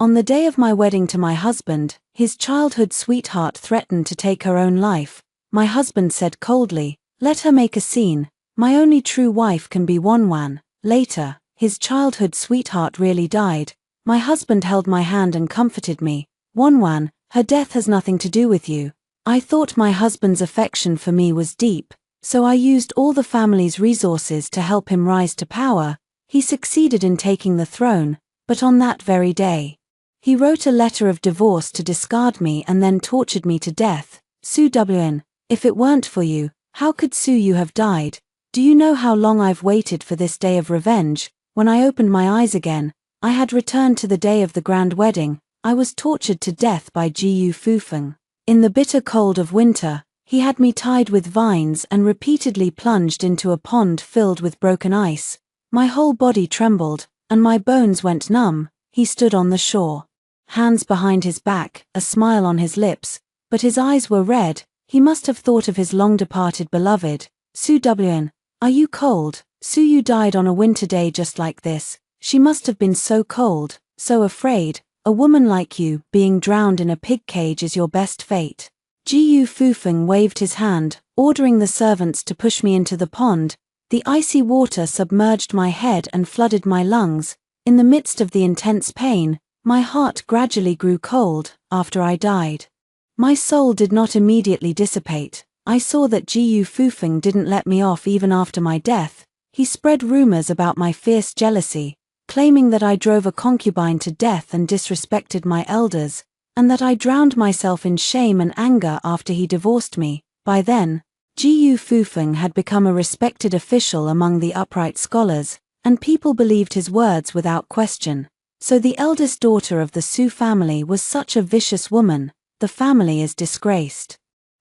On the day of my wedding to my husband, his childhood sweetheart threatened to take her own life. My husband said coldly, "Let her make a scene. My only true wife can be Wonwan." Later, his childhood sweetheart really died. My husband held my hand and comforted me. "Wonwan, her death has nothing to do with you." I thought my husband's affection for me was deep, so I used all the family's resources to help him rise to power. He succeeded in taking the throne, but on that very day, he wrote a letter of divorce to discard me and then tortured me to death. Su-Wn, if it weren't for you, how could you have died? Do you know how long I've waited for this day of revenge? When I opened my eyes again, I had returned to the day of the grand wedding. I was tortured to death by Gu Fufeng. In the bitter cold of winter, he had me tied with vines and repeatedly plunged into a pond filled with broken ice. My whole body trembled, and my bones went numb. He stood on the shore, hands behind his back, a smile on his lips, but his eyes were red. He must have thought of his long-departed beloved. Su-Wn, are you cold? You died on a winter day just like this. She must have been so cold, so afraid. A woman like you, being drowned in a pig cage is your best fate. Gu Fufeng waved his hand, ordering the servants to push me into the pond. The icy water submerged my head and flooded my lungs. In the midst of the intense pain, my heart gradually grew cold. After I died, my soul did not immediately dissipate. I saw that Gu Fufeng didn't let me off even after my death. He spread rumors about my fierce jealousy, claiming that I drove a concubine to death and disrespected my elders, and that I drowned myself in shame and anger after he divorced me. By then, Gu Fufeng had become a respected official among the upright scholars, and people believed his words without question. So the eldest daughter of the Su family was such a vicious woman. The family is disgraced,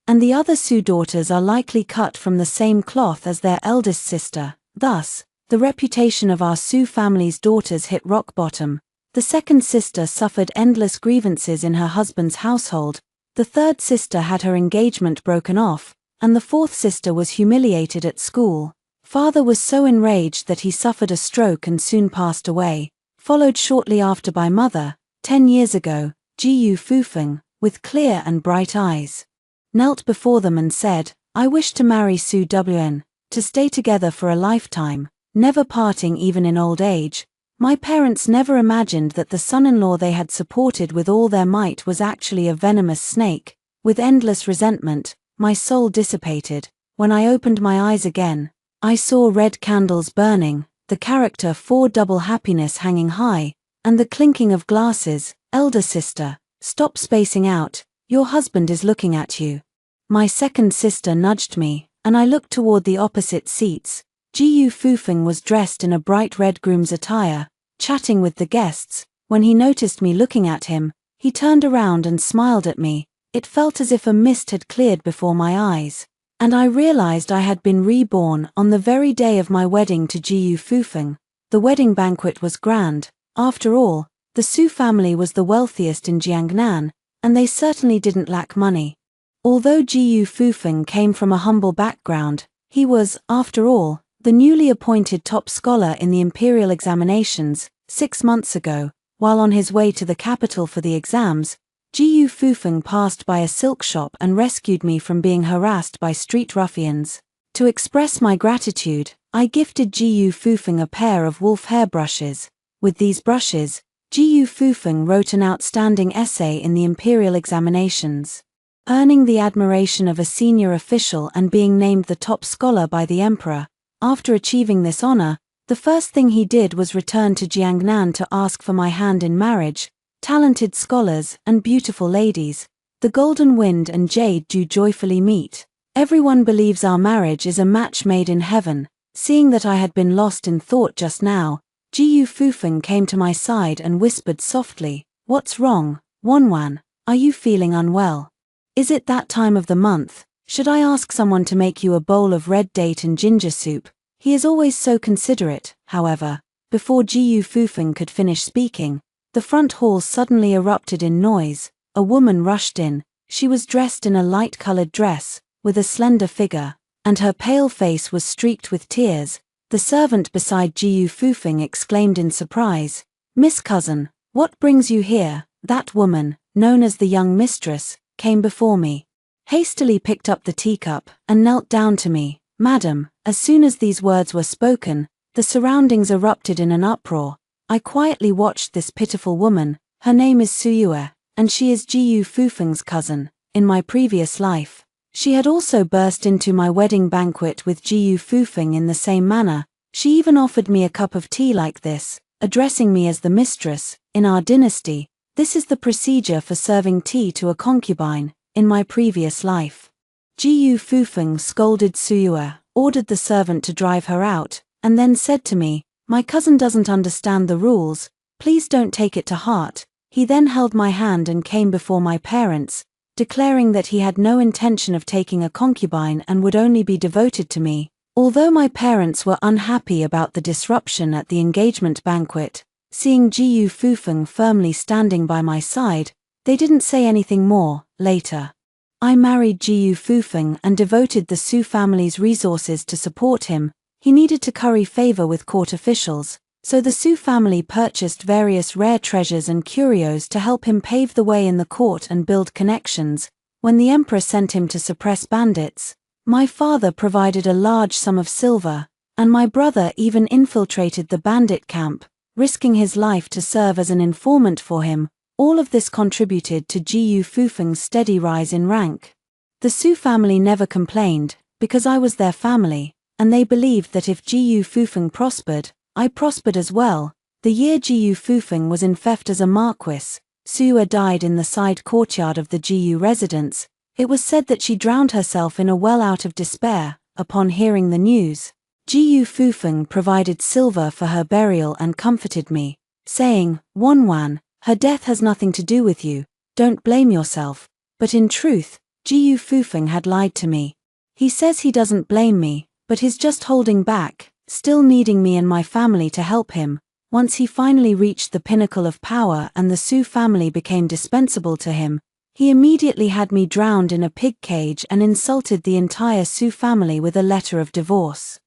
and the other Su daughters are likely cut from the same cloth as their eldest sister. Thus, the reputation of our Su family's daughters hit rock bottom. The second sister suffered endless grievances in her husband's household. The third sister had her engagement broken off, and the fourth sister was humiliated at school. Father was so enraged that he suffered a stroke and soon passed away, followed shortly after by mother. 10 years ago, Gu Fufeng, with clear and bright eyes, knelt before them and said, "I wish to marry Su-Wn, to stay together for a lifetime, never parting even in old age." My parents never imagined that the son-in-law they had supported with all their might was actually a venomous snake. With endless resentment, my soul dissipated. When I opened my eyes again, I saw red candles burning, the character for double happiness hanging high, and the clinking of glasses. "Elder sister, stop spacing out, your husband is looking at you." My second sister nudged me, and I looked toward the opposite seats. Gu Fufeng was dressed in a bright red groom's attire, chatting with the guests. When he noticed me looking at him, he turned around and smiled at me. It felt as if a mist had cleared before my eyes, and I realized I had been reborn on the very day of my wedding to Gu Fufeng. The wedding banquet was grand. After all, the Su family was the wealthiest in Jiangnan, and they certainly didn't lack money. Although Gu Fufeng came from a humble background, he was, after all, the newly appointed top scholar in the imperial examinations. 6 months ago, while on his way to the capital for the exams, Gu Fufeng passed by a silk shop and rescued me from being harassed by street ruffians. To express my gratitude, I gifted Gu Fufeng a pair of wolf hair brushes. With these brushes, Gu Fufeng wrote an outstanding essay in the imperial examinations, earning the admiration of a senior official and being named the top scholar by the emperor. After achieving this honor, the first thing he did was return to Jiangnan to ask for my hand in marriage. Talented scholars and beautiful ladies, the golden wind and jade do joyfully meet. Everyone believes our marriage is a match made in heaven. Seeing that I had been lost in thought just now, Gu Fufeng came to my side and whispered softly, "What's wrong, Wonwan? Are you feeling unwell? Is it that time of the month? Should I ask someone to make you a bowl of red date and ginger soup?" He is always so considerate. However, before Gu Fufeng could finish speaking, the front hall suddenly erupted in noise. A woman rushed in. She was dressed in a light-colored dress, with a slender figure, and her pale face was streaked with tears. The servant beside Gu Fufeng exclaimed in surprise, "Miss Cousin, What brings you here? That woman, known as the young mistress, came before me, hastily picked up the teacup, and knelt down to me. Madam, as soon as these words were spoken, the surroundings erupted in an uproar. I quietly watched this pitiful woman. Her name is Suyue, and she is Jiyu Fufeng's cousin. In my previous life, she had also burst into my wedding banquet with Jiyu Fufeng in the same manner. She even offered me a cup of tea like this, addressing me as the mistress. In our dynasty, this is the procedure for serving tea to a concubine. In my previous life, Jiyu Fufeng scolded Suyue, ordered the servant to drive her out, and then said to me, "My cousin doesn't understand the rules, please don't take it to heart." He then held my hand and came before my parents, declaring that he had no intention of taking a concubine and would only be devoted to me. Although my parents were unhappy about the disruption at the engagement banquet, seeing Jiyu Fufeng firmly standing by my side, they didn't say anything more. Later, I married Jiyu Fufeng and devoted the Su family's resources to support him. He needed to curry favor with court officials, so the Su family purchased various rare treasures and curios to help him pave the way in the court and build connections. When the emperor sent him to suppress bandits, my father provided a large sum of silver, and my brother even infiltrated the bandit camp, risking his life to serve as an informant for him. All of this contributed to Jiyu Fufeng's steady rise in rank. The Su family never complained, because I was their family, and they believed that if Jiyu Fufeng prospered, I prospered as well. The year Jiyu Fufeng was in theft as a marquis, Suyue died in the side courtyard of the Jiyu residence. It was said that she drowned herself in a well out of despair. Upon hearing the news, Jiyu Fufeng provided silver for her burial and comforted me, saying, "Wanwan, her death has nothing to do with you, don't blame yourself." But in truth, Jiyu Fufeng had lied to me. He says he doesn't blame me, but he's just holding back, still needing me and my family to help him. Once he finally reached the pinnacle of power and the Su family became dispensable to him, he immediately had me drowned in a pig cage and insulted the entire Su family with a letter of divorce.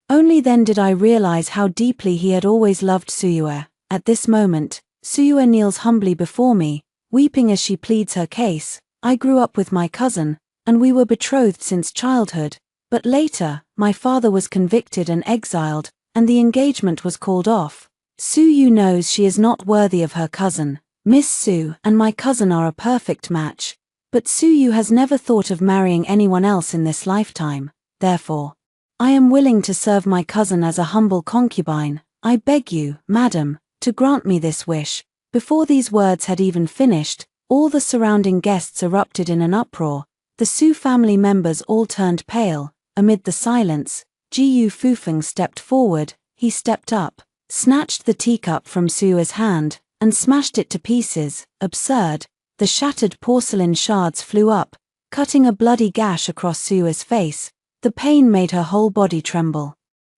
Only then did I realize how deeply he had always loved Suyue. At this moment, Suyue kneels humbly before me, weeping as she pleads her case. "I grew up with my cousin, and we were betrothed since childhood, but later, my father was convicted and exiled, and the engagement was called off. Suyue knows she is not worthy of her cousin. Miss Su and my cousin are a perfect match, but Suyue has never thought of marrying anyone else in this lifetime. Therefore, I am willing to serve my cousin as a humble concubine. I beg you, madam, to grant me this wish." Before these words had even finished, all the surrounding guests erupted in an uproar. The Su family members all turned pale. Amid the silence, Jiyu Fufeng stepped forward. He stepped up, snatched the teacup from Suyue's hand, and smashed it to pieces. Absurd. The shattered porcelain shards flew up, cutting a bloody gash across Suyue's face. The pain made her whole body tremble.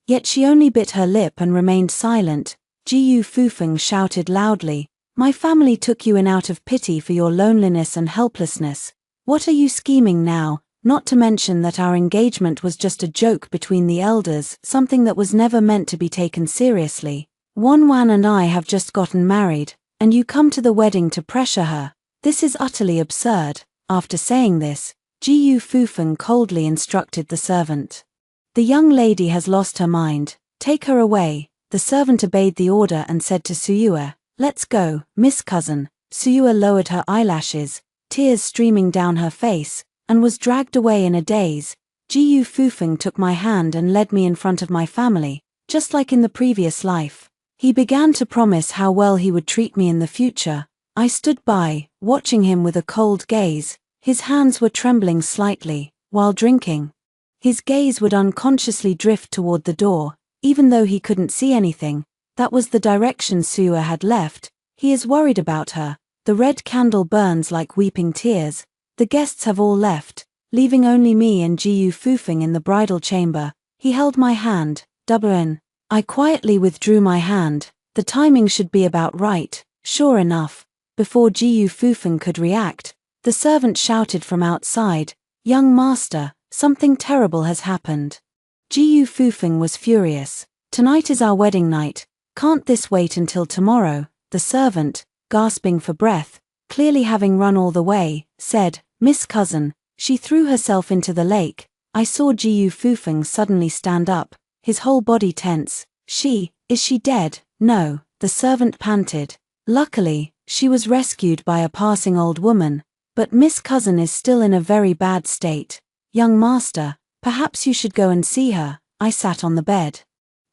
Yet she only bit her lip and remained silent. Jiyu Fufeng shouted loudly, "My family took you in out of pity for your loneliness and helplessness. What are you scheming now? Not to mention that our engagement was just a joke between the elders, something that was never meant to be taken seriously. Wanwan and I have just gotten married, and you come to the wedding to pressure her. This is utterly absurd." After saying this, Jiyu Fufeng coldly instructed the servant, "The young lady has lost her mind. Take her away." The servant obeyed the order and said to Suyue, "Let's go, Miss Cousin." Suyue lowered her eyelashes, tears streaming down her face, and was dragged away in a daze. Jiyu Fufeng took my hand and led me in front of my family, just like in the previous life. He began to promise how well he would treat me in the future. I stood by, watching him with a cold gaze. His hands were trembling slightly. While drinking, his gaze would unconsciously drift toward the door, even though he couldn't see anything. That was the direction Suyue had left. He is worried about her. The red candle burns like weeping tears. The guests have all left, leaving only me and Jiyu Fufeng in the bridal chamber. He held my hand. "Double-in." I quietly withdrew my hand. The timing should be about right. Sure enough, before Jiyu Fufeng could react, the servant shouted from outside, "Young master, something terrible has happened." Jiyu Fufeng was furious. "Tonight is our wedding night. Can't this wait until tomorrow?" The servant, gasping for breath, clearly having run all the way, said, "Miss Cousin." She threw herself into the lake. I saw Jiu Fufeng suddenly stand up, his whole body tense. Is she dead?" "No," the servant panted. "Luckily, she was rescued by a passing old woman, but Miss Cousin is still in a very bad state. Young master, perhaps you should go and see her." I sat on the bed,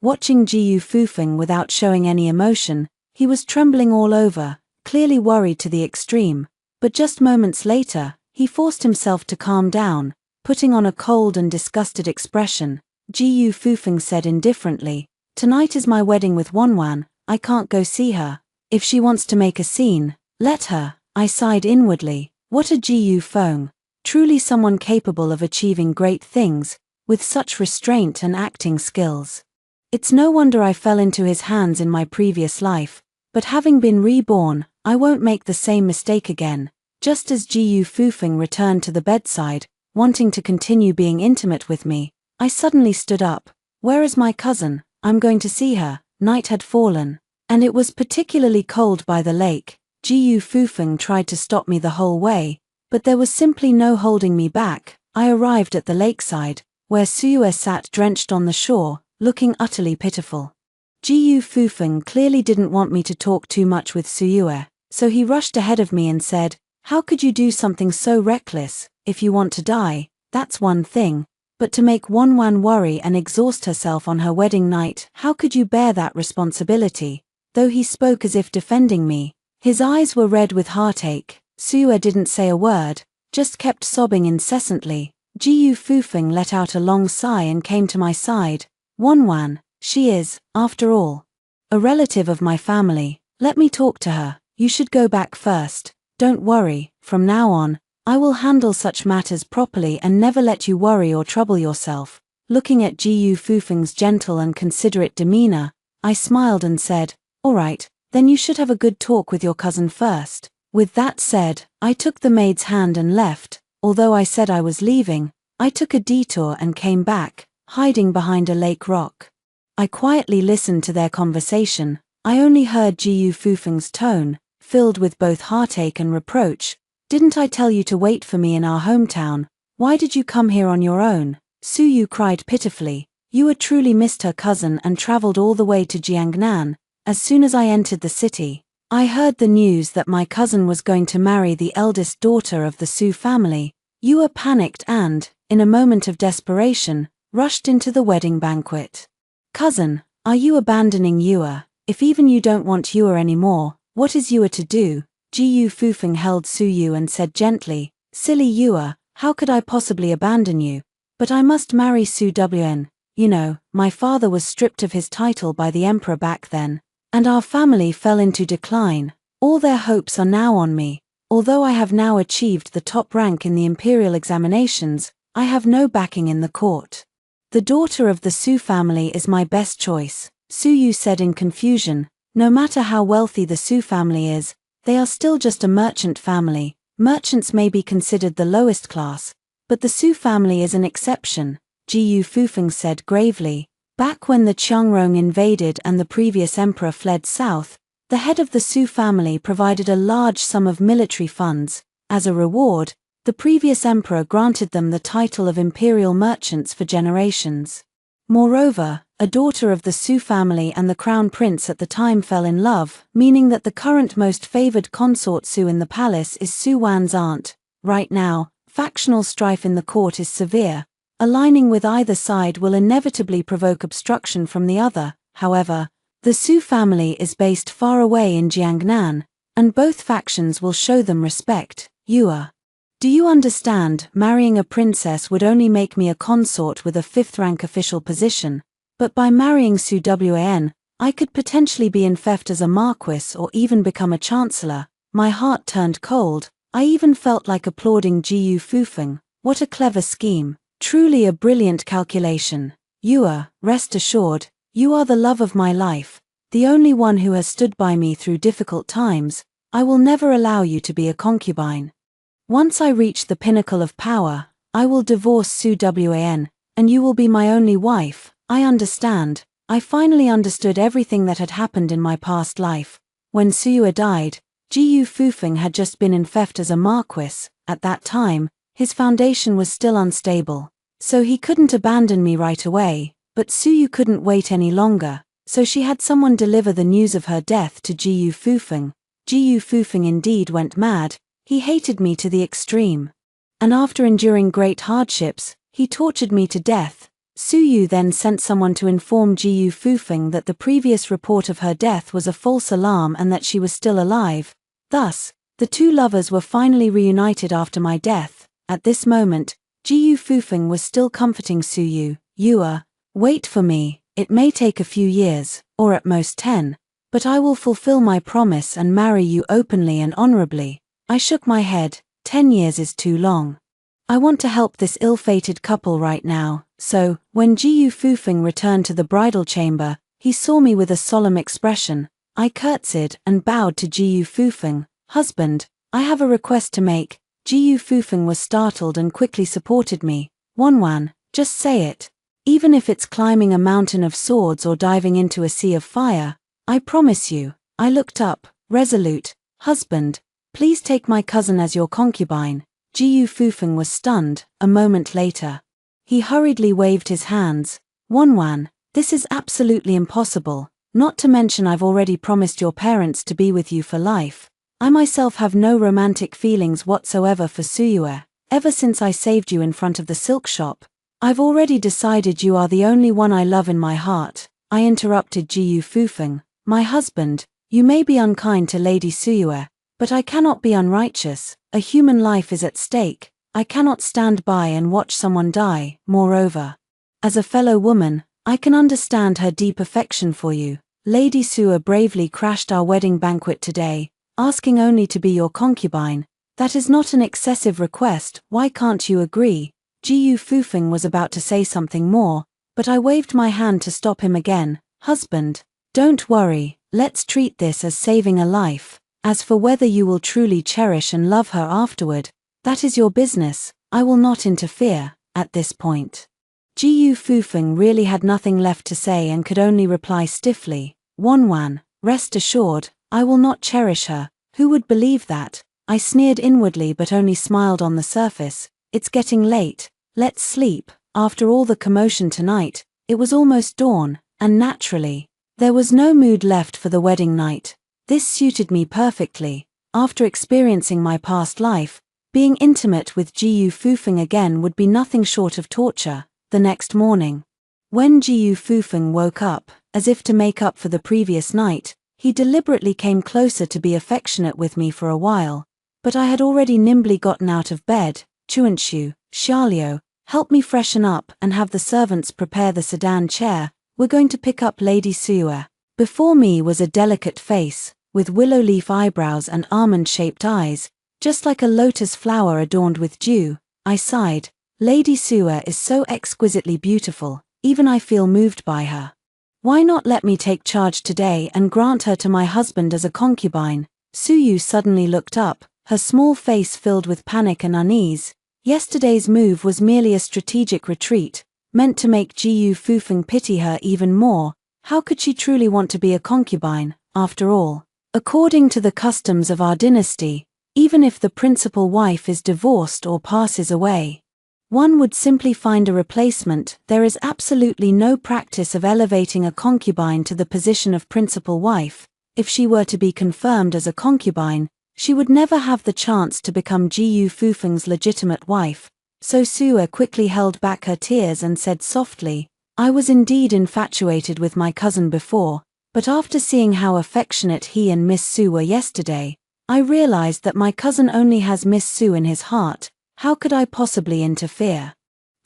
watching Jiu Fufeng without showing any emotion. He was trembling all over, clearly worried to the extreme, but just moments later, he forced himself to calm down, putting on a cold and disgusted expression. Jiu Fufeng said indifferently, "Tonight is my wedding with Wanwan, I can't go see her. If she wants to make a scene, let her." I sighed inwardly. What a Jiu Feng, truly someone capable of achieving great things, with such restraint and acting skills. It's no wonder I fell into his hands in my previous life, but having been reborn, I won't make the same mistake again. Just as Jiu Fufeng returned to the bedside, wanting to continue being intimate with me, I suddenly stood up. "Where is my cousin? I'm going to see her." Night had fallen, and it was particularly cold by the lake. Jiu Fufeng tried to stop me the whole way, but there was simply no holding me back. I arrived at the lakeside, where Suyue sat drenched on the shore, looking utterly pitiful. Jiu Fufeng clearly didn't want me to talk too much with Suyue, so he rushed ahead of me and said, "How could you do something so reckless? If you want to die, that's one thing, but to make Wanwan worry and exhaust herself on her wedding night, how could you bear that responsibility?" Though he spoke as if defending me, his eyes were red with heartache. Suyue didn't say a word, just kept sobbing incessantly. Jiu Fufeng let out a long sigh and came to my side. "Wanwan, she is, after all, a relative of my family. Let me talk to her. You should go back first. Don't worry, from now on, I will handle such matters properly and never let you worry or trouble yourself." Looking at Jiu Fufeng's gentle and considerate demeanor, I smiled and said, "All right, then you should have a good talk with your cousin first." With that said, I took the maid's hand and left. Although I said I was leaving, I took a detour and came back, hiding behind a lake rock. I quietly listened to their conversation. I only heard Jiu Fufeng's tone, filled with both heartache and reproach. "Didn't I tell you to wait for me in our hometown? Why did you come here on your own?" Suyu cried pitifully. Yua truly missed her cousin and traveled all the way to Jiangnan. As soon as I entered the city, I heard the news that my cousin was going to marry the eldest daughter of the Su family. Yua panicked and, in a moment of desperation, rushed into the wedding banquet. "Cousin, are you abandoning Yua? If even you don't want Yua anymore, what is Yua to do?" Jiu Fufeng held Suyu and said gently, "Silly Yua, how could I possibly abandon you? But I must marry Su Wn. You know, my father was stripped of his title by the emperor back then, and our family fell into decline. All their hopes are now on me. Although I have now achieved the top rank in the imperial examinations, I have no backing in the court. The daughter of the Su family is my best choice." Suyu said in confusion. No matter how wealthy the Su family is, they are still just a merchant family. Merchants may be considered the lowest class, but the Su family is an exception, Jiu Fufeng said gravely. Back when the Qiangrong invaded and the previous emperor fled south, the head of the Su family provided a large sum of military funds. As a reward, the previous emperor granted them the title of imperial merchants for generations. Moreover, a daughter of the Su family and the crown prince at the time fell in love, meaning that the current most favored consort Su in the palace is Su Wan's aunt. Right now, factional strife in the court is severe. Aligning with either side will inevitably provoke obstruction from the other. However, the Su family is based far away in Jiangnan, and both factions will show them respect. Yua, do you understand? Marrying a princess would only make me a consort with a 5th-rank official position, but by marrying Su Wan, I could potentially be infeft as a marquis or even become a chancellor. My heart turned cold. I even felt like applauding Jiu Fufeng. What a clever scheme. Truly a brilliant calculation. Yua, rest assured, you are the love of my life, the only one who has stood by me through difficult times. I will never allow you to be a concubine. Once I reach the pinnacle of power, I will divorce Su Wan, and you will be my only wife. I understand. I finally understood everything that had happened in my past life. When Suyue died, Jiyu Fufeng had just been in theft as a marquis. At that time, his foundation was still unstable. So he couldn't abandon me right away, but Suyu couldn't wait any longer, so she had someone deliver the news of her death to Jiyu Fufeng. Jiyu Fufeng indeed went mad. He hated me to the extreme. And after enduring great hardships, he tortured me to death. Suyu then sent someone to inform Jiyu Fufeng that the previous report of her death was a false alarm and that she was still alive. Thus, the two lovers were finally reunited after my death. At this moment, Jiyu Fufeng was still comforting Suyu. Wait for me, it may take a few years, or at most 10, but I will fulfill my promise and marry you openly and honorably. I shook my head. 10 years is too long. I want to help this ill-fated couple right now. So, when Jiyu Fufeng returned to the bridal chamber, he saw me with a solemn expression. I curtsied and bowed to Jiyu Fufeng. Husband, I have a request to make. Jiyu Fufeng was startled and quickly supported me. Wanwan, just say it. Even if it's climbing a mountain of swords or diving into a sea of fire, I promise you. I looked up, resolute. Husband, please take my cousin as your concubine. Jiyu Fufeng was stunned. A moment later, he hurriedly waved his hands. Wanwan, this is absolutely impossible, not to mention I've already promised your parents to be with you for life. I myself have no romantic feelings whatsoever for Suyu. Ever since I saved you in front of the silk shop, I've already decided you are the only one I love in my heart. I interrupted Jiyu Fufeng. My husband, you may be unkind to Lady Suyu, but I cannot be unrighteous. A human life is at stake. I cannot stand by and watch someone die. Moreover, as a fellow woman, I can understand her deep affection for you. Lady Suyu bravely crashed our wedding banquet today, asking only to be your concubine. That is not an excessive request. Why can't you agree? Jiyu Fufeng was about to say something more, but I waved my hand to stop him again. Husband, don't worry, let's treat this as saving a life. As for whether you will truly cherish and love her afterward, that is your business. I will not interfere. At this point, Jiyu Fufeng really had nothing left to say and could only reply stiffly. Wanwan, rest assured, I will not cherish her. Who would believe that? I sneered inwardly but only smiled on the surface. It's getting late. Let's sleep. After all the commotion tonight, it was almost dawn, and naturally, there was no mood left for the wedding night. This suited me perfectly. After experiencing my past life, being intimate with Jiyu Fufeng again would be nothing short of torture. The next morning, when Jiyu Fufeng woke up, as if to make up for the previous night, he deliberately came closer to be affectionate with me for a while, but I had already nimbly gotten out of bed. Chuanshu, Xiaoliu, help me freshen up and have the servants prepare the sedan chair. We're going to pick up Lady Suyu. Before me was a delicate face, with willow leaf eyebrows and almond-shaped eyes, just like a lotus flower adorned with dew. I sighed. Lady Suyu is so exquisitely beautiful, even I feel moved by her. Why not let me take charge today and grant her to my husband as a concubine? Suyu suddenly looked up, her small face filled with panic and unease. Yesterday's move was merely a strategic retreat, meant to make Jiyu Fufeng pity her even more. How could she truly want to be a concubine, after all? According to the customs of our dynasty, even if the principal wife is divorced or passes away, one would simply find a replacement. There is absolutely no practice of elevating a concubine to the position of principal wife. If she were to be confirmed as a concubine, she would never have the chance to become Jiyu Fufeng's legitimate wife. So Suyu quickly held back her tears and said softly, I was indeed infatuated with my cousin before, but after seeing how affectionate he and Miss Su were yesterday, I realized that my cousin only has Miss Su in his heart. How could I possibly interfere?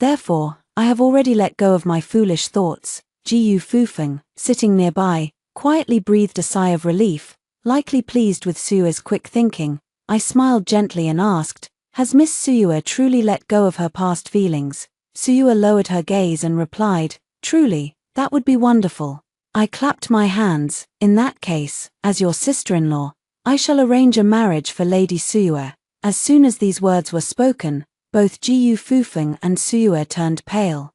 Therefore, I have already let go of my foolish thoughts. Jiyu Fufeng, sitting nearby, quietly breathed a sigh of relief. Likely pleased with Suyu's quick thinking, I smiled gently and asked, has Miss Suyu truly let go of her past feelings? Suyu lowered her gaze and replied, truly, that would be wonderful. I clapped my hands. In that case, as your sister-in-law, I shall arrange a marriage for Lady Suyu. As soon as these words were spoken, both Jiyu Fufeng and Suyu turned pale.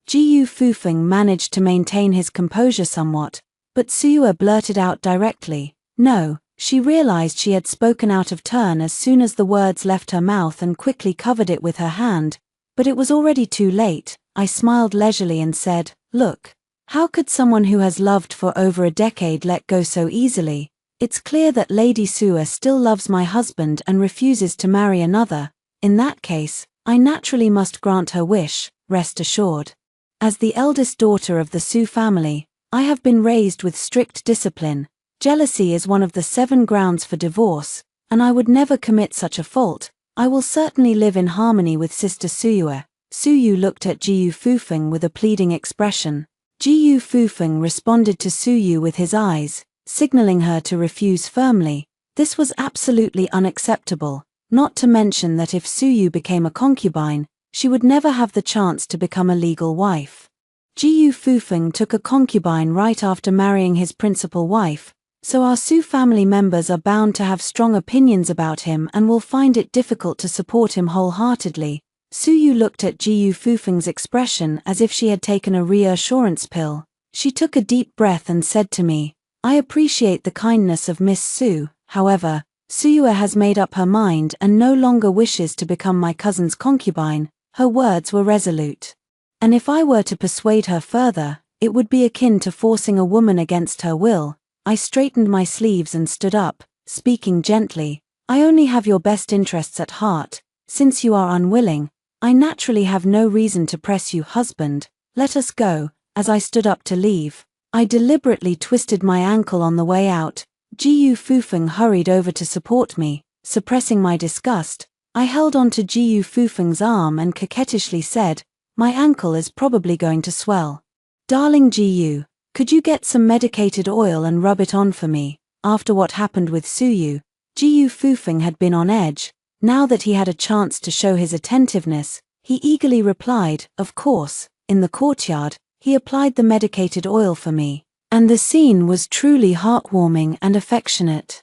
Jiyu Fufeng managed to maintain his composure somewhat, but Suyu blurted out directly, no, She realized she had spoken out of turn as soon as the words left her mouth and quickly covered it with her hand, but it was already too late. I smiled leisurely and said, "Look, how could someone who has loved for over a decade let go so easily? It's clear that Lady Sua still loves my husband and refuses to marry another. In that case, I naturally must grant her wish, rest assured. As the eldest daughter of the Su family, I have been raised with strict discipline. Jealousy is one of the 7 grounds for divorce, and I would never commit such a fault. I will certainly live in harmony with Sister Suyue." Suyu looked at Jiyu Fufeng with a pleading expression. Jiyu Fufeng responded to Suyu with his eyes, signaling her to refuse firmly. This was absolutely unacceptable, not to mention that if Suyu became a concubine, she would never have the chance to become a legal wife. Jiyu Fufeng took a concubine right after marrying his principal wife, so our Su family members are bound to have strong opinions about him and will find it difficult to support him wholeheartedly. Suyu looked at Jiyu Fufeng's expression as if she had taken a reassurance pill. She took a deep breath and said to me, "I appreciate the kindness of Miss Su, however, Suyue has made up her mind and no longer wishes to become my cousin's concubine." Her words were resolute. "And if I were to persuade her further, it would be akin to forcing a woman against her will." I straightened my sleeves and stood up, speaking gently. "I only have your best interests at heart. Since you are unwilling, I naturally have no reason to press you, husband. Let us go." As I stood up to leave, I deliberately twisted my ankle on the way out. Jiyu Fufeng hurried over to support me. Suppressing my disgust, I held on to Jiyu Fufeng's arm and coquettishly said, "My ankle is probably going to swell. Darling Jiyu, could you get some medicated oil and rub it on for me?" After what happened with Suyu, Jiyu Fufeng had been on edge. Now that he had a chance to show his attentiveness, he eagerly replied, "Of course." In the courtyard, he applied the medicated oil for me, and the scene was truly heartwarming and affectionate.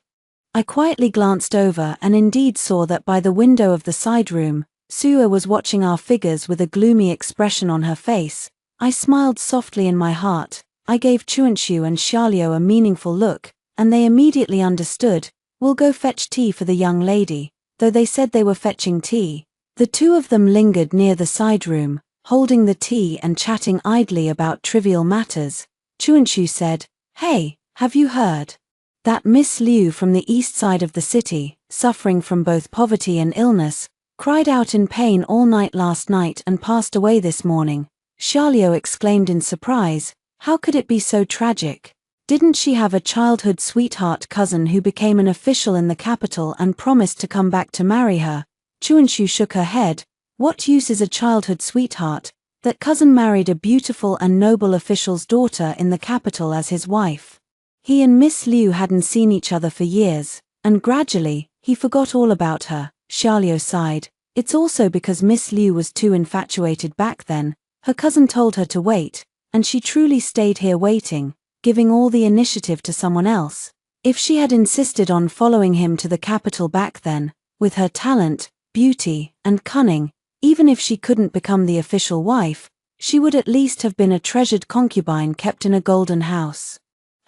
I quietly glanced over and indeed saw that by the window of the side room, Sua was watching our figures with a gloomy expression on her face. I smiled softly in my heart. I gave Chuanxu and Xiaoliu a meaningful look, and they immediately understood. "We'll go fetch tea for the young lady," though they said they were fetching tea. The two of them lingered near the side room, holding the tea and chatting idly about trivial matters. Chuanxu said, "Hey, have you heard? That Miss Liu from the east side of the city, suffering from both poverty and illness, cried out in pain all night last night and passed away this morning." Xiaoliu exclaimed in surprise, "How could it be so tragic? Didn't she have a childhood sweetheart cousin who became an official in the capital and promised to come back to marry her?" Chuanxu shook her head. "What use is a childhood sweetheart? That cousin married a beautiful and noble official's daughter in the capital as his wife. He and Miss Liu hadn't seen each other for years, and gradually, he forgot all about her." Xiaoliu sighed. "It's also because Miss Liu was too infatuated back then. Her cousin told her to wait, and she truly stayed here waiting, giving all the initiative to someone else. If she had insisted on following him to the capital back then, with her talent, beauty, and cunning, even if she couldn't become the official wife, she would at least have been a treasured concubine kept in a golden house.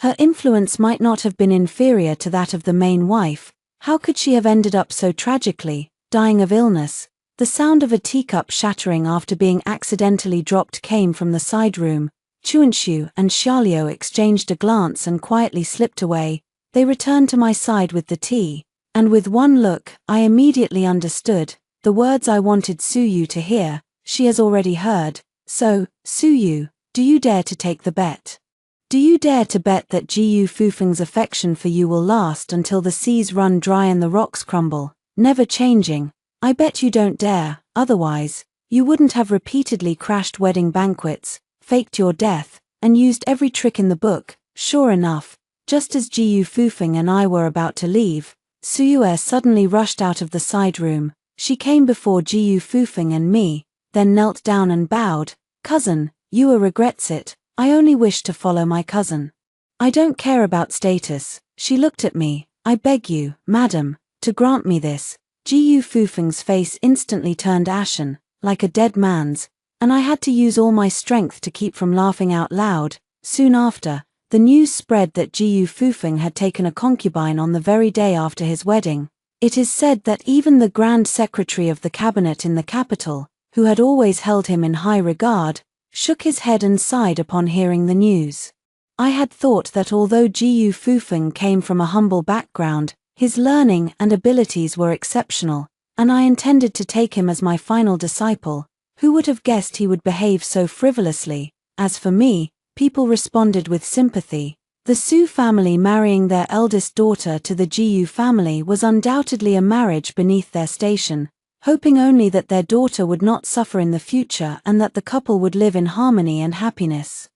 Her influence might not have been inferior to that of the main wife. How could she have ended up so tragically, dying of illness?" The sound of a teacup shattering after being accidentally dropped came from the side room. Chuanxu and Xiaoliu exchanged a glance and quietly slipped away. They returned to my side with the tea, and with one look, I immediately understood. The words I wanted Suyu to hear, she has already heard. "So, Suyu, do you dare to take the bet? Do you dare to bet that Jiyu Fufeng's affection for you will last until the seas run dry and the rocks crumble, never changing? I bet you don't dare, otherwise, you wouldn't have repeatedly crashed wedding banquets, faked your death, and used every trick in the book." Sure enough, just as Jiyu Fufeng and I were about to leave, Suyue suddenly rushed out of the side room. She came before Jiyu Fufeng and me, then knelt down and bowed. "Cousin, Yue regrets it. I only wish to follow my cousin. I don't care about status." She looked at me. "I beg you, madam, to grant me this." Jiyu Fufeng's face instantly turned ashen, like a dead man's, and I had to use all my strength to keep from laughing out loud. Soon after, the news spread that Jiyu Fufeng had taken a concubine on the very day after his wedding. It is said that even the Grand Secretary of the Cabinet in the capital, who had always held him in high regard, shook his head and sighed upon hearing the news. I had thought that although Jiyu Fufeng came from a humble background, his learning and abilities were exceptional, and I intended to take him as my final disciple. Who would have guessed he would behave so frivolously? As for me, people responded with sympathy. The Su family marrying their eldest daughter to the Jiyu family was undoubtedly a marriage beneath their station, hoping only that their daughter would not suffer in the future and that the couple would live in harmony and happiness.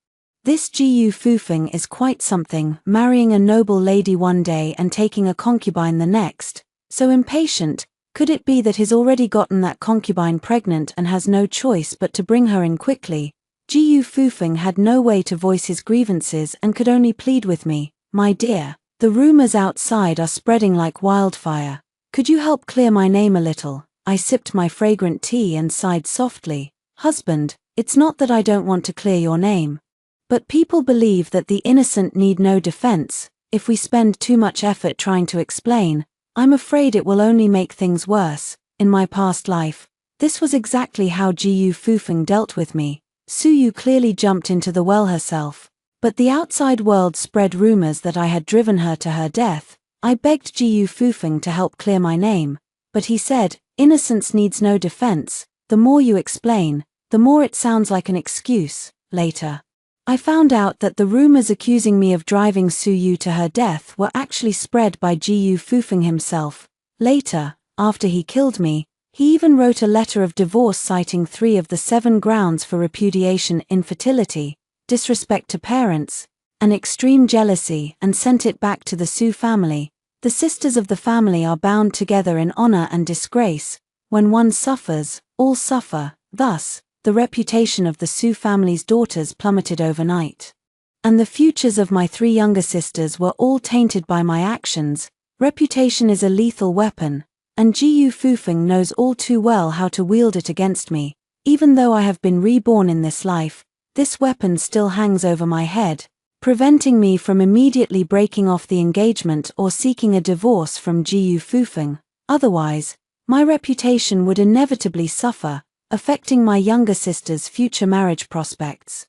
This Jiyu Fufeng is quite something, marrying a noble lady one day and taking a concubine the next. So impatient, could it be that he's already gotten that concubine pregnant and has no choice but to bring her in quickly? Jiyu Fufeng had no way to voice his grievances and could only plead with me. My dear, the rumors outside are spreading like wildfire. Could you help clear my name a little? I sipped my fragrant tea and sighed softly. Husband, it's not that I don't want to clear your name. But people believe that the innocent need no defense. If we spend too much effort trying to explain, I'm afraid it will only make things worse. In my past life, this was exactly how Jiyu Fufeng dealt with me. Suyu clearly jumped into the well herself, but the outside world spread rumors that I had driven her to her death. I begged Jiyu Fufeng to help clear my name, but he said, innocence needs no defense. The more you explain, the more it sounds like an excuse. Later, I found out that the rumors accusing me of driving Suyu to her death were actually spread by Jiyu Fufeng himself. Later, after he killed me, he even wrote a letter of divorce citing 3 of the 7 grounds for repudiation: infertility, disrespect to parents, and extreme jealousy, and sent it back to the Su family. The sisters of the family are bound together in honor and disgrace. When one suffers, all suffer. Thus, the reputation of the Su family's daughters plummeted overnight. And the futures of my 3 younger sisters were all tainted by my actions. Reputation is a lethal weapon, and Jiyu Fufeng knows all too well how to wield it against me. Even though I have been reborn in this life, this weapon still hangs over my head, preventing me from immediately breaking off the engagement or seeking a divorce from Jiyu Fufeng. Otherwise, my reputation would inevitably suffer, affecting my younger sister's future marriage prospects.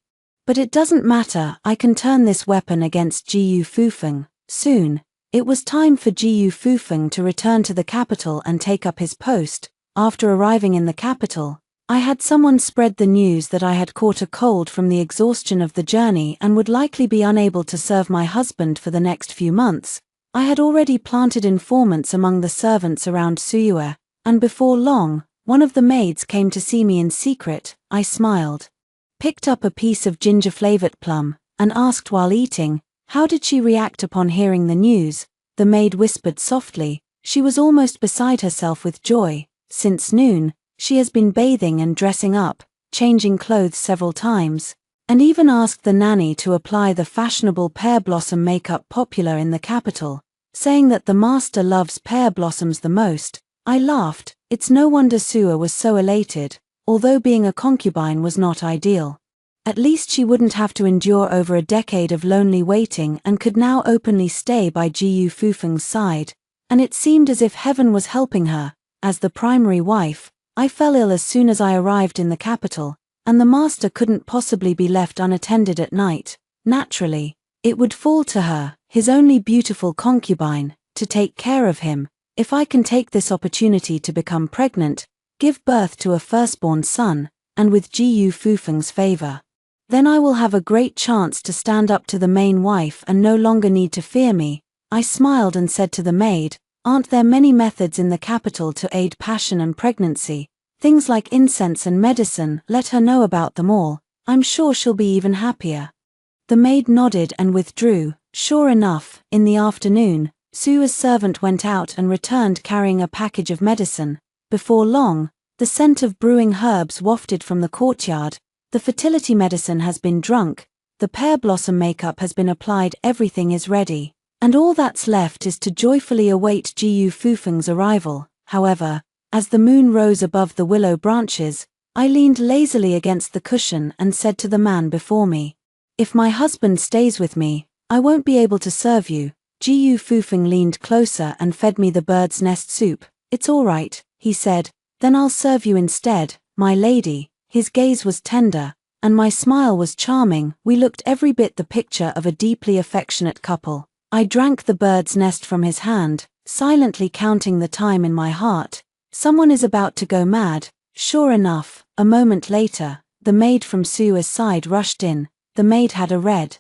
But it doesn't matter, I can turn this weapon against Jiyu Fufeng. Soon, it was time for Jiyu Fufeng to return to the capital and take up his post. After arriving in the capital, I had someone spread the news that I had caught a cold from the exhaustion of the journey and would likely be unable to serve my husband for the next few months. I had already planted informants among the servants around Suyue, and before long, one of the maids came to see me in secret. I smiled, picked up a piece of ginger-flavored plum, and asked while eating, how did she react upon hearing the news? The maid whispered softly. She was almost beside herself with joy. Since noon, she has been bathing and dressing up, changing clothes several times, and even asked the nanny to apply the fashionable pear blossom makeup popular in the capital, saying that the master loves pear blossoms the most. I laughed. It's no wonder Sua was so elated, although being a concubine was not ideal. At least she wouldn't have to endure over a decade of lonely waiting and could now openly stay by Jiyu Fufeng's side, and it seemed as if heaven was helping her. As the primary wife, I fell ill as soon as I arrived in the capital, and the master couldn't possibly be left unattended at night. Naturally, it would fall to her, his only beautiful concubine, to take care of him. If I can take this opportunity to become pregnant, give birth to a firstborn son, and with Jiyu Fufeng's favor, then I will have a great chance to stand up to the main wife and no longer need to fear me. I smiled and said to the maid, aren't there many methods in the capital to aid passion and pregnancy? Things like incense and medicine, let her know about them all. I'm sure she'll be even happier. The maid nodded and withdrew. Sure enough, in the afternoon, Sua's servant went out and returned carrying a package of medicine. Before long, the scent of brewing herbs wafted from the courtyard. The fertility medicine has been drunk, the pear blossom makeup has been applied, everything is ready, and all that's left is to joyfully await Jiyu Fufeng's arrival. However, as the moon rose above the willow branches, I leaned lazily against the cushion and said to the man before me, if my husband stays with me, I won't be able to serve you. Jiyu Fufeng leaned closer and fed me the bird's nest soup. It's all right, he said, then I'll serve you instead, my lady. His gaze was tender, and my smile was charming. We looked every bit the picture of a deeply affectionate couple. I drank the bird's nest from his hand, silently counting the time in my heart. Someone is about to go mad. Sure enough, a moment later, the maid from Sua's side rushed in. The maid had a red,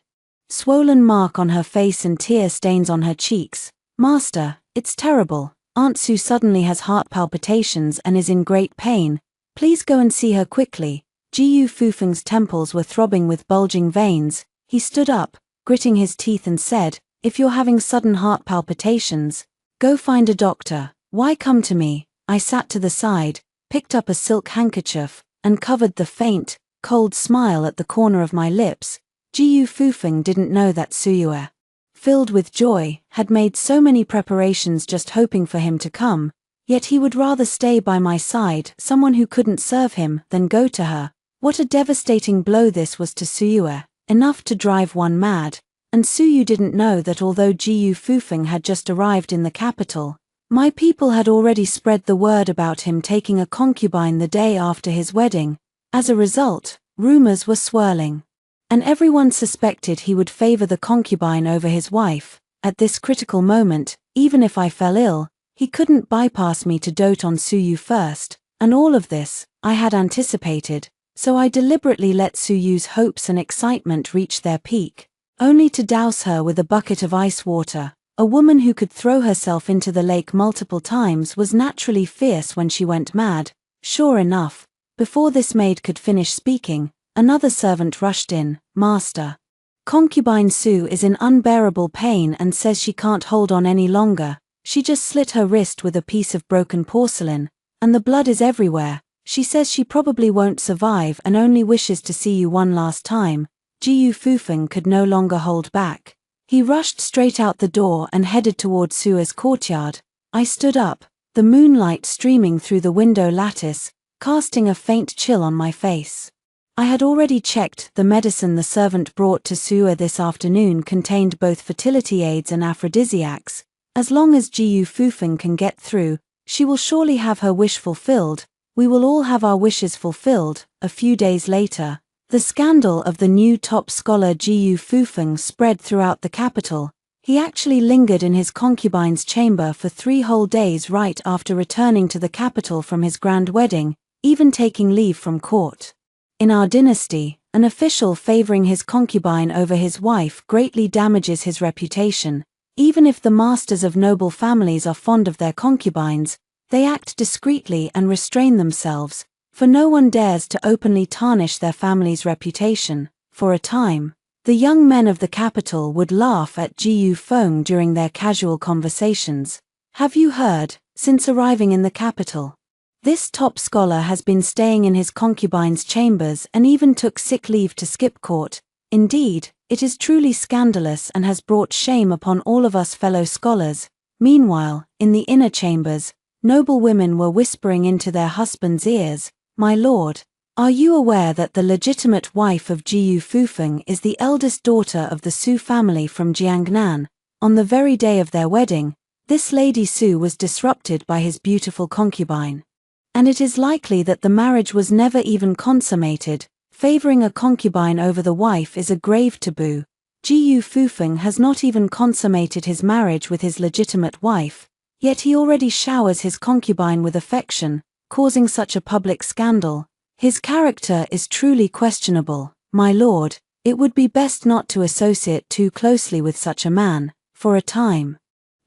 swollen mark on her face and tear stains on her cheeks. Master, it's terrible. Aunt Sue suddenly has heart palpitations and is in great pain. Please go and see her quickly. Jiyu Fufeng's temples were throbbing with bulging veins. He stood up, gritting his teeth and said, if you're having sudden heart palpitations, go find a doctor. Why come to me? I sat to the side, picked up a silk handkerchief, and covered the faint, cold smile at the corner of my lips. Jiyu Fufeng didn't know that Suyue, filled with joy, had made so many preparations just hoping for him to come, yet he would rather stay by my side, someone who couldn't serve him, than go to her. What a devastating blow this was to Suyue, enough to drive one mad. And Suyu didn't know that although Jiyu Fufeng had just arrived in the capital, my people had already spread the word about him taking a concubine the day after his wedding. As a result, rumors were swirling, and everyone suspected he would favor the concubine over his wife. At this critical moment, even if I fell ill, he couldn't bypass me to dote on Suyu first, and all of this, I had anticipated, so I deliberately let Suyu's hopes and excitement reach their peak, only to douse her with a bucket of ice water. A woman who could throw herself into the lake multiple times was naturally fierce when she went mad. Sure enough, before this maid could finish speaking, another servant rushed in. Master, concubine Su is in unbearable pain and says she can't hold on any longer. She just slit her wrist with a piece of broken porcelain, and the blood is everywhere. She says she probably won't survive and only wishes to see you one last time. Jiyu Fufeng could no longer hold back. He rushed straight out the door and headed toward Sua's courtyard. I stood up, the moonlight streaming through the window lattice, casting a faint chill on my face. I had already checked. The medicine the servant brought to Sua this afternoon contained both fertility aids and aphrodisiacs. As long as Jiyu Fufeng can get through, she will surely have her wish fulfilled. We will all have our wishes fulfilled. A few days later, the scandal of the new top scholar Jiyu Fufeng spread throughout the capital. He actually lingered in his concubine's chamber for 3 whole days right after returning to the capital from his grand wedding, even taking leave from court. In our dynasty, an official favoring his concubine over his wife greatly damages his reputation. Even if the masters of noble families are fond of their concubines, they act discreetly and restrain themselves, for no one dares to openly tarnish their family's reputation. For a time, the young men of the capital would laugh at Jiyu Feng during their casual conversations. Have you heard, since arriving in the capital, this top scholar has been staying in his concubine's chambers and even took sick leave to skip court. Indeed, it is truly scandalous and has brought shame upon all of us fellow scholars. Meanwhile, in the inner chambers, noble women were whispering into their husbands' ears, my lord, are you aware that the legitimate wife of Jiyu Fufeng is the eldest daughter of the Su family from Jiangnan? On the very day of their wedding, this Lady Su was disrupted by his beautiful concubine. And it is likely that the marriage was never even consummated. Favoring a concubine over the wife is a grave taboo. Jiyu Fufeng has not even consummated his marriage with his legitimate wife, yet he already showers his concubine with affection, causing such a public scandal. His character is truly questionable. My lord, it would be best not to associate too closely with such a man. For a time,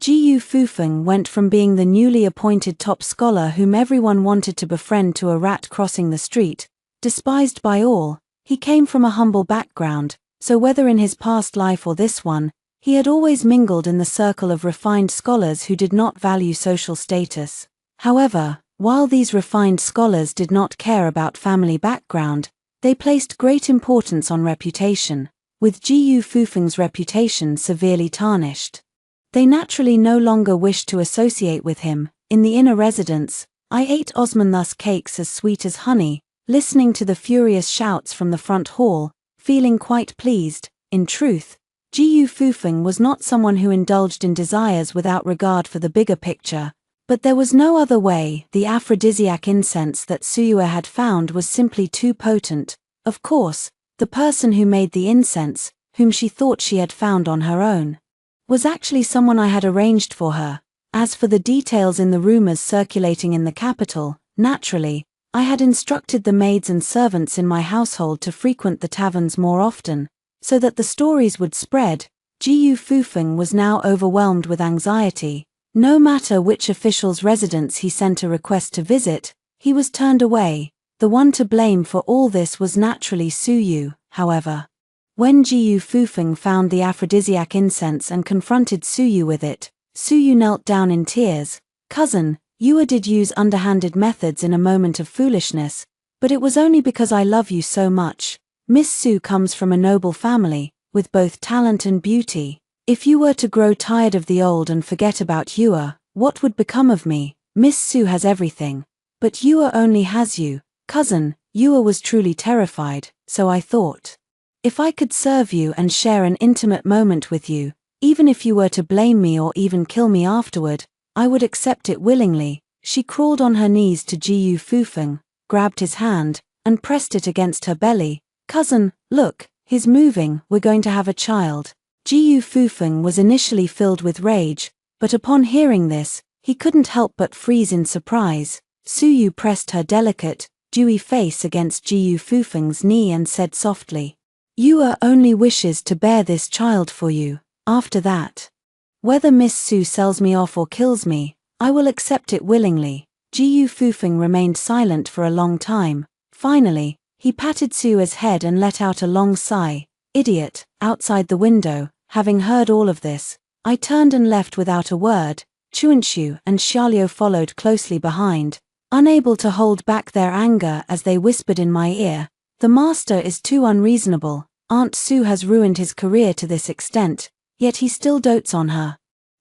Jiyu Fufeng went from being the newly appointed top scholar whom everyone wanted to befriend to a rat crossing the street, despised by all. He came from a humble background, so whether in his past life or this one, he had always mingled in the circle of refined scholars who did not value social status. However, while these refined scholars did not care about family background, they placed great importance on reputation. With Jiyu Fufeng's reputation severely tarnished, they naturally no longer wished to associate with him. In the inner residence, I ate Osmanthus cakes as sweet as honey, listening to the furious shouts from the front hall, feeling quite pleased. In truth, Jiyu Fufeng was not someone who indulged in desires without regard for the bigger picture, but there was no other way. The aphrodisiac incense that Suyue had found was simply too potent. Of course, the person who made the incense, whom she thought she had found on her own, was actually someone I had arranged for her. As for the details in the rumors circulating in the capital, naturally, I had instructed the maids and servants in my household to frequent the taverns more often, so that the stories would spread. Jiyu Fufeng was now overwhelmed with anxiety. No matter which official's residence he sent a request to visit, he was turned away. The one to blame for all this was naturally Suyu, however. When Jiyu Fufeng found the aphrodisiac incense and confronted Suyu with it, Suyu knelt down in tears. "Cousin, you did use underhanded methods in a moment of foolishness, but it was only because I love you so much. Miss Su comes from a noble family, with both talent and beauty. If you were to grow tired of the old and forget about Yua, what would become of me? Miss Su has everything, but Yua only has you. Cousin." Yua was truly terrified, so I thought, if I could serve you and share an intimate moment with you, even if you were to blame me or even kill me afterward, I would accept it willingly. She crawled on her knees to Jiyu Fufeng, grabbed his hand, and pressed it against her belly. "Cousin, look, he's moving, we're going to have a child." Jiyu Fufeng was initially filled with rage, but upon hearing this, he couldn't help but freeze in surprise. Suyu pressed her delicate, dewy face against Jiyu Fufeng's knee and said softly, "Yua only wishes to bear this child for you. After that, whether Miss Su sells me off or kills me, I will accept it willingly." Jiyu Fufeng remained silent for a long time. Finally, he patted Suyue's head and let out a long sigh. "Idiot." Outside the window, having heard all of this, I turned and left without a word. Chuanshu and Xiaoliu followed closely behind, unable to hold back their anger as they whispered in my ear, "The master is too unreasonable. Aunt Su has ruined his career to this extent, yet he still dotes on her."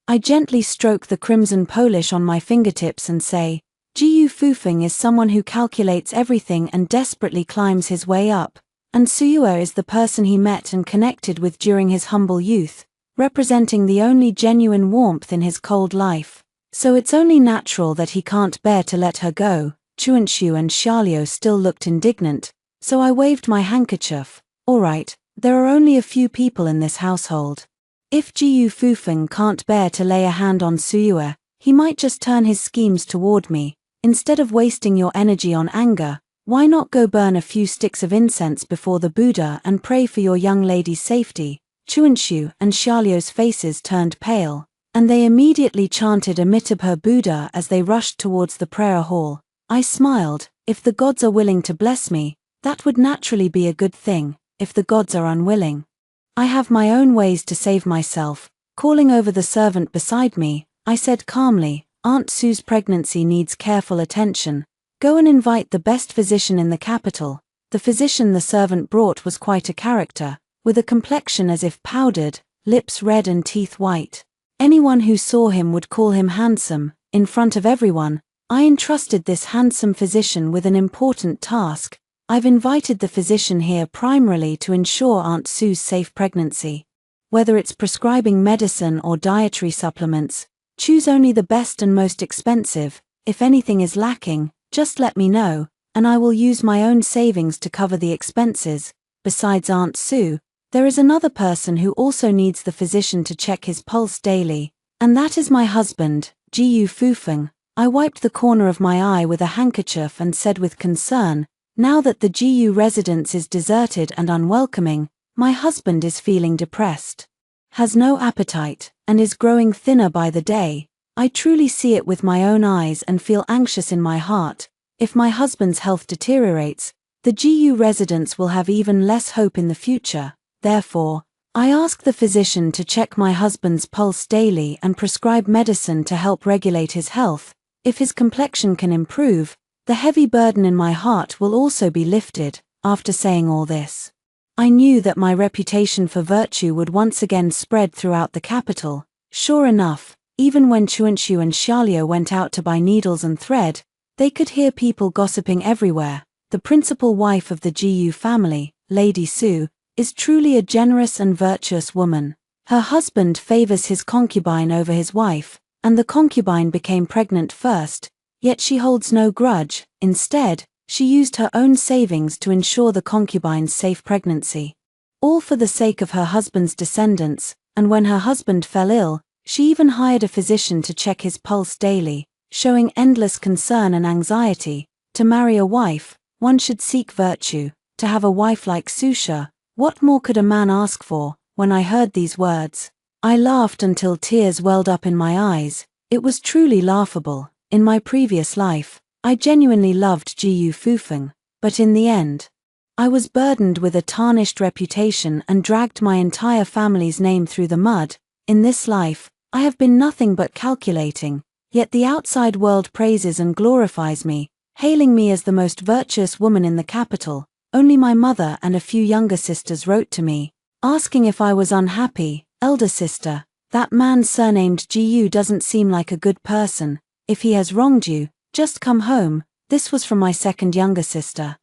I gently stroke the crimson polish on my fingertips and say, "Jiyu Fufeng is someone who calculates everything and desperately climbs his way up, and Suyue is the person he met and connected with during his humble youth, representing the only genuine warmth in his cold life. So it's only natural that he can't bear to let her go." Chuanshu and Xiaoliu still looked indignant, so I waved my handkerchief. "All right, there are only a few people in this household. If Jiyu Fufeng can't bear to lay a hand on Suyue, he might just turn his schemes toward me. Instead of wasting your energy on anger, why not go burn a few sticks of incense before the Buddha and pray for your young lady's safety?" Chuanshu and Xiaoliu's faces turned pale, and they immediately chanted Amitabha Buddha as they rushed towards the prayer hall. I smiled. If the gods are willing to bless me, that would naturally be a good thing. If the gods are unwilling, I have my own ways to save myself. Calling over the servant beside me, I said calmly, "Aunt Su's pregnancy needs careful attention. Go and invite the best physician in the capital." The physician the servant brought was quite a character, with a complexion as if powdered, lips red and teeth white. Anyone who saw him would call him handsome. In front of everyone, I entrusted this handsome physician with an important task. I've invited the physician here primarily to ensure Aunt Su's safe pregnancy. Whether it's prescribing medicine or dietary supplements, choose only the best and most expensive. If anything is lacking, just let me know, and I will use my own savings to cover the expenses. Besides Aunt Su, there is another person who also needs the physician to check his pulse daily, and that is my husband, Jiyu Fufeng. I wiped the corner of my eye with a handkerchief and said with concern, "Now that the Jiyu residence is deserted and unwelcoming, my husband is feeling depressed, has no appetite, and is growing thinner by the day. I truly see it with my own eyes and feel anxious in my heart. If my husband's health deteriorates, the Jiyu residence will have even less hope in the future. Therefore, I ask the physician to check my husband's pulse daily and prescribe medicine to help regulate his health. If his complexion can improve, the heavy burden in my heart will also be lifted." After saying all this, I knew that my reputation for virtue would once again spread throughout the capital. Sure enough, even when Chuanshu and Xiaoliu went out to buy needles and thread, they could hear people gossiping everywhere. The principal wife of the Jiyu family, Lady Su, is truly a generous and virtuous woman. Her husband favors his concubine over his wife, and the concubine became pregnant first, yet she holds no grudge. Instead, she used her own savings to ensure the concubine's safe pregnancy. All for the sake of her husband's descendants, and when her husband fell ill, she even hired a physician to check his pulse daily, showing endless concern and anxiety. To marry a wife, one should seek virtue. To have a wife like Susha, what more could a man ask for? When I heard these words, I laughed until tears welled up in my eyes. It was truly laughable. In my previous life, I genuinely loved Jiyu Fufeng, but in the end, I was burdened with a tarnished reputation and dragged my entire family's name through the mud. In this life, I have been nothing but calculating, yet the outside world praises and glorifies me, hailing me as the most virtuous woman in the capital. Only my mother and a few younger sisters wrote to me, asking if I was unhappy. Elder sister, that man surnamed Jiyu doesn't seem like a good person. If he has wronged you, just come home. This was from my second younger sister.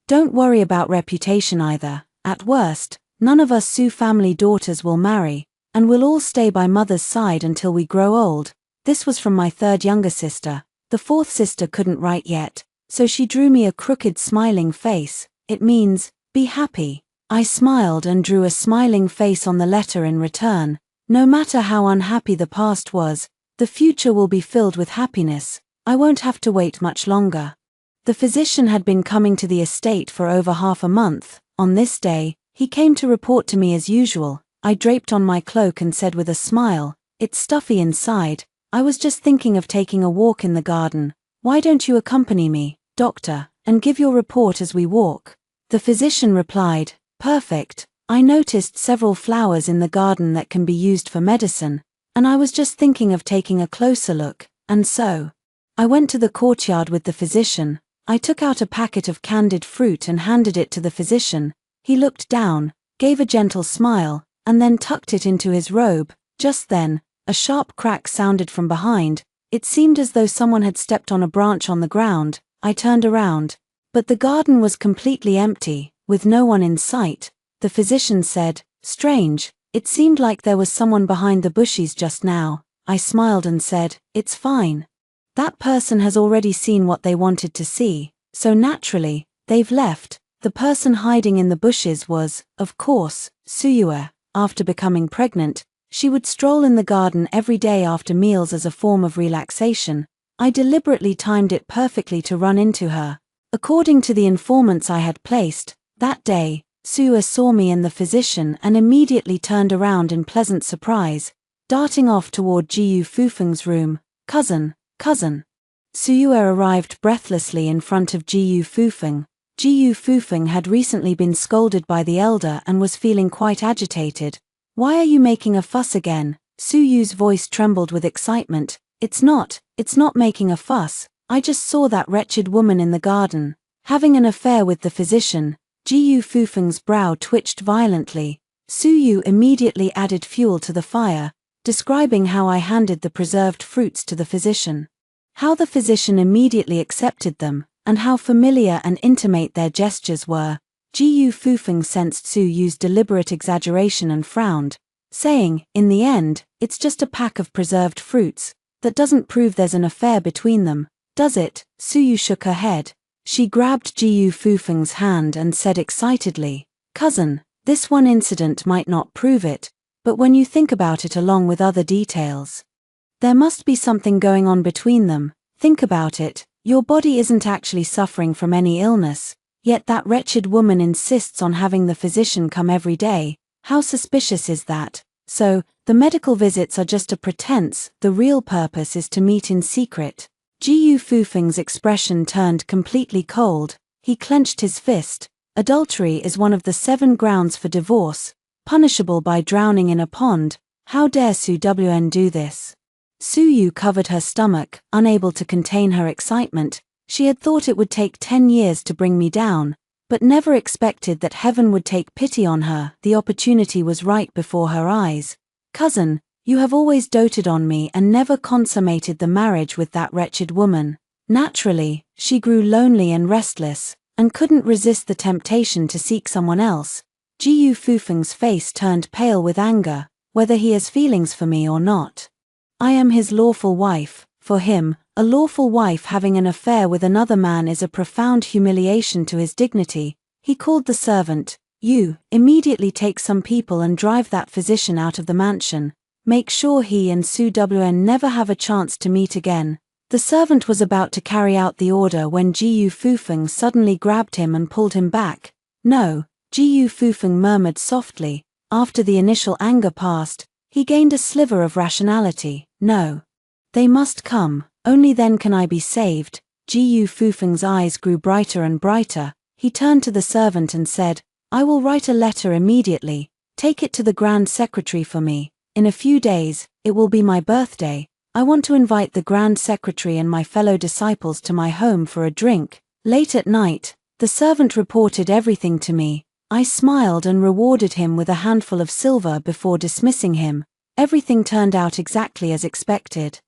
Don't worry about reputation either. At worst, none of us Su family daughters will marry, and we'll all stay by mother's side until we grow old. This was from my third younger sister. The fourth sister couldn't write yet, so she drew me a crooked smiling face. It means, be happy. I smiled and drew a smiling face on the letter in return. No matter how unhappy the past was, the future will be filled with happiness. I won't have to wait much longer. The physician had been coming to the estate for over half a month. On this day, he came to report to me as usual. I draped on my cloak and said with a smile, "It's stuffy inside. I was just thinking of taking a walk in the garden. Why don't you accompany me, doctor, and give your report as we walk?" The physician replied, "Perfect. I noticed several flowers in the garden that can be used for medicine, and I was just thinking of taking a closer look, and so I went to the courtyard with the physician. I took out a packet of candied fruit and handed it to the physician. He looked down, gave a gentle smile, and then tucked it into his robe. Just then, a sharp crack sounded from behind. It seemed as though someone had stepped on a branch on the ground. I turned around, but the garden was completely empty, with no one in sight. The physician said, "Strange, it seemed like there was someone behind the bushes just now." I smiled and said, "It's fine. That person has already seen what they wanted to see, so naturally, they've left." The person hiding in the bushes was, of course, Suyue. After becoming pregnant, she would stroll in the garden every day after meals as a form of relaxation. I deliberately timed it perfectly to run into her. According to the informants I had placed, that day, Suyue saw me and the physician and immediately turned around in pleasant surprise, darting off toward Jiyu Fufeng's room. Cousin. Suyue arrived breathlessly in front of Jiyu Fufeng. Jiyu Fufeng had recently been scolded by the elder and was feeling quite agitated. "Why are you making a fuss again?" Suyue's voice trembled with excitement. It's not making a fuss. I just saw that wretched woman in the garden, having an affair with the physician." Jiyu Fufeng's brow twitched violently. Suyue immediately added fuel to the fire, describing how I handed the preserved fruits to the physician. How the physician immediately accepted them, and how familiar and intimate their gestures were. Jiyu Fufeng sensed Suyue's deliberate exaggeration and frowned, saying, "In the end, it's just a pack of preserved fruits. That doesn't prove there's an affair between them, does it?" Suyue shook her head. She grabbed Jiyu Fufeng's hand and said excitedly, "Cousin, this one incident might not prove it, but when you think about it along with other details, there must be something going on between them. Think about it, your body isn't actually suffering from any illness, yet that wretched woman insists on having the physician come every day. How suspicious is that? So, the medical visits are just a pretense, the real purpose is to meet in secret." Jiyu Fufeng's expression turned completely cold. He clenched his fist. "Adultery is one of the 7 grounds for divorce, punishable by drowning in a pond. How dare Su-Wn do this?" Suyue covered her stomach, unable to contain her excitement. She had thought it would take 10 years to bring me down, but never expected that heaven would take pity on her. The opportunity was right before her eyes. "Cousin, you have always doted on me and never consummated the marriage with that wretched woman." Naturally, she grew lonely and restless, and couldn't resist the temptation to seek someone else. Jiyu Fufeng's face turned pale with anger. whether he has feelings for me or not. I am his lawful wife. For him, a lawful wife having an affair with another man is a profound humiliation to his dignity. He called the servant. You, immediately take some people and drive that physician out of the mansion. Make sure he and Su Wn never have a chance to meet again. The servant was about to carry out the order when Jiu Fufeng suddenly grabbed him and pulled him back. No, Jiu Fufeng murmured softly. After the initial anger passed, he gained a sliver of rationality. No. They must come, only then can I be saved. Jiu Fufeng's eyes grew brighter and brighter. He turned to the servant and said, I will write a letter immediately. Take it to the Grand Secretary for me. In a few days, it will be my birthday. I want to invite the Grand Secretary and my fellow disciples to my home for a drink. Late at night, the servant reported everything to me. I smiled and rewarded him with a handful of silver before dismissing him. Everything turned out exactly as expected.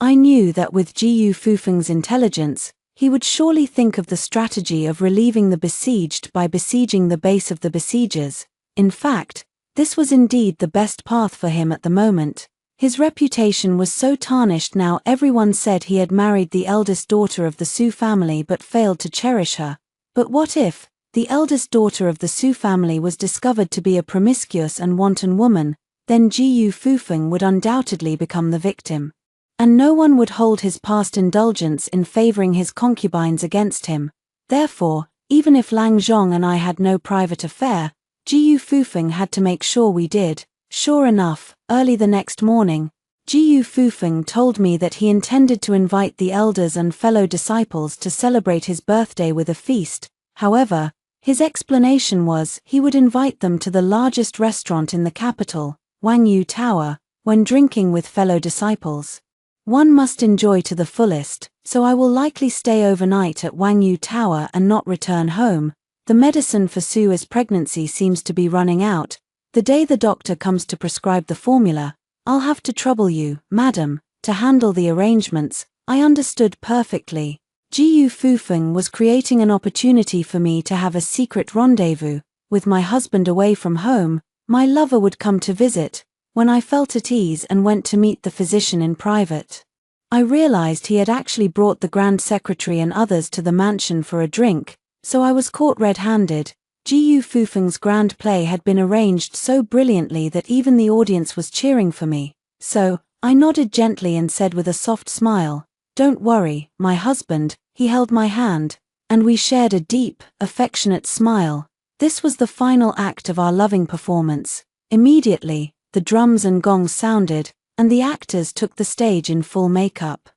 I knew that with Jiu Fufeng's intelligence, he would surely think of the strategy of relieving the besieged by besieging the base of the besiegers. In fact, this was indeed the best path for him at the moment. His reputation was so tarnished now. Everyone said he had married the eldest daughter of the Su family but failed to cherish her. But what if the eldest daughter of the Su family was discovered to be a promiscuous and wanton woman? Then Jiu Fufeng would undoubtedly become the victim. And no one would hold his past indulgence in favoring his concubines against him. Therefore, even if Lang Zhong and I had no private affair, Jiu Fufeng had to make sure we did. Sure enough, early the next morning, Jiu Fufeng told me that he intended to invite the elders and fellow disciples to celebrate his birthday with a feast. However, his explanation was he would invite them to the largest restaurant in the capital, Wangyu Tower, when drinking with fellow disciples. One must enjoy to the fullest, so I will likely stay overnight at Wangyu Tower and not return home. The medicine for Su's pregnancy seems to be running out. The day the doctor comes to prescribe the formula, I'll have to trouble you, madam, to handle the arrangements. I understood perfectly. Jiu Fufeng was creating an opportunity for me to have a secret rendezvous. With my husband away from home, my lover would come to visit. When I felt at ease and went to meet the physician in private, I realized he had actually brought the Grand Secretary and others to the mansion for a drink, so I was caught red-handed. Jiu Fufeng's grand play had been arranged so brilliantly that even the audience was cheering for me. So, I nodded gently and said with a soft smile, Don't worry, my husband. He held my hand, and we shared a deep, affectionate smile. This was the final act of our loving performance. Immediately, the drums and gongs sounded, and the actors took the stage in full makeup.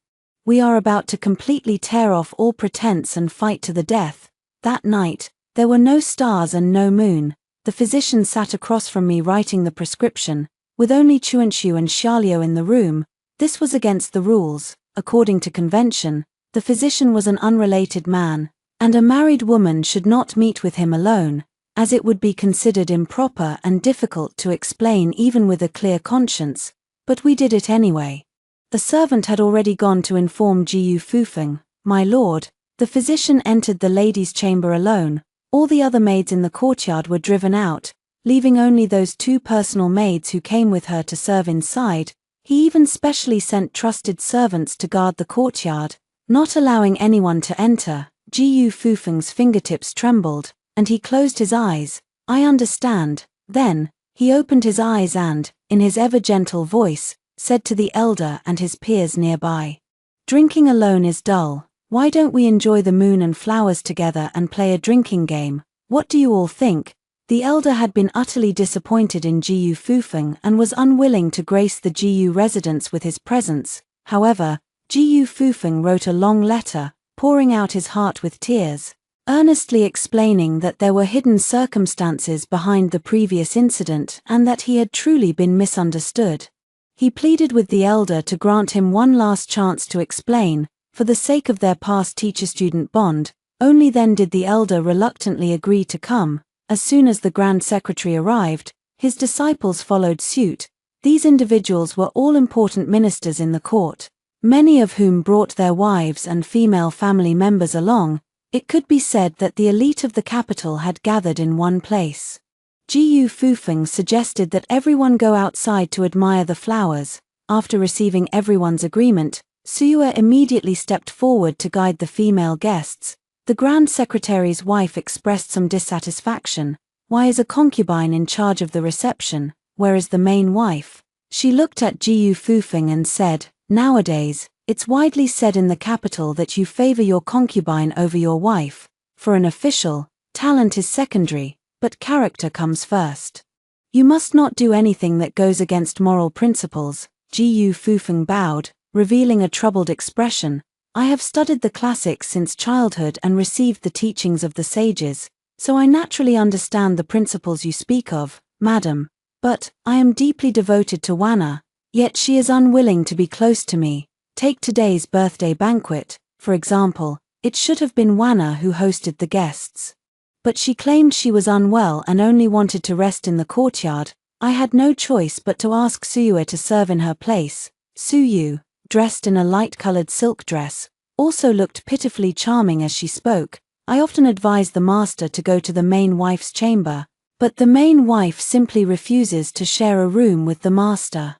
We are about to completely tear off all pretense and fight to the death. That night, there were no stars and no moon. The physician sat across from me writing the prescription, with only Chuanxu and Xiaoliu in the room. This was against the rules. According to convention, the physician was an unrelated man, and a married woman should not meet with him alone, as it would be considered improper and difficult to explain even with a clear conscience, but we did it anyway. The servant had already gone to inform Jiu Fufeng. My lord, the physician entered the ladies' chamber alone. All the other maids in the courtyard were driven out, leaving only those 2 personal maids who came with her to serve inside. He even specially sent trusted servants to guard the courtyard, not allowing anyone to enter. Jiu Fufeng's fingertips trembled, and he closed his eyes. I understand. Then, he opened his eyes and, in his ever-gentle voice, said to the elder and his peers nearby, Drinking alone is dull. Why don't we enjoy the moon and flowers together and play a drinking game? What do you all think? The elder had been utterly disappointed in Jiu Fufeng and was unwilling to grace the Jiu residents with his presence. However, Jiu Fufeng wrote a long letter, pouring out his heart with tears, earnestly explaining that there were hidden circumstances behind the previous incident and that he had truly been misunderstood. He pleaded with the elder to grant him one last chance to explain, for the sake of their past teacher-student bond. Only then did the elder reluctantly agree to come. As soon as the Grand Secretary arrived, his disciples followed suit. These individuals were all important ministers in the court, many of whom brought their wives and female family members along. It could be said that the elite of the capital had gathered in one place. Jiyu Fufeng suggested that everyone go outside to admire the flowers. After receiving everyone's agreement, Suyue immediately stepped forward to guide the female guests. The Grand Secretary's wife expressed some dissatisfaction. Why is a concubine in charge of the reception, whereas the main wife? She looked at Jiyu Fufeng and said, "Nowadays, it's widely said in the capital that you favor your concubine over your wife. For an official, talent is secondary, but character comes first. You must not do anything that goes against moral principles." Jiyu Fufeng bowed, revealing a troubled expression. "I have studied the classics since childhood and received the teachings of the sages, so I naturally understand the principles you speak of, madam. But I am deeply devoted to Wanna, yet she is unwilling to be close to me. Take today's birthday banquet, for example. It should have been Wanna who hosted the guests. But she claimed she was unwell and only wanted to rest in the courtyard. I had no choice but to ask Suyue to serve in her place." Suyu, dressed in a light-colored silk dress, also looked pitifully charming as she spoke. "I often advise the master to go to the main wife's chamber, but the main wife simply refuses to share a room with the master.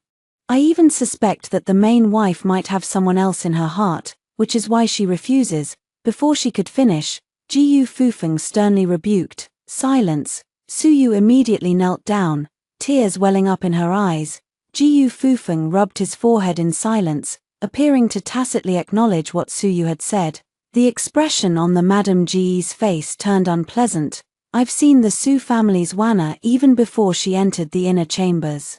I even suspect that the main wife might have someone else in her heart, which is why she refuses." Before she could finish, Jiyu Fufeng sternly rebuked, "Silence." Suyu immediately knelt down, tears welling up in her eyes. Jiyu Fufeng rubbed his forehead in silence, appearing to tacitly acknowledge what Suyu had said. The expression on the Madame Ji's face turned unpleasant. "I've seen the Su family's Wanna even before she entered the inner chambers.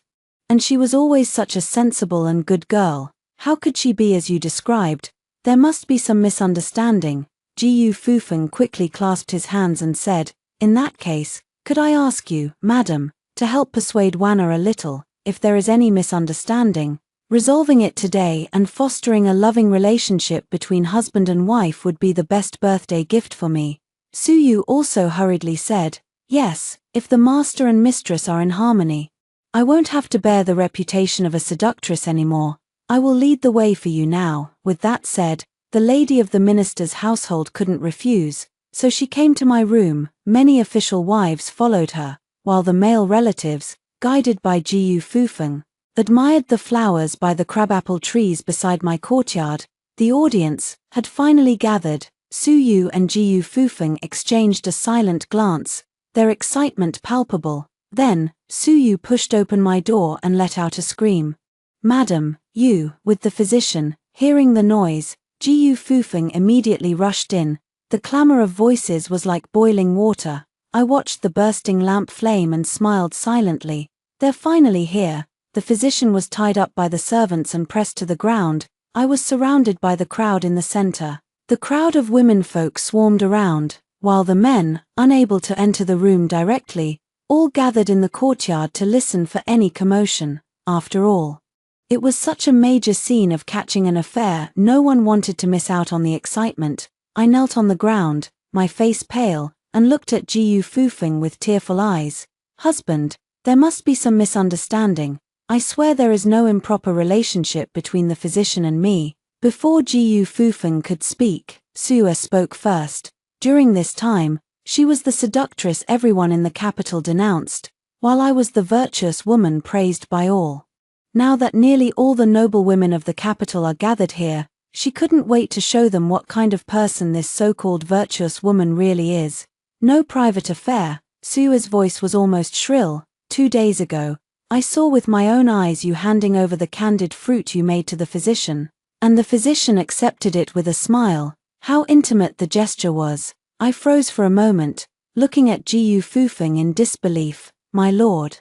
And she was always such a sensible and good girl. How could she be as you described? There must be some misunderstanding." Jiyu Fufeng quickly clasped his hands and said, "In that case, could I ask you, madam, to help persuade Wanna a little, if there is any misunderstanding? Resolving it today and fostering a loving relationship between husband and wife would be the best birthday gift for me." Suyu also hurriedly said, "Yes, if the master and mistress are in harmony. I won't have to bear the reputation of a seductress anymore. I will lead the way for you now." With that said, the lady of the minister's household couldn't refuse, so she came to my room. Many official wives followed her, while the male relatives, guided by Jiyu Fufeng, admired the flowers by the crabapple trees beside my courtyard. The audience had finally gathered. Suyu and Jiyu Fufeng exchanged a silent glance, their excitement palpable. Then, Suyu pushed open my door and let out a scream. "Madam, you, with the physician." Hearing the noise, Jiyu Fufeng immediately rushed in. The clamor of voices was like boiling water. I watched the bursting lamp flame and smiled silently. "They're finally here." The physician was tied up by the servants and pressed to the ground. I was surrounded by the crowd in the center. The crowd of womenfolk swarmed around, while the men, unable to enter the room directly, all gathered in the courtyard to listen for any commotion. After all, it was such a major scene of catching an affair, no one wanted to miss out on the excitement. I knelt on the ground, my face pale, and looked at Jiyu Fufeng with tearful eyes. "Husband, there must be some misunderstanding. I swear there is no improper relationship between the physician and me." Before Jiyu Fufeng could speak, Sua spoke first. During this time, she was the seductress everyone in the capital denounced, while I was the virtuous woman praised by all. Now that nearly all the noble women of the capital are gathered here, she couldn't wait to show them what kind of person this so-called virtuous woman really is. "No private affair." Sua's voice was almost shrill. "2 days ago, I saw with my own eyes you handing over the candied fruit you made to the physician. And the physician accepted it with a smile." How intimate the gesture was. I froze for a moment, looking at Jiyu Fufeng in disbelief. "My lord,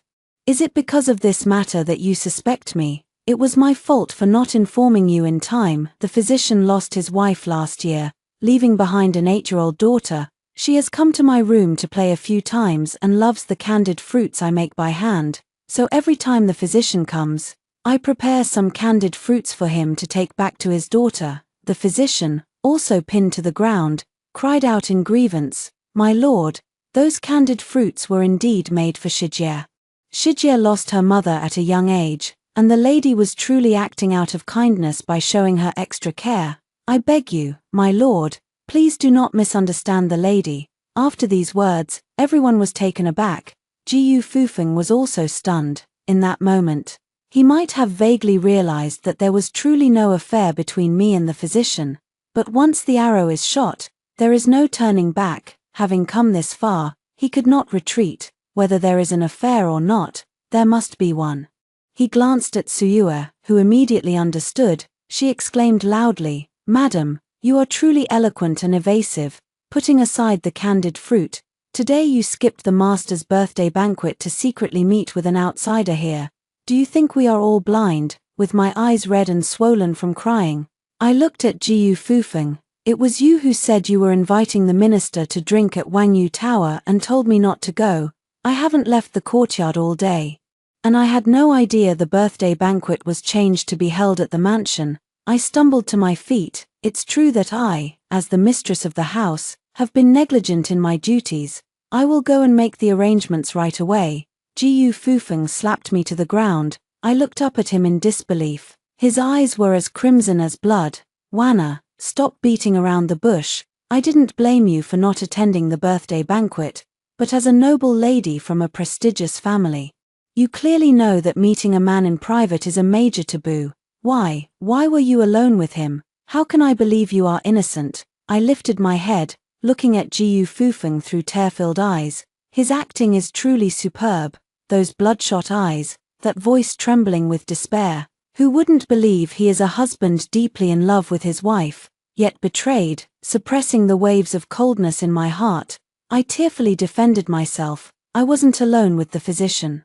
is it because of this matter that you suspect me? It was my fault for not informing you in time. The physician lost his wife last year, leaving behind an 8-year-old daughter. She has come to my room to play a few times and loves the candied fruits I make by hand. So every time the physician comes, I prepare some candied fruits for him to take back to his daughter." The physician, also pinned to the ground, cried out in grievance, "My lord, those candied fruits were indeed made for Shijie. Shijie lost her mother at a young age, and the lady was truly acting out of kindness by showing her extra care. I beg you, my lord, please do not misunderstand the lady." After these words, everyone was taken aback. Jiyu Fufeng was also stunned. In that moment, he might have vaguely realized that there was truly no affair between me and the physician, but once the arrow is shot, there is no turning back. Having come this far, he could not retreat. Whether there is an affair or not, there must be one. He glanced at Suyue, who immediately understood. She exclaimed loudly, "Madam, you are truly eloquent and evasive, putting aside the candid fruit. Today you skipped the master's birthday banquet to secretly meet with an outsider here. Do you think we are all blind?" With my eyes red and swollen from crying, I looked at Jiyu Fufeng. "It was you who said you were inviting the minister to drink at Wangyu Tower and told me not to go. I haven't left the courtyard all day. And I had no idea the birthday banquet was changed to be held at the mansion." I stumbled to my feet. It's true that I, as the mistress of the house, have been negligent in my duties. I will go and make the arrangements right away. Jiyu Fufeng slapped me to the ground. I looked up at him in disbelief. His eyes were as crimson as blood. "Wanna, stop beating around the bush. I didn't blame you for not attending the birthday banquet, but as a noble lady from a prestigious family, you clearly know that meeting a man in private is a major taboo. Why were you alone with him? How can I believe you are innocent?" I lifted my head, looking at Jiyu Fufeng through tear-filled eyes. His acting is truly superb. Those bloodshot eyes, that voice trembling with despair. Who wouldn't believe he is a husband deeply in love with his wife, yet betrayed? Suppressing the waves of coldness in my heart, I tearfully defended myself. I wasn't alone with the physician.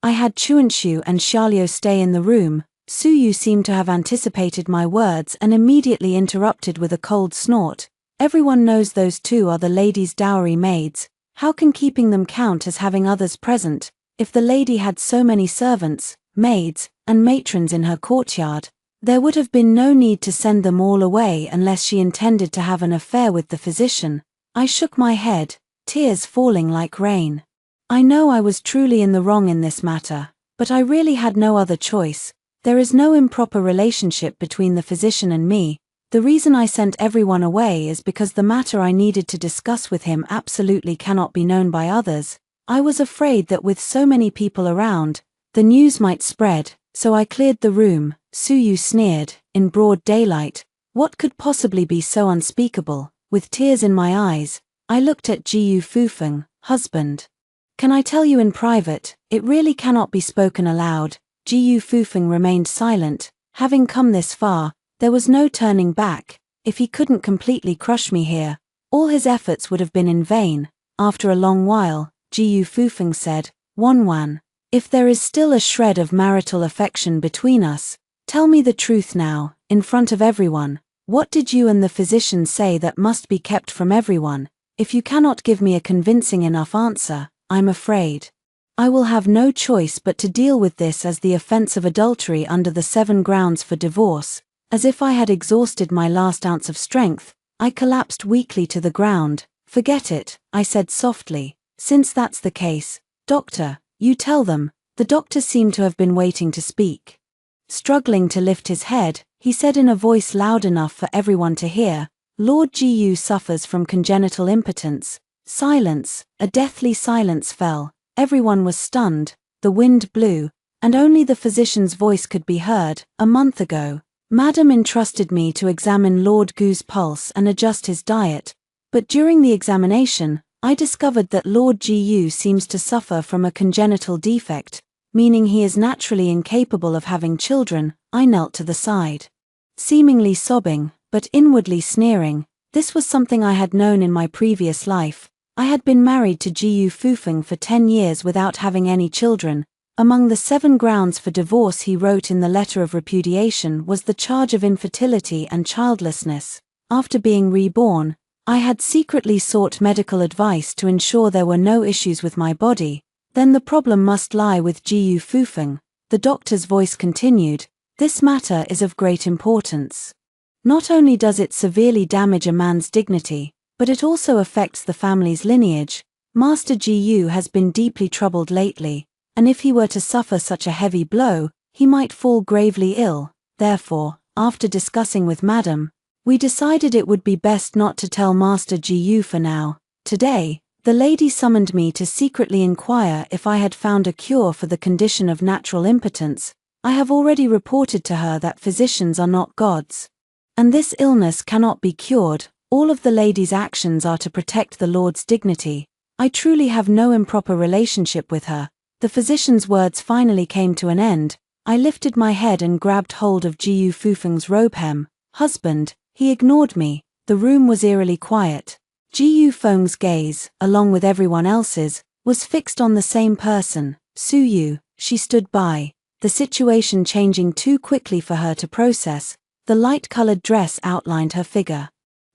I had Chuanshu and Xiaoliu stay in the room. Suyu seemed to have anticipated my words and immediately interrupted with a cold snort. "Everyone knows those two are the lady's dowry maids. How can keeping them count as having others present? If the lady had so many servants, maids, and matrons in her courtyard, there would have been no need to send them all away unless she intended to have an affair with the physician." I shook my head, tears falling like rain. I know I was truly in the wrong in this matter, but I really had no other choice. There is no improper relationship between the physician and me. The reason I sent everyone away is because the matter I needed to discuss with him absolutely cannot be known by others. I was afraid that with so many people around, the news might spread, so I cleared the room. Suyu sneered, in broad daylight. What could possibly be so unspeakable? With tears in my eyes, I looked at Jiyu Fufeng. "Husband, can I tell you in private? It really cannot be spoken aloud." Jiyu Fufeng remained silent. Having come this far, there was no turning back. If he couldn't completely crush me here, all his efforts would have been in vain. After a long while, Jiyu Fufeng said, "Wanwan, if there is still a shred of marital affection between us, tell me the truth now, in front of everyone. What did you and the physician say that must be kept from everyone? If you cannot give me a convincing enough answer, I'm afraid I will have no choice but to deal with this as the offense of adultery under the 7 grounds for divorce." As if I had exhausted my last ounce of strength, I collapsed weakly to the ground. "Forget it," I said softly. "Since that's the case, doctor, you tell them." The doctor seemed to have been waiting to speak. Struggling to lift his head, he said in a voice loud enough for everyone to hear, "Lord Jiyu suffers from congenital impotence." Silence, a deathly silence fell. Everyone was stunned. The wind blew, and only the physician's voice could be heard. "A month ago, Madam entrusted me to examine Lord Gu's pulse and adjust his diet, but during the examination, I discovered that Lord Jiyu seems to suffer from a congenital defect, meaning he is naturally incapable of having children." I knelt to the side, seemingly sobbing, but inwardly sneering. This was something I had known in my previous life. I had been married to Jiyu Fufeng for 10 years without having any children. Among the 7 grounds for divorce he wrote in the letter of repudiation was the charge of infertility and childlessness. After being reborn, I had secretly sought medical advice to ensure there were no issues with my body. Then the problem must lie with Jiyu Fufeng. The doctor's voice continued, "This matter is of great importance. Not only does it severely damage a man's dignity, but it also affects the family's lineage. Master Jiyu has been deeply troubled lately, and if he were to suffer such a heavy blow, he might fall gravely ill. Therefore, after discussing with Madam, we decided it would be best not to tell Master Jiyu for now. Today, The lady summoned me to secretly inquire if I had found a cure for the condition of natural impotence. I have already reported to her that physicians are not gods. And this illness cannot be cured. All of the lady's actions are to protect the Lord's dignity. I truly have no improper relationship with her. The physician's words finally came to an end. I lifted my head and grabbed hold of Jiu Fufeng's robe hem. Husband, he ignored me. The room was eerily quiet. Jiu Feng's gaze, along with everyone else's, was fixed on the same person, Su Yu. She stood by, the situation changing too quickly for her to process. The light-colored dress outlined her figure,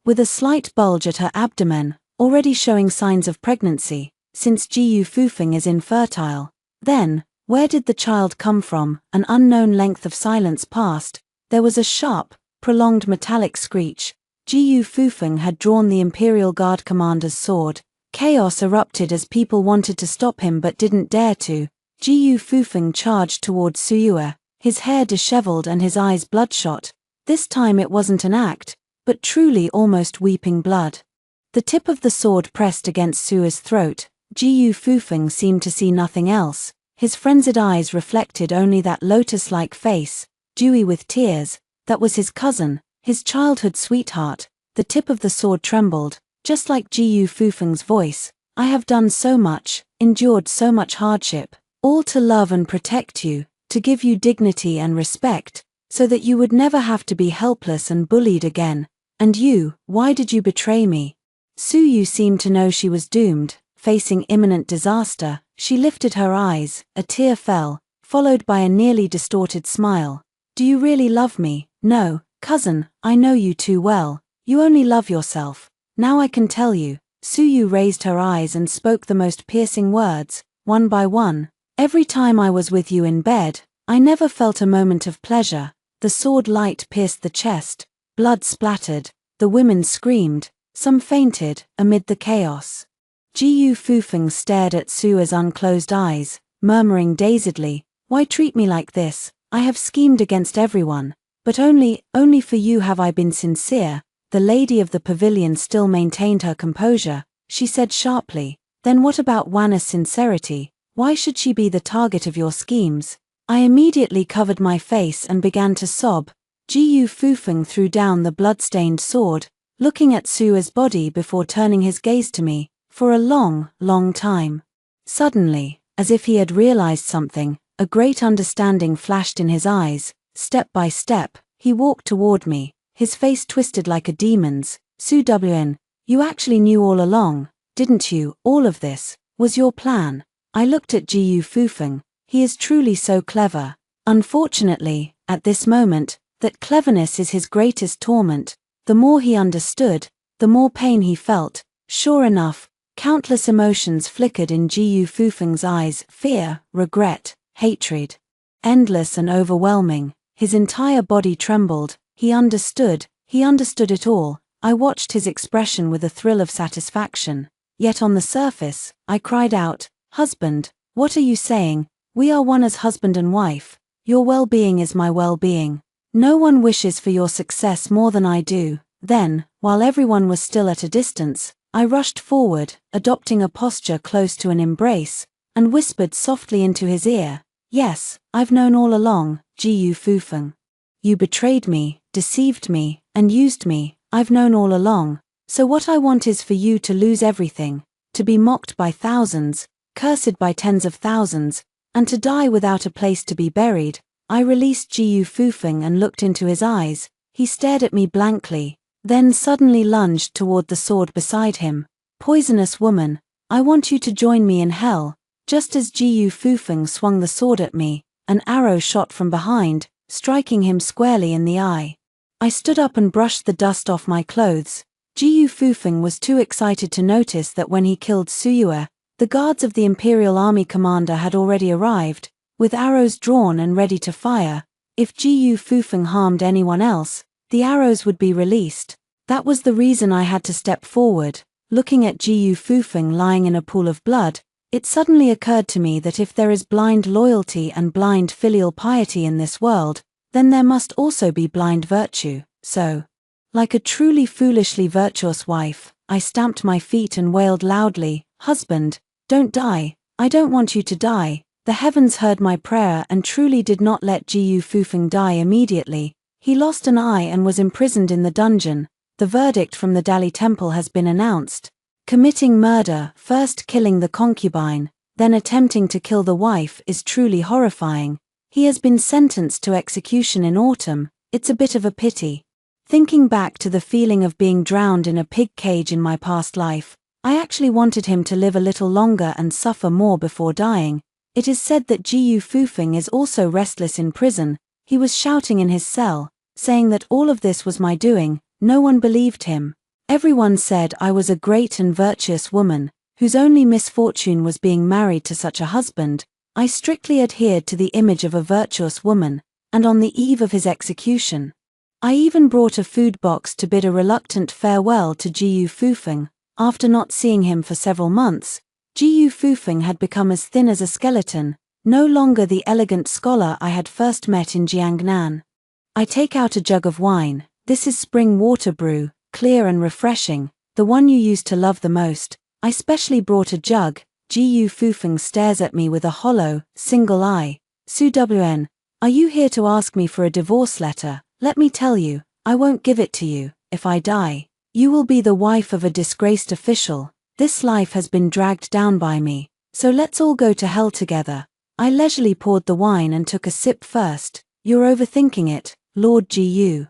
with a slight bulge at her abdomen, already showing signs of pregnancy, since Jiu Fufeng is infertile. Then, where did the child come from? An unknown length of silence passed. There was a sharp, prolonged metallic screech. Jiu Fufeng had drawn the Imperial Guard commander's sword. Chaos erupted as people wanted to stop him but didn't dare to. Jiu Fufeng charged towards Suyue, his hair disheveled and his eyes bloodshot. This time it wasn't an act, but truly almost weeping blood. The tip of the sword pressed against Sue's throat. Jiu Fufeng seemed to see nothing else. His frenzied eyes reflected only that lotus-like face, dewy with tears. That was his cousin, his childhood sweetheart. The tip of the sword trembled, just like Jiu Fufeng's voice. I have done so much, endured so much hardship, all to love and protect you, to give you dignity and respect, so that you would never have to be helpless and bullied again. And you, why did you betray me? Suyu seemed to know she was doomed, facing imminent disaster. She lifted her eyes, a tear fell, followed by a nearly distorted smile. Do you really love me? No, cousin, I know you too well. You only love yourself. Now I can tell you. Suyu raised her eyes and spoke the most piercing words, one by one. Every time I was with you in bed, I never felt a moment of pleasure. The sword light pierced the chest, blood splattered, the women screamed, some fainted, amid the chaos. Jiu Fufeng stared at Sue's unclosed eyes, murmuring dazedly, why treat me like this? I have schemed against everyone, but only for you have I been sincere. The lady of the pavilion still maintained her composure. She said sharply, then what about Wanna's sincerity? Why should she be the target of your schemes? I immediately covered my face and began to sob. Jiu Fufeng threw down the blood-stained sword, looking at Sue's body before turning his gaze to me, for a long, long time. Suddenly, as if he had realized something, a great understanding flashed in his eyes. Step by step, he walked toward me, his face twisted like a demon's. Su Wn, you actually knew all along, didn't you? All of this was your plan. I looked at Jiu Fufeng. He is truly so clever. Unfortunately, at this moment, that cleverness is his greatest torment. The more he understood, the more pain he felt. Sure enough, countless emotions flickered in Jiu Fufeng's eyes: fear, regret, hatred. Endless and overwhelming. His entire body trembled. He understood it all. I watched his expression with a thrill of satisfaction. Yet on the surface, I cried out, husband, what are you saying? We are one as husband and wife. Your well-being is my well-being. No one wishes for your success more than I do. Then, while everyone was still at a distance, I rushed forward, adopting a posture close to an embrace, and whispered softly into his ear, yes, I've known all along, Jiu Fufeng. You betrayed me, deceived me, and used me. I've known all along. So what I want is for you to lose everything, to be mocked by thousands, cursed by tens of thousands, and to die without a place to be buried. I released Jiu Fufeng and looked into his eyes. He stared at me blankly, then suddenly lunged toward the sword beside him. Poisonous woman, I want you to join me in hell. Just as Jiu Fufeng swung the sword at me, an arrow shot from behind, striking him squarely in the eye. I stood up and brushed the dust off my clothes. Jiu Fufeng was too excited to notice that when he killed Suyue, the guards of the Imperial Army commander had already arrived, with arrows drawn and ready to fire. If Jiu Fufeng harmed anyone else, the arrows would be released. That was the reason I had to step forward. Looking at Jiu Fufeng lying in a pool of blood, it suddenly occurred to me that if there is blind loyalty and blind filial piety in this world, then there must also be blind virtue. So, like a truly foolishly virtuous wife, I stamped my feet and wailed loudly, "Husband, don't die, I don't want you to die." The heavens heard my prayer and truly did not let Jiyu Fufeng die immediately. He lost an eye and was imprisoned in the dungeon. The verdict from the Dali Temple has been announced. Committing murder, first killing the concubine, then attempting to kill the wife, is truly horrifying. He has been sentenced to execution in autumn. It's a bit of a pity. Thinking back to the feeling of being drowned in a pig cage in my past life, I actually wanted him to live a little longer and suffer more before dying. It is said that Jiyu Fufeng is also restless in prison. He was shouting in his cell, saying that all of this was my doing. No one believed him. Everyone said I was a great and virtuous woman, whose only misfortune was being married to such a husband. I strictly adhered to the image of a virtuous woman, and on the eve of his execution, I even brought a food box to bid a reluctant farewell to Jiyu Fufeng. After not seeing him for several months, Jiyu Fufeng had become as thin as a skeleton, no longer the elegant scholar I had first met in Jiangnan. I take out a jug of wine. This is spring water brew, clear and refreshing, the one you used to love the most. I specially brought a jug. Jiyu Fufeng stares at me with a hollow, single eye. Su Wn, are you here to ask me for a divorce letter? Let me tell you, I won't give it to you. If I die, you will be the wife of a disgraced official. This life has been dragged down by me, so let's all go to hell together. I leisurely poured the wine and took a sip first. You're overthinking it, Lord Jiyu.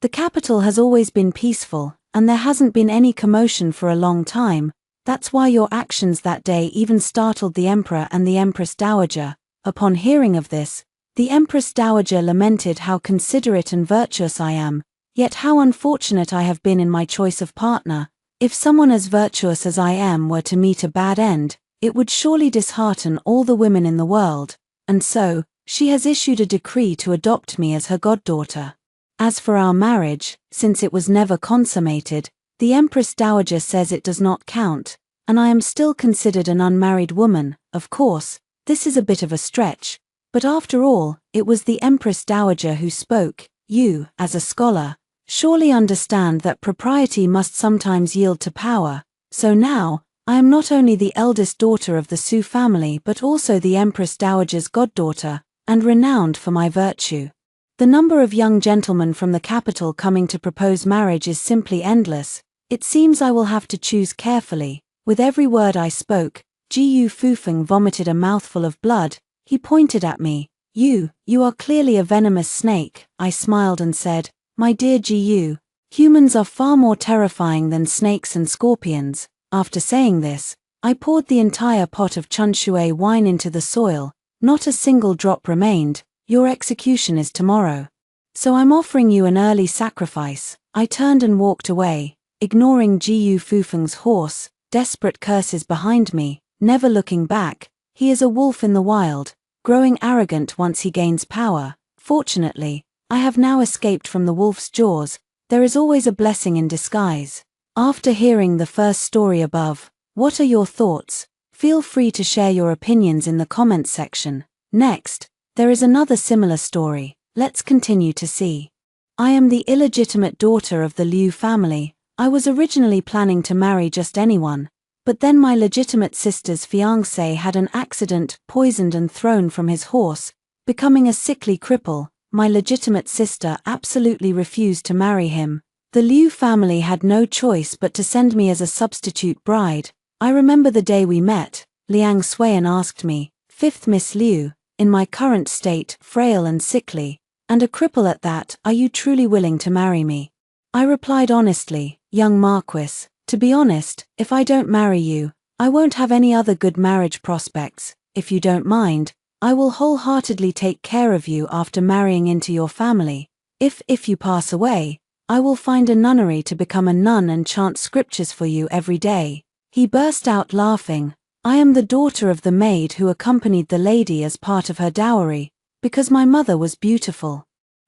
The capital has always been peaceful, and there hasn't been any commotion for a long time. That's why your actions that day even startled the Emperor and the Empress Dowager. Upon hearing of this, the Empress Dowager lamented how considerate and virtuous I am, yet how unfortunate I have been in my choice of partner. If someone as virtuous as I am were to meet a bad end, it would surely dishearten all the women in the world, and so, she has issued a decree to adopt me as her goddaughter. As for our marriage, since it was never consummated, the Empress Dowager says it does not count, and I am still considered an unmarried woman. Of course, this is a bit of a stretch, but after all, it was the Empress Dowager who spoke. You, as a scholar, surely understand that propriety must sometimes yield to power, so now, I am not only the eldest daughter of the Su family but also the Empress Dowager's goddaughter, and renowned for my virtue. The number of young gentlemen from the capital coming to propose marriage is simply endless. It seems I will have to choose carefully. With every word I spoke, Jiyu Fufeng vomited a mouthful of blood. He pointed at me. You are clearly a venomous snake. I smiled and said, my dear Jiyu, humans are far more terrifying than snakes and scorpions. After saying this, I poured the entire pot of Chunshui wine into the soil. Not a single drop remained. Your execution is tomorrow. So I'm offering you an early sacrifice. I turned and walked away, ignoring Jiyu Fufeng's hoarse, desperate curses behind me, never looking back. He is a wolf in the wild, growing arrogant once he gains power. Fortunately, I have now escaped from the wolf's jaws. There is always a blessing in disguise. After hearing the first story above, what are your thoughts? Feel free to share your opinions in the comments section. Next, there is another similar story. Let's continue to see. I am the illegitimate daughter of the Liu family. I was originally planning to marry just anyone, but then my legitimate sister's fiancé had an accident, poisoned and thrown from his horse, becoming a sickly cripple. My legitimate sister absolutely refused to marry him. The Liu family had no choice but to send me as a substitute bride. I remember the day we met. Liang Xuan asked me, "Fifth Miss Liu, in my current state, frail and sickly, and a cripple at that, are you truly willing to marry me?" I replied honestly, "Young Marquis, to be honest, if I don't marry you, I won't have any other good marriage prospects. If you don't mind, I will wholeheartedly take care of you after marrying into your family. If you pass away, I will find a nunnery to become a nun and chant scriptures for you every day." He burst out laughing. I am the daughter of the maid who accompanied the lady as part of her dowry, because my mother was beautiful.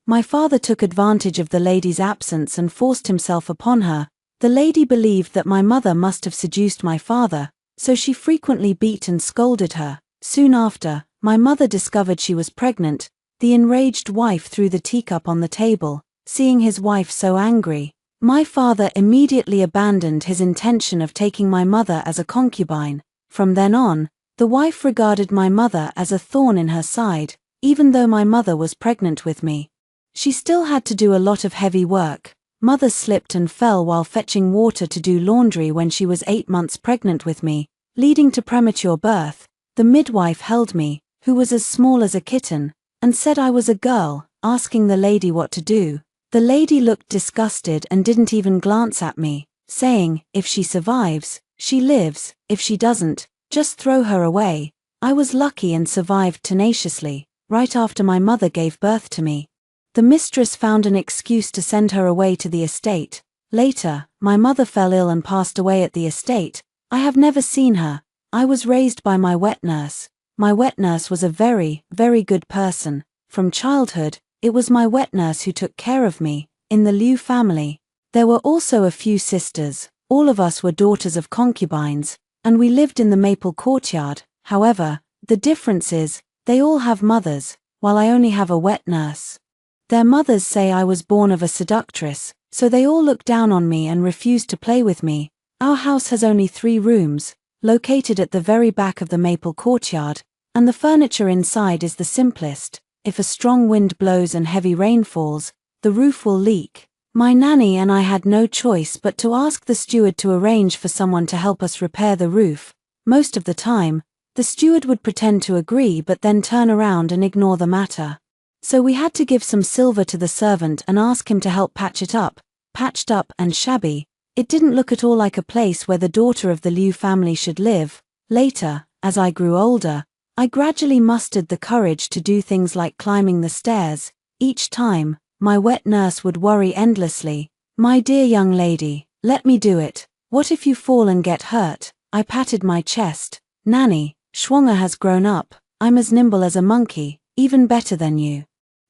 My father took advantage of the lady's absence and forced himself upon her. The lady believed that my mother must have seduced my father, so she frequently beat and scolded her. Soon after, my mother discovered she was pregnant. The enraged wife threw the teacup on the table. Seeing his wife so angry, My father immediately abandoned his intention of taking my mother as a concubine. From then on, the wife regarded my mother as a thorn in her side, even though my mother was pregnant with me. She still had to do a lot of heavy work. Mother slipped and fell while fetching water to do laundry when she was 8 months pregnant with me, leading to premature birth. The midwife held me, who was as small as a kitten, and said I was a girl, asking the lady what to do. The lady looked disgusted and didn't even glance at me, saying, "If she survives, she lives, if she doesn't, just throw her away." I was lucky and survived tenaciously. Right after my mother gave birth to me, the mistress found an excuse to send her away to the estate. Later, my mother fell ill and passed away at the estate. I have never seen her. I was raised by my wet nurse. My wet nurse was a very, very good person. From childhood, it was my wet nurse who took care of me. In the Liu family, there were also a few sisters. All of us were daughters of concubines, and we lived in the maple courtyard. However, the difference is, they all have mothers, while I only have a wet nurse. Their mothers say I was born of a seductress, so they all look down on me and refuse to play with me. Our house has only 3 rooms, located at the very back of the maple courtyard, and the furniture inside is the simplest. If a strong wind blows and heavy rain falls, the roof will leak. My nanny and I had no choice but to ask the steward to arrange for someone to help us repair the roof. Most of the time, the steward would pretend to agree but then turn around and ignore the matter. So we had to give some silver to the servant and ask him to help patch it up. Patched up and shabby, it didn't look at all like a place where the daughter of the Liu family should live. Later, as I grew older, I gradually mustered the courage to do things like climbing the stairs. Each time, my wet nurse would worry endlessly. "My dear young lady, let me do it. What if you fall and get hurt?" I patted my chest. "Nanny, Schwanger has grown up. I'm as nimble as a monkey, even better than you.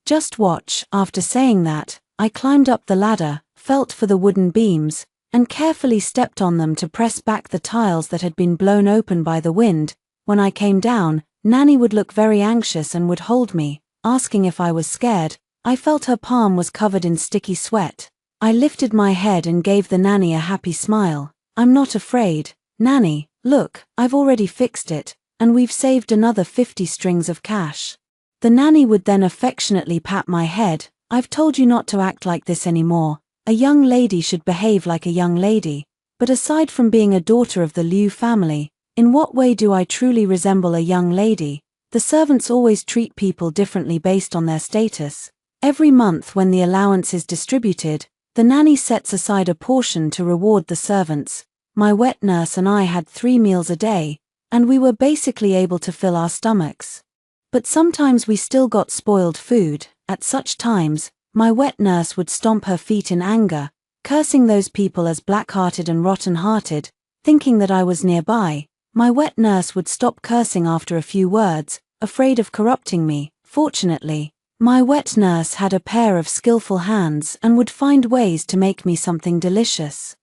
Just watch." After saying that, I climbed up the ladder, felt for the wooden beams, and carefully stepped on them to press back the tiles that had been blown open by the wind. When I came down, Nanny would look very anxious and would hold me, asking if I was scared. I felt her palm was covered in sticky sweat. I lifted my head and gave the nanny a happy smile. "I'm not afraid. Nanny, look, I've already fixed it, and we've saved another 50 strings of cash." The nanny would then affectionately pat my head. "I've told you not to act like this anymore. A young lady should behave like a young lady." But aside from being a daughter of the Liu family, in what way do I truly resemble a young lady? The servants always treat people differently based on their status. Every month when the allowance is distributed, the nanny sets aside a portion to reward the servants. My wet nurse and I had 3 meals a day, and we were basically able to fill our stomachs. But sometimes we still got spoiled food. At such times, my wet nurse would stomp her feet in anger, cursing those people as black-hearted and rotten-hearted. Thinking that I was nearby, my wet nurse would stop cursing after a few words, afraid of corrupting me. Fortunately, my wet nurse had a pair of skillful hands and would find ways to make me something delicious.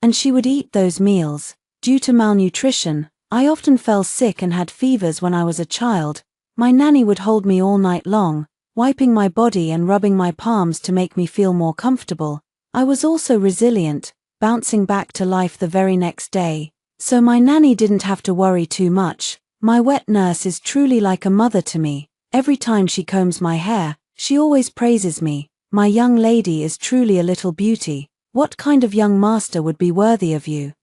And she would eat those meals. Due to malnutrition, I often fell sick and had fevers when I was a child. My nanny would hold me all night long, wiping my body and rubbing my palms to make me feel more comfortable. I was also resilient, bouncing back to life the very next day. So my nanny didn't have to worry too much. My wet nurse is truly like a mother to me. Every time she combs my hair, she always praises me. "My young lady is truly a little beauty. What kind of young master would be worthy of you?"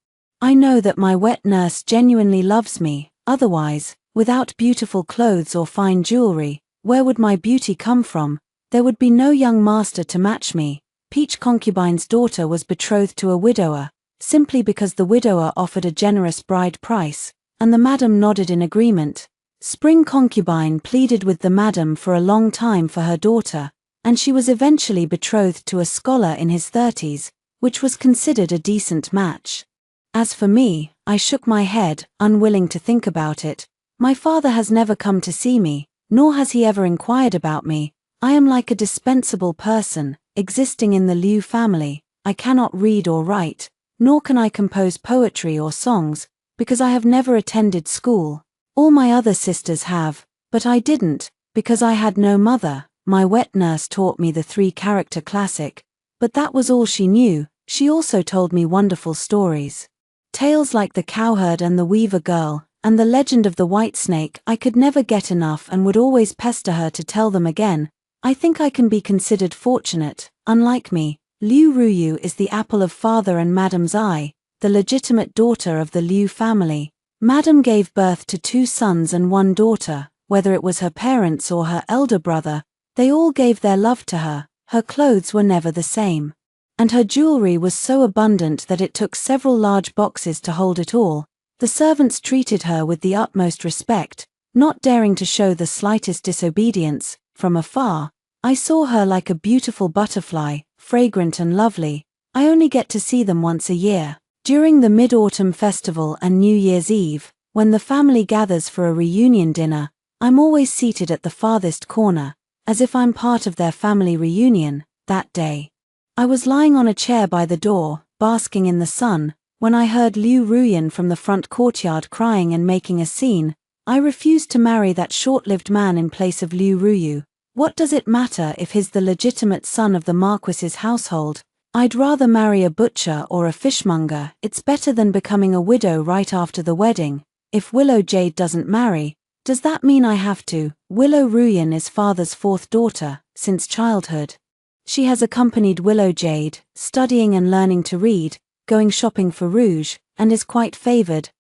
I know that my wet nurse genuinely loves me. Otherwise, without beautiful clothes or fine jewelry, where would my beauty come from? There would be no young master to match me. Peach Concubine's daughter was betrothed to a widower, simply because the widower offered a generous bride price, and the madam nodded in agreement. Spring Concubine pleaded with the madam for a long time for her daughter, and she was eventually betrothed to a scholar in his 30s, which was considered a decent match. As for me, I shook my head, unwilling to think about it. My father has never come to see me, nor has he ever inquired about me. I am like a dispensable person, existing in the Liu family. I cannot read or write, nor can I compose poetry or songs, because I have never attended school. All my other sisters have, but I didn't, because I had no mother. My wet nurse taught me the 3-character classic, but that was all she knew. She also told me wonderful stories. Tales like the cowherd and the weaver girl, and the legend of the white snake. I could never get enough and would always pester her to tell them again. I think I can be considered fortunate. Unlike me, Liu Ruyu is the apple of father and Madam's eye, the legitimate daughter of the Liu family. Madam gave birth to 2 sons and 1 daughter. Whether it was her parents or her elder brother, they all gave their love to her. Her clothes were never the same. And her jewelry was so abundant that it took several large boxes to hold it all. The servants treated her with the utmost respect, not daring to show the slightest disobedience. From afar, I saw her like a beautiful butterfly, fragrant and lovely. I only get to see them once a year, during the Mid-Autumn Festival and New Year's Eve, when the family gathers for a reunion dinner. I'm always seated at the farthest corner, as if I'm part of their family reunion. That day, I was lying on a chair by the door, basking in the sun, when I heard Liu Ruyan from the front courtyard crying and making a scene. I refused to marry that short-lived man in place of Liu Ruyu. What does it matter if he's the legitimate son of the Marquis's household? I'd rather marry a butcher or a fishmonger. It's better than becoming a widow right after the wedding. If Willow Jade doesn't marry, does that mean I have to? Willow Ruyan is father's 4th daughter, since childhood. She has accompanied Willow Jade, studying and learning to read, going shopping for rouge, and is quite favored.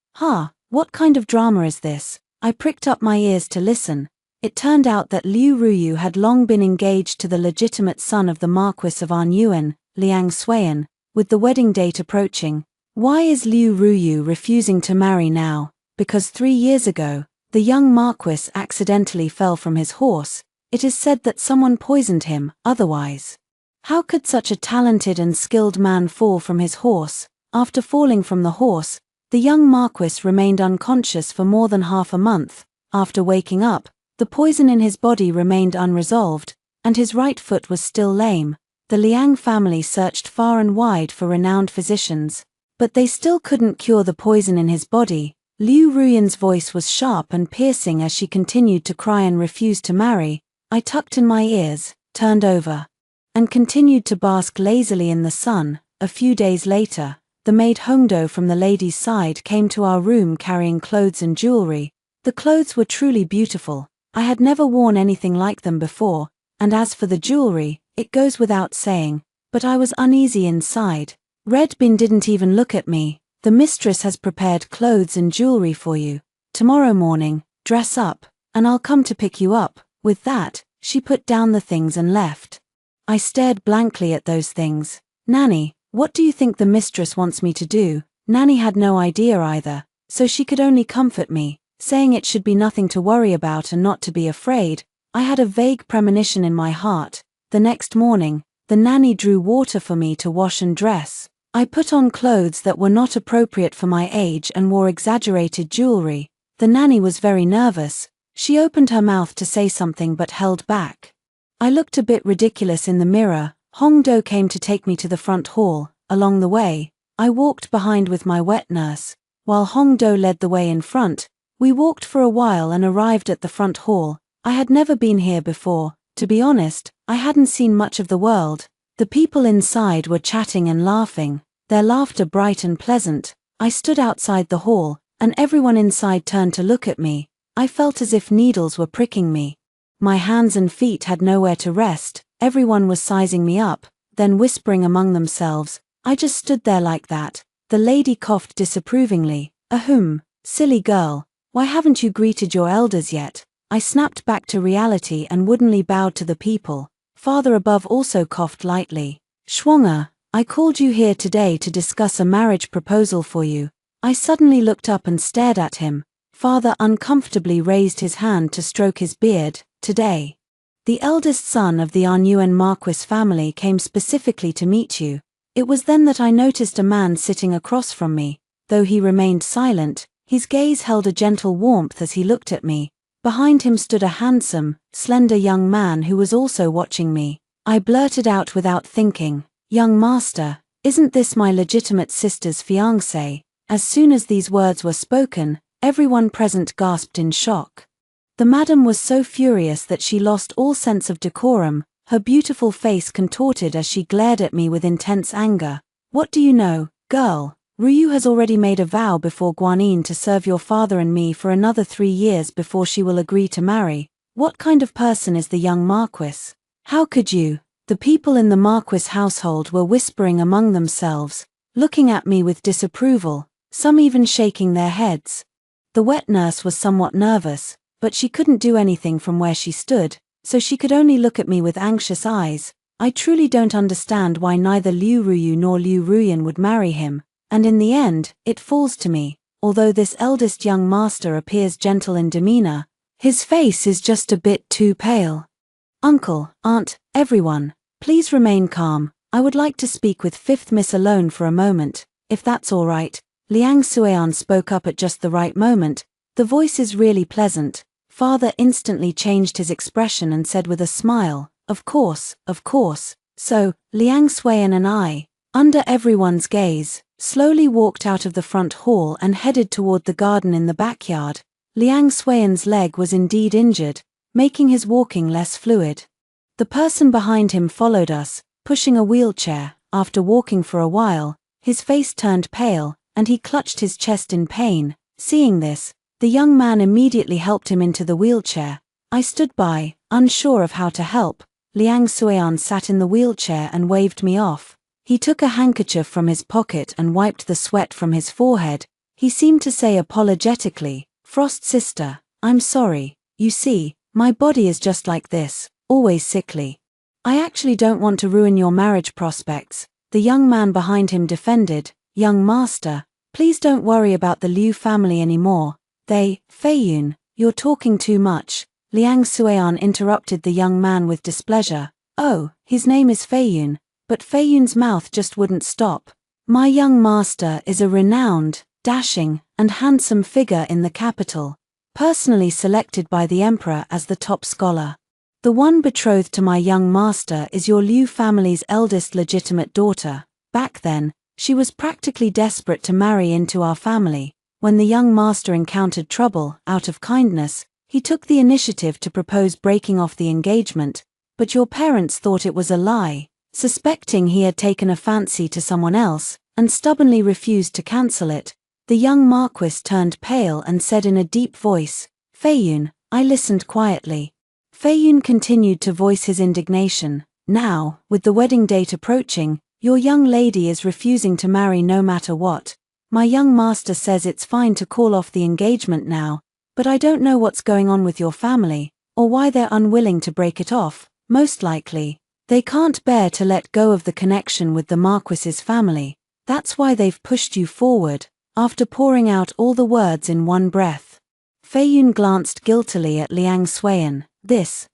What kind of drama is this? I pricked up my ears to listen. It turned out that Liu Ruyu had long been engaged to the legitimate son of the Marquis of Arnyuan, Liang Suiyan, with the wedding date approaching. Why is Liu Ruyu refusing to marry now? Because 3 years ago, the young Marquis accidentally fell from his horse. It is said that someone poisoned him, otherwise. How could such a talented and skilled man fall from his horse? After falling from the horse, the young Marquis remained unconscious for more than half a month. After waking up, the poison in his body remained unresolved, and his right foot was still lame. The Liang family searched far and wide for renowned physicians, but they still couldn't cure the poison in his body. Liu Ruyan's voice was sharp and piercing as she continued to cry and refuse to marry. I tucked in my ears, turned over, and continued to bask lazily in the sun. A few days later, the maid Hongdo from the ladies' side came to our room carrying clothes and jewelry. The clothes were truly beautiful. I had never worn anything like them before, and as for the jewelry, it goes without saying, but I was uneasy inside. Red Bin didn't even look at me. The mistress has prepared clothes and jewelry for you. Tomorrow morning, dress up, and I'll come to pick you up. With that, she put down the things and left. I stared blankly at those things. Nanny, what do you think the mistress wants me to do? Nanny had no idea either, so she could only comfort me, saying it should be nothing to worry about and not to be afraid. I had a vague premonition in my heart. The next morning, the nanny drew water for me to wash and dress. I put on clothes that were not appropriate for my age and wore exaggerated jewelry. The nanny was very nervous. She opened her mouth to say something but held back. I looked a bit ridiculous in the mirror. Hongdo came to take me to the front hall. Along the way, I walked behind with my wet nurse, while Hongdo led the way in front. We walked for a while and arrived at the front hall. I had never been here before. To be honest, I hadn't seen much of the world. The people inside were chatting and laughing, their laughter bright and pleasant. I stood outside the hall, and everyone inside turned to look at me. I felt as if needles were pricking me. My hands and feet had nowhere to rest. Everyone was sizing me up, then whispering among themselves. I just stood there like that. The lady coughed disapprovingly. Ahem, silly girl, why haven't you greeted your elders yet? I snapped back to reality and woodenly bowed to the people. Father above also coughed lightly. Schwanger, I called you here today to discuss a marriage proposal for you. I suddenly looked up and stared at him. Father uncomfortably raised his hand to stroke his beard. Today, the eldest son of the Arnyuan Marquis family came specifically to meet you. It was then that I noticed a man sitting across from me. Though he remained silent, his gaze held a gentle warmth as he looked at me. Behind him stood a handsome, slender young man who was also watching me. I blurted out without thinking, "Young master, isn't this my legitimate sister's fiancé?" As soon as these words were spoken, everyone present gasped in shock. The madam was so furious that she lost all sense of decorum, her beautiful face contorted as she glared at me with intense anger. What do you know, girl? Ryu has already made a vow before Guanyin to serve your father and me for another 3 years before she will agree to marry. What kind of person is the young Marquis? How could you? The people in the Marquis household were whispering among themselves, looking at me with disapproval, some even shaking their heads. The wet nurse was somewhat nervous, but she couldn't do anything from where she stood, so she could only look at me with anxious eyes. I truly don't understand why neither Liu Ruyu nor Liu Ruyan would marry him, and in the end, it falls to me. Although this eldest young master appears gentle in demeanor, his face is just a bit too pale. Uncle, aunt, everyone, please remain calm. I would like to speak with Fifth Miss alone for a moment, if that's all right. Liang Suian spoke up at just the right moment. The voice is really pleasant. Father instantly changed his expression and said with a smile, of course, of course. So, Liang Suian and I, under everyone's gaze, slowly walked out of the front hall and headed toward the garden in the backyard. Liang Suian's leg was indeed injured, making his walking less fluid. The person behind him followed us, pushing a wheelchair. After walking for a while, his face turned pale, and he clutched his chest in pain. Seeing this, the young man immediately helped him into the wheelchair. I stood by, unsure of how to help. Liang Suian sat in the wheelchair and waved me off. He took a handkerchief from his pocket and wiped the sweat from his forehead. He seemed to say apologetically, Frost sister, I'm sorry. You see, my body is just like this, always sickly. I actually don't want to ruin your marriage prospects, the young man behind him defended. Young master, please don't worry about the Liu family anymore. Feiyun, you're talking too much. Liang Suian interrupted the young man with displeasure. Oh, his name is Feiyun, but Feiyun's mouth just wouldn't stop. My young master is a renowned, dashing, and handsome figure in the capital, personally selected by the emperor as the top scholar. The one betrothed to my young master is your Liu family's eldest legitimate daughter. Back then, she was practically desperate to marry into our family. When the young master encountered trouble, out of kindness, he took the initiative to propose breaking off the engagement, but your parents thought it was a lie, suspecting he had taken a fancy to someone else, and stubbornly refused to cancel it. The young Marquis turned pale and said in a deep voice, Feiyun. I listened quietly. Feiyun continued to voice his indignation. Now, with the wedding date approaching, your young lady is refusing to marry no matter what. My young master says it's fine to call off the engagement now, but I don't know what's going on with your family, or why they're unwilling to break it off. Most likely, they can't bear to let go of the connection with the Marquis's family. That's why they've pushed you forward, after pouring out all the words in one breath. Feiyun glanced guiltily at Liang Suian. This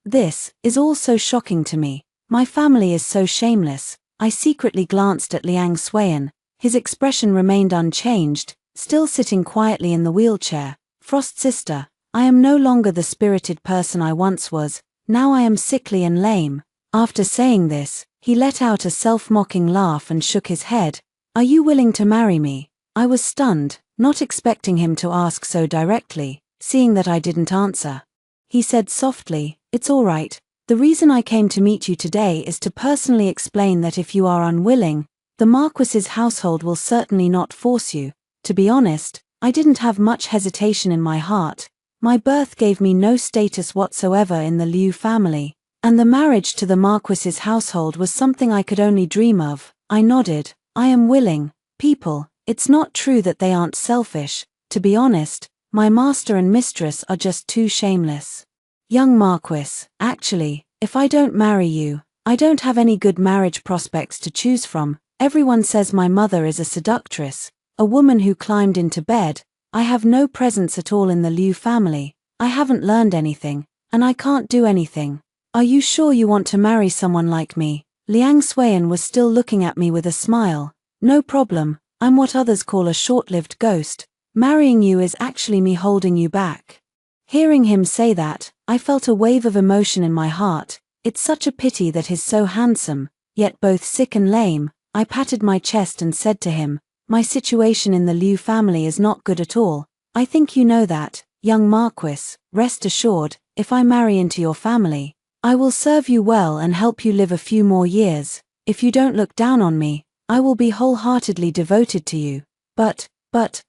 is all so shocking to me. My family is so shameless. I secretly glanced at Liang Suian. His expression remained unchanged, still sitting quietly in the wheelchair. Frost sister, I am no longer the spirited person I once was, now I am sickly and lame. After saying this, he let out a self-mocking laugh and shook his head. Are you willing to marry me? I was stunned, not expecting him to ask so directly, seeing that I didn't answer. He said softly, it's all right. The reason I came to meet you today is to personally explain that if you are unwilling, the Marquis's household will certainly not force you. To be honest, I didn't have much hesitation in my heart. My birth gave me no status whatsoever in the Liu family, and the marriage to the Marquis's household was something I could only dream of. I nodded. I am willing. People, it's not true that they aren't selfish. To be honest, my master and mistress are just too shameless. Young Marquis, actually, if I don't marry you, I don't have any good marriage prospects to choose from. Everyone says my mother is a seductress, a woman who climbed into bed. I have no presence at all in the Liu family. I haven't learned anything, and I can't do anything. Are you sure you want to marry someone like me? Liang Suiyan was still looking at me with a smile. No problem, I'm what others call a short-lived ghost. Marrying you is actually me holding you back. Hearing him say that, I felt a wave of emotion in my heart. It's such a pity that he's so handsome, yet both sick and lame. I patted my chest and said to him, my situation in the Liu family is not good at all. I think you know that, young Marquis. Rest assured, if I marry into your family, I will serve you well and help you live a few more years. If you don't look down on me, I will be wholeheartedly devoted to you. But,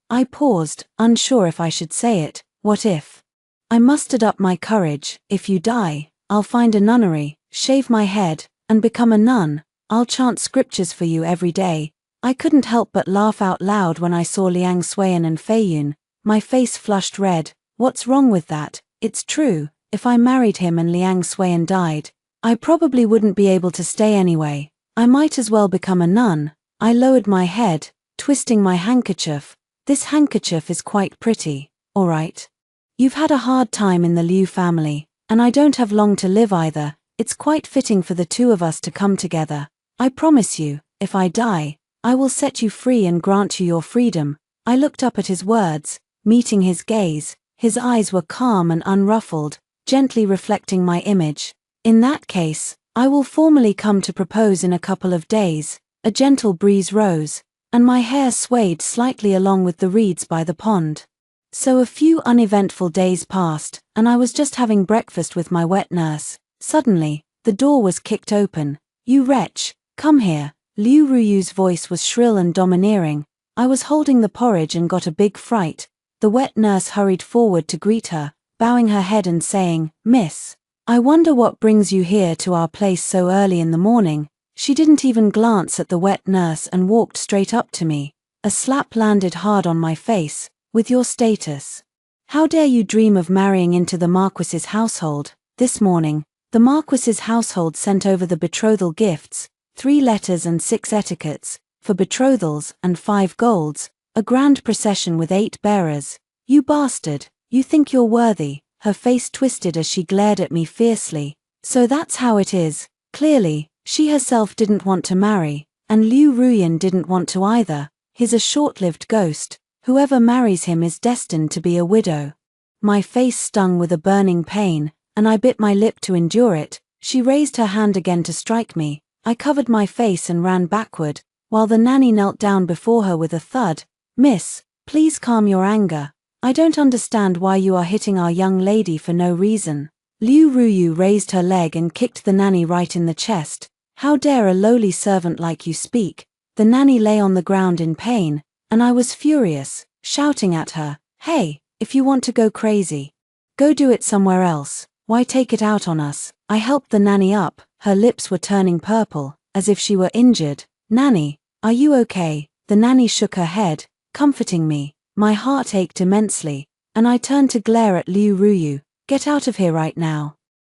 I paused, unsure if I should say it. What if? I mustered up my courage. If you die, I'll find a nunnery, shave my head, and become a nun. I'll chant scriptures for you every day. I couldn't help but laugh out loud when I saw Liang Xuan and Feiyun. My face flushed red. What's wrong with that? It's true. If I married him and Liang Xuan died, I probably wouldn't be able to stay anyway. I might as well become a nun. I lowered my head, twisting my handkerchief. This handkerchief is quite pretty, all right. You've had a hard time in the Liu family, and I don't have long to live either. It's quite fitting for the two of us to come together. I promise you, if I die, I will set you free and grant you your freedom. I looked up at his words, meeting his gaze. His eyes were calm and unruffled, gently reflecting my image. In that case, I will formally come to propose in a couple of days. A gentle breeze rose, and my hair swayed slightly along with the reeds by the pond. So a few uneventful days passed, and I was just having breakfast with my wet nurse. Suddenly, the door was kicked open. You wretch, come here. Liu Ruyu's voice was shrill and domineering. I was holding the porridge and got a big fright. The wet nurse hurried forward to greet her, bowing her head and saying, "Miss, I wonder what brings you here to our place so early in the morning." She didn't even glance at the wet nurse and walked straight up to me. A slap landed hard on my face. "With your status, how dare you dream of marrying into the Marquis's household?" This morning, the Marquis's household sent over the betrothal gifts, 3 letters and 6 etiquettes, for betrothals and 5 golds, a grand procession with 8 bearers. "You bastard, you think you're worthy." Her face twisted as she glared at me fiercely. "So that's how it is. Clearly, she herself didn't want to marry, and Liu Ruyan didn't want to either. He's a short-lived ghost. Whoever marries him is destined to be a widow." My face stung with a burning pain, and I bit my lip to endure it. She raised her hand again to strike me. I covered my face and ran backward, while the nanny knelt down before her with a thud. "Miss, please calm your anger. I don't understand why you are hitting our young lady for no reason." Liu Ruyu raised her leg and kicked the nanny right in the chest. "How dare a lowly servant like you speak?" The nanny lay on the ground in pain, and I was furious, shouting at her, "Hey, if you want to go crazy, go do it somewhere else. Why take it out on us?" I helped the nanny up. Her lips were turning purple, as if she were injured. "Nanny, are you okay?" The nanny shook her head, comforting me. My heart ached immensely, and I turned to glare at Liu Ruyu. "Get out of here right now."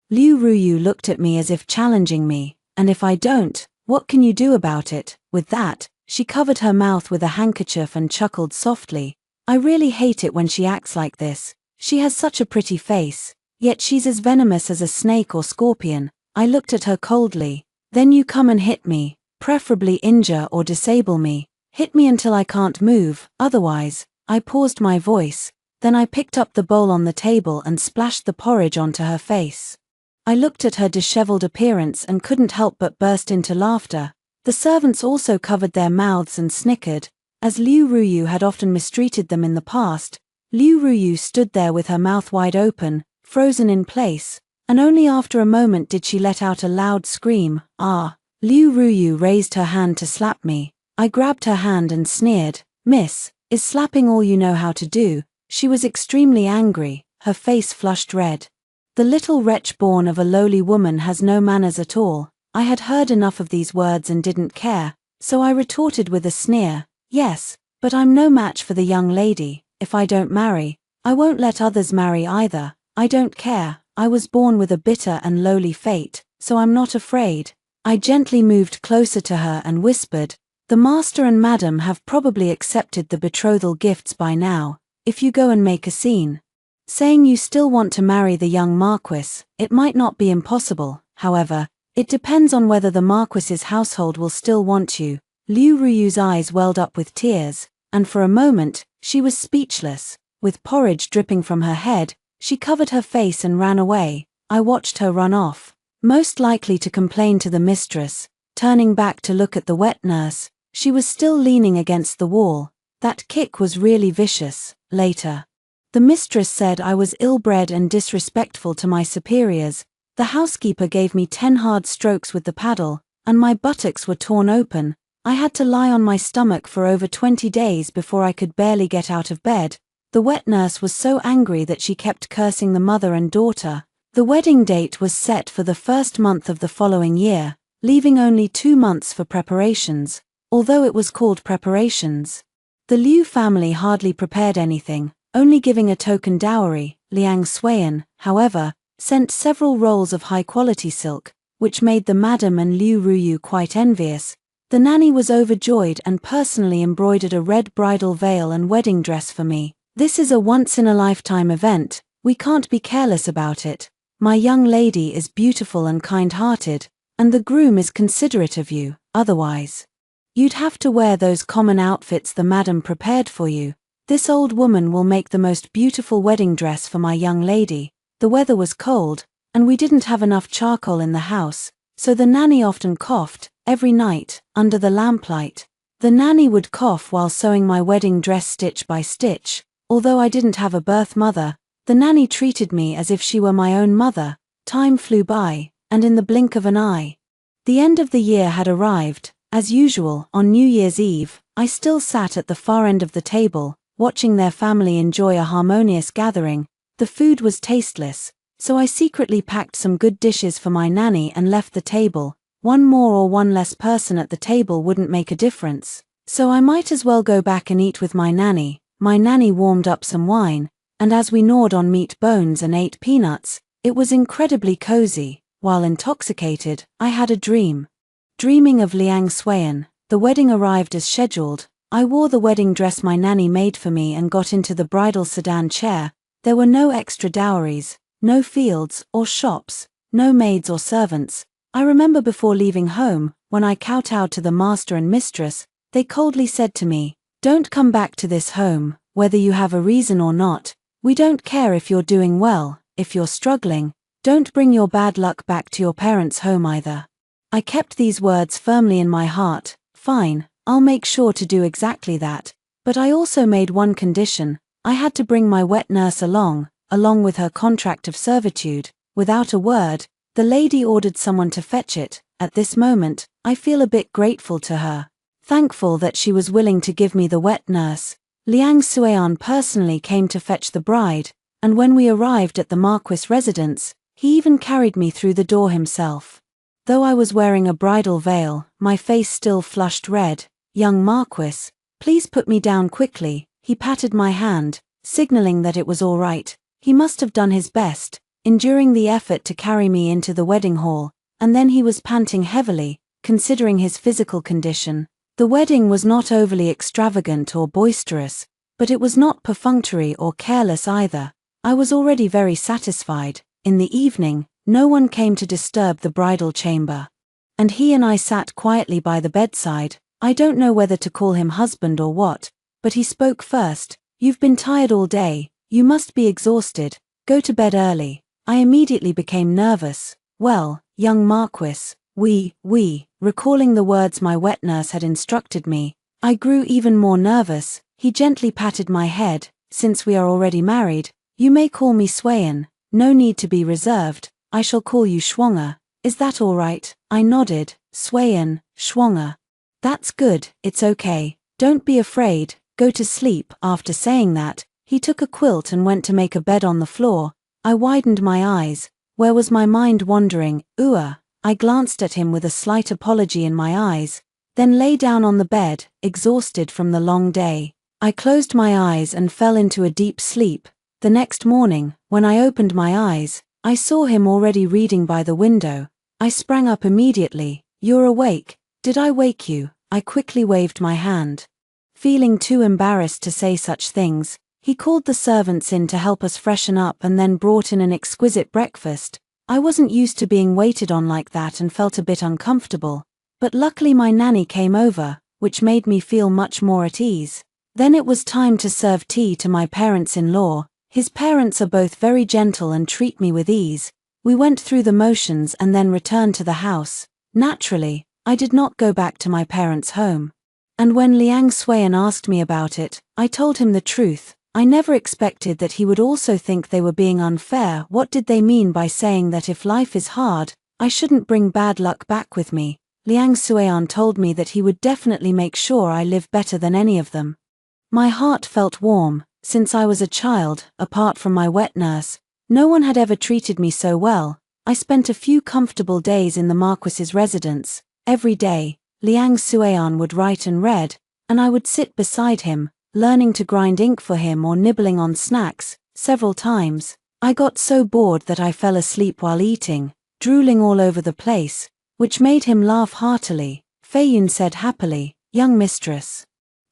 Liu Ruyu looked at me as if challenging me. "And if I don't, what can you do about it?" With that, she covered her mouth with a handkerchief and chuckled softly. I really hate it when she acts like this. She has such a pretty face, yet she's as venomous as a snake or scorpion. I looked at her coldly. "Then you come and hit me, preferably injure or disable me. Hit me until I can't move, otherwise." I paused my voice, then I picked up the bowl on the table and splashed the porridge onto her face. I looked at her disheveled appearance and couldn't help but burst into laughter. The servants also covered their mouths and snickered. As Liu Ruyu had often mistreated them in the past, Liu Ruyu stood there with her mouth wide open, frozen in place, and only after a moment did she let out a loud scream. "Ah!" Liu Ruyu raised her hand to slap me. I grabbed her hand and sneered. "Miss, is slapping all you know how to do?" She was extremely angry, her face flushed red. "The little wretch born of a lowly woman has no manners at all." I had heard enough of these words and didn't care, so I retorted with a sneer, "Yes, but I'm no match for the young lady. If I don't marry, I won't let others marry either. I don't care. I was born with a bitter and lowly fate, so I'm not afraid." I gently moved closer to her and whispered, "The master and madam have probably accepted the betrothal gifts by now. If you go and make a scene, saying you still want to marry the young Marquis, it might not be impossible. However, it depends on whether the Marquis's household will still want you." Liu Ruyu's eyes welled up with tears, and for a moment, she was speechless. With porridge dripping from her head, she covered her face and ran away. I watched her run off, most likely to complain to the mistress. Turning back to look at the wet nurse, she was still leaning against the wall. That kick was really vicious. Later, the mistress said I was ill-bred and disrespectful to my superiors. The housekeeper gave me 10 hard strokes with the paddle, and my buttocks were torn open. I had to lie on my stomach for over 20 days before I could barely get out of bed. The wet nurse was so angry that she kept cursing the mother and daughter. The wedding date was set for the first month of the following year, leaving only 2 months for preparations, although it was called preparations. The Liu family hardly prepared anything, only giving a token dowry. Liang Xuan, however, sent several rolls of high-quality silk, which made the madam and Liu Ruyu quite envious. The nanny was overjoyed and personally embroidered a red bridal veil and wedding dress for me. This is a once-in-a-lifetime event, we can't be careless about it. My young lady is beautiful and kind-hearted, and the groom is considerate of you, otherwise you'd have to wear those common outfits the madam prepared for you. This old woman will make the most beautiful wedding dress for my young lady. The weather was cold, and we didn't have enough charcoal in the house, so the nanny often coughed, every night, under the lamplight. The nanny would cough while sewing my wedding dress stitch by stitch. Although I didn't have a birth mother, the nanny treated me as if she were my own mother. Time flew by, and in the blink of an eye, the end of the year had arrived. As usual, on New Year's Eve, I still sat at the far end of the table, watching their family enjoy a harmonious gathering. The food was tasteless, so I secretly packed some good dishes for my nanny and left the table. One more or one less person at the table wouldn't make a difference, so I might as well go back and eat with my nanny. My nanny warmed up some wine, and as we gnawed on meat bones and ate peanuts, it was incredibly cozy. While intoxicated, I had a dream. Dreaming of Liang Xuan, the wedding arrived as scheduled. I wore the wedding dress my nanny made for me and got into the bridal sedan chair. There were no extra dowries, no fields or shops, no maids or servants. I remember before leaving home, when I kowtowed to the master and mistress, they coldly said to me, "Don't come back to this home, whether you have a reason or not. We don't care if you're doing well, if you're struggling. Don't bring your bad luck back to your parents' home either." I kept these words firmly in my heart. Fine, I'll make sure to do exactly that. But I also made one condition. I had to bring my wet nurse along with her contract of servitude. Without a word, the lady ordered someone to fetch it. At this moment, I feel a bit grateful to her. Thankful that she was willing to give me the wet nurse. Liang Xuan personally came to fetch the bride, and when we arrived at the Marquis' residence, he even carried me through the door himself. Though I was wearing a bridal veil, my face still flushed red. "Young Marquis, please put me down quickly." He patted my hand, signaling that it was all right. He must have done his best, enduring the effort to carry me into the wedding hall, and then he was panting heavily, considering his physical condition. The wedding was not overly extravagant or boisterous, but it was not perfunctory or careless either. I was already very satisfied. In the evening, no one came to disturb the bridal chamber, and he and I sat quietly by the bedside. I don't know whether to call him husband or what, but he spoke first. "You've been tired all day, you must be exhausted, go to bed early." I immediately became nervous. "Well, young Marquis, recalling the words my wet nurse had instructed me, I grew even more nervous. He gently patted my head. "Since we are already married, you may call me Xuan, no need to be reserved. I shall call you Schwanger. Is that all right?" I nodded. "Xuan, Schwanger. That's good, it's okay. Don't be afraid, go to sleep." After saying that, he took a quilt and went to make a bed on the floor. I widened my eyes. Where was my mind wandering? I glanced at him with a slight apology in my eyes, then lay down on the bed, exhausted from the long day. I closed my eyes and fell into a deep sleep. The next morning, when I opened my eyes, I saw him already reading by the window. I sprang up immediately. "You're awake. Did I wake you?" I quickly waved my hand. Feeling too embarrassed to say such things, he called the servants in to help us freshen up and then brought in an exquisite breakfast. I wasn't used to being waited on like that and felt a bit uncomfortable, but luckily my nanny came over, which made me feel much more at ease. Then it was time to serve tea to my parents-in-law. His parents are both very gentle and treat me with ease. We went through the motions and then returned to the house. Naturally, I did not go back to my parents' home. And when Liang Xuan asked me about it, I told him the truth. I never expected that he would also think they were being unfair. What did they mean by saying that if life is hard, I shouldn't bring bad luck back with me? Liang Suian told me that he would definitely make sure I live better than any of them. My heart felt warm. Since I was a child, apart from my wet nurse, no one had ever treated me so well. I spent a few comfortable days in the Marquis's residence. Every day, Liang Suian would write and read, and I would sit beside him, learning to grind ink for him or nibbling on snacks. Several times, I got so bored that I fell asleep while eating, drooling all over the place, which made him laugh heartily. Fei Yun said happily, "Young mistress,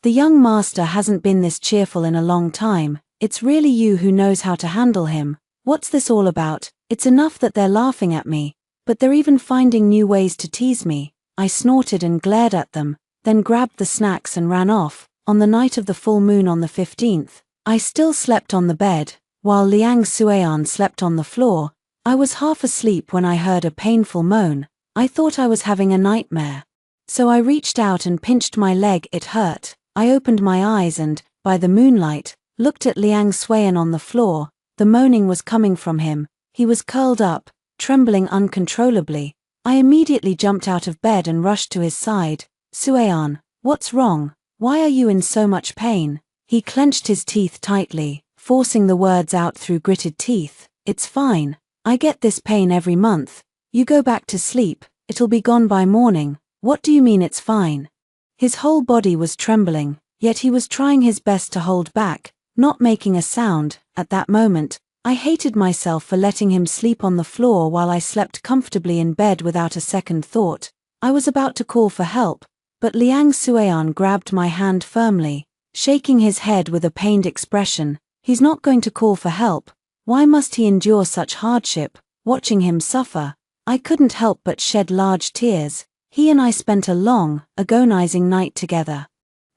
the young master hasn't been this cheerful in a long time. It's really you who knows how to handle him. What's this all about? It's enough that they're laughing at me, but they're even finding new ways to tease me." I snorted and glared at them, then grabbed the snacks and ran off. On the night of the full moon on the 15th, I still slept on the bed, while Liang Suian slept on the floor. I was half asleep when I heard a painful moan. I thought I was having a nightmare. So I reached out and pinched my leg. It hurt. I opened my eyes and, by the moonlight, looked at Liang Suian on the floor. The moaning was coming from him. He was curled up, trembling uncontrollably. I immediately jumped out of bed and rushed to his side. "Suian, what's wrong? Why are you in so much pain?" He clenched his teeth tightly, forcing the words out through gritted teeth. "It's fine. I get this pain every month. You go back to sleep, it'll be gone by morning." "What do you mean it's fine?" His whole body was trembling, yet he was trying his best to hold back, not making a sound. At that moment, I hated myself for letting him sleep on the floor while I slept comfortably in bed without a second thought. I was about to call for help, but Liang Suian grabbed my hand firmly, shaking his head with a pained expression. "He's not going to call for help. Why must he endure such hardship?" Watching him suffer, I couldn't help but shed large tears. He and I spent a long, agonizing night together.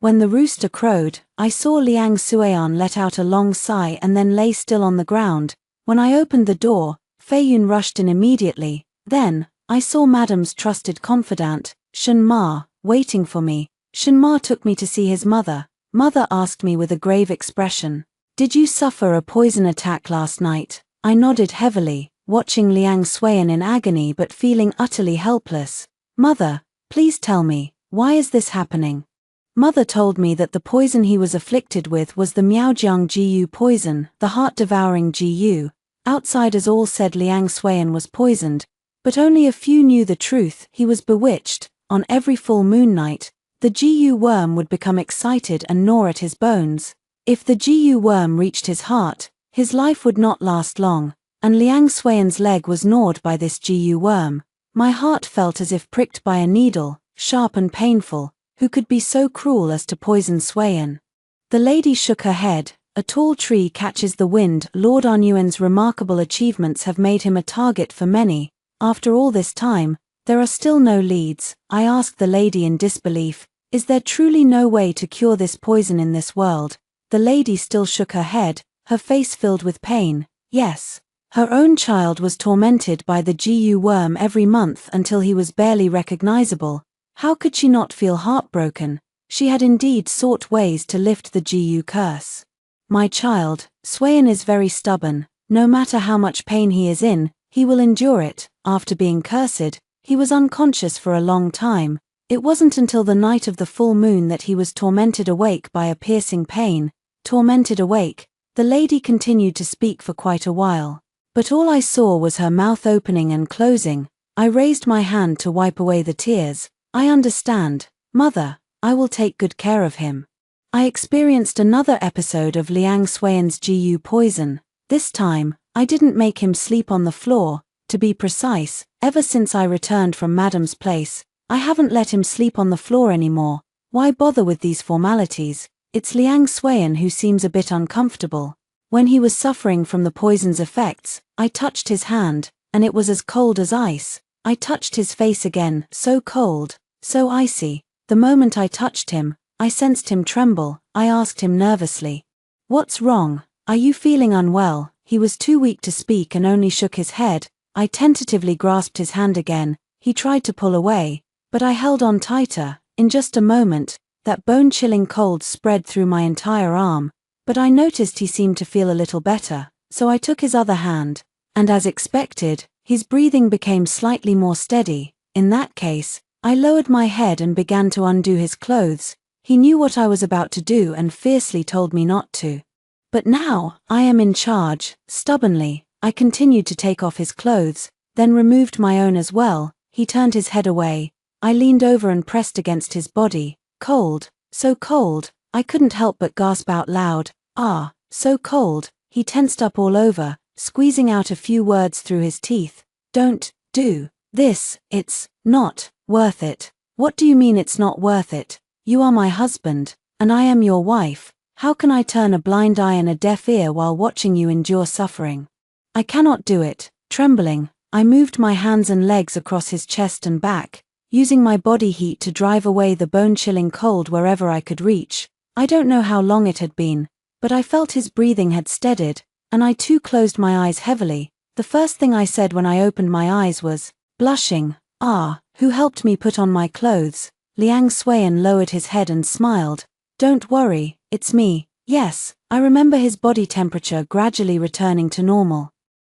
When the rooster crowed, I saw Liang Suian let out a long sigh and then lay still on the ground. When I opened the door, Fei Yun rushed in immediately. Then, I saw Madame's trusted confidant, Shen Ma, waiting for me. Shen Ma took me to see his mother. Mother asked me with a grave expression, "Did you suffer a poison attack last night?" I nodded heavily, watching Liang Suian in agony but feeling utterly helpless. "Mother, please tell me, why is this happening?" Mother told me that the poison he was afflicted with was the Miaojiang Jiyu poison, the heart-devouring Jiyu. Outsiders all said Liang Suian was poisoned, but only a few knew the truth. He was bewitched. On every full moon night, the Jiyu worm would become excited and gnaw at his bones. If the Jiyu worm reached his heart, his life would not last long, and Liang Suian's leg was gnawed by this Jiyu worm. My heart felt as if pricked by a needle, sharp and painful. Who could be so cruel as to poison Suian? The lady shook her head. "A tall tree catches the wind. Lord Anyuan's remarkable achievements have made him a target for many. After all this time, there are still no leads." I asked the lady in disbelief, "Is there truly no way to cure this poison in this world?" The lady still shook her head, her face filled with pain. Yes. Her own child was tormented by the Jiyu worm every month until he was barely recognizable. How could she not feel heartbroken? She had indeed sought ways to lift the Jiyu curse. "My child, Suian is very stubborn. No matter how much pain he is in, he will endure it." After being cursed, he was unconscious for a long time. It wasn't until the night of the full moon that he was tormented awake by a piercing pain. Tormented awake, the lady continued to speak for quite a while. But all I saw was her mouth opening and closing. I raised my hand to wipe away the tears. "I understand, Mother. I will take good care of him." I experienced another episode of Liang Suian's Jiyu poison. This time, I didn't make him sleep on the floor. To be precise, ever since I returned from Madame's place, I haven't let him sleep on the floor anymore. Why bother with these formalities? It's Liang Suian who seems a bit uncomfortable. When he was suffering from the poison's effects, I touched his hand, and it was as cold as ice. I touched his face again, so cold, so icy. The moment I touched him, I sensed him tremble. I asked him nervously, "What's wrong? Are you feeling unwell?" He was too weak to speak and only shook his head. I tentatively grasped his hand again. He tried to pull away, but I held on tighter. In just a moment, that bone-chilling cold spread through my entire arm, but I noticed he seemed to feel a little better, so I took his other hand, and as expected, his breathing became slightly more steady. In that case, I lowered my head and began to undo his clothes. He knew what I was about to do and fiercely told me not to. But now, I am in charge. Stubbornly, I continued to take off his clothes, then removed my own as well. He turned his head away. I leaned over and pressed against his body. Cold, so cold, I couldn't help but gasp out loud, "Ah, so cold." He tensed up all over, squeezing out a few words through his teeth. "Don't do this, it's not worth it." "What do you mean it's not worth it? You are my husband, and I am your wife. How can I turn a blind eye and a deaf ear while watching you endure suffering? I cannot do it." Trembling, I moved my hands and legs across his chest and back, using my body heat to drive away the bone-chilling cold wherever I could reach. I don't know how long it had been, but I felt his breathing had steadied, and I too closed my eyes heavily. The first thing I said when I opened my eyes was, blushing, "Ah, who helped me put on my clothes?" Liang Xuan lowered his head and smiled. "Don't worry, it's me." Yes, I remember his body temperature gradually returning to normal,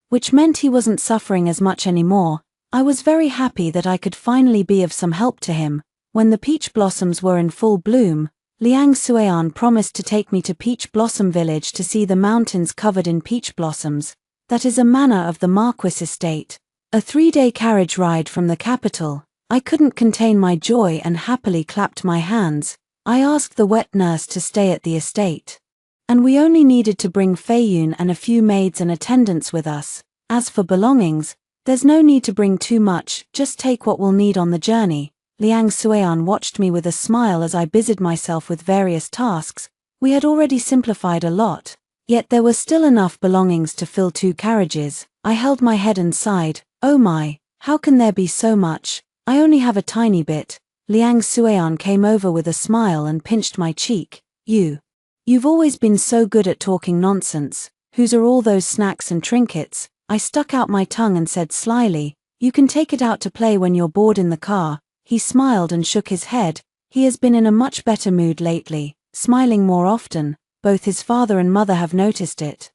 which meant he wasn't suffering as much anymore. I was very happy that I could finally be of some help to him. When the peach blossoms were in full bloom, Liang Xuan promised to take me to Peach Blossom Village to see the mountains covered in peach blossoms. That is a manor of the Marquis estate. A 3-day carriage ride from the capital. I couldn't contain my joy and happily clapped my hands. I asked the wet nurse to stay at the estate, and we only needed to bring Feiyun and a few maids and attendants with us. As for belongings, there's no need to bring too much, just take what we'll need on the journey. Liang Xuan watched me with a smile as I busied myself with various tasks. We had already simplified a lot, yet there were still enough belongings to fill 2 carriages. I held my head and sighed. "Oh my, how can there be so much? I only have a tiny bit." Liang Xuan came over with a smile and pinched my cheek. You've always been so good at talking nonsense. Whose are all those snacks and trinkets?" I stuck out my tongue and said slyly, "You can take it out to play when you're bored in the car." He smiled and shook his head. He has been in a much better mood lately, smiling more often. Both his father and mother have noticed it.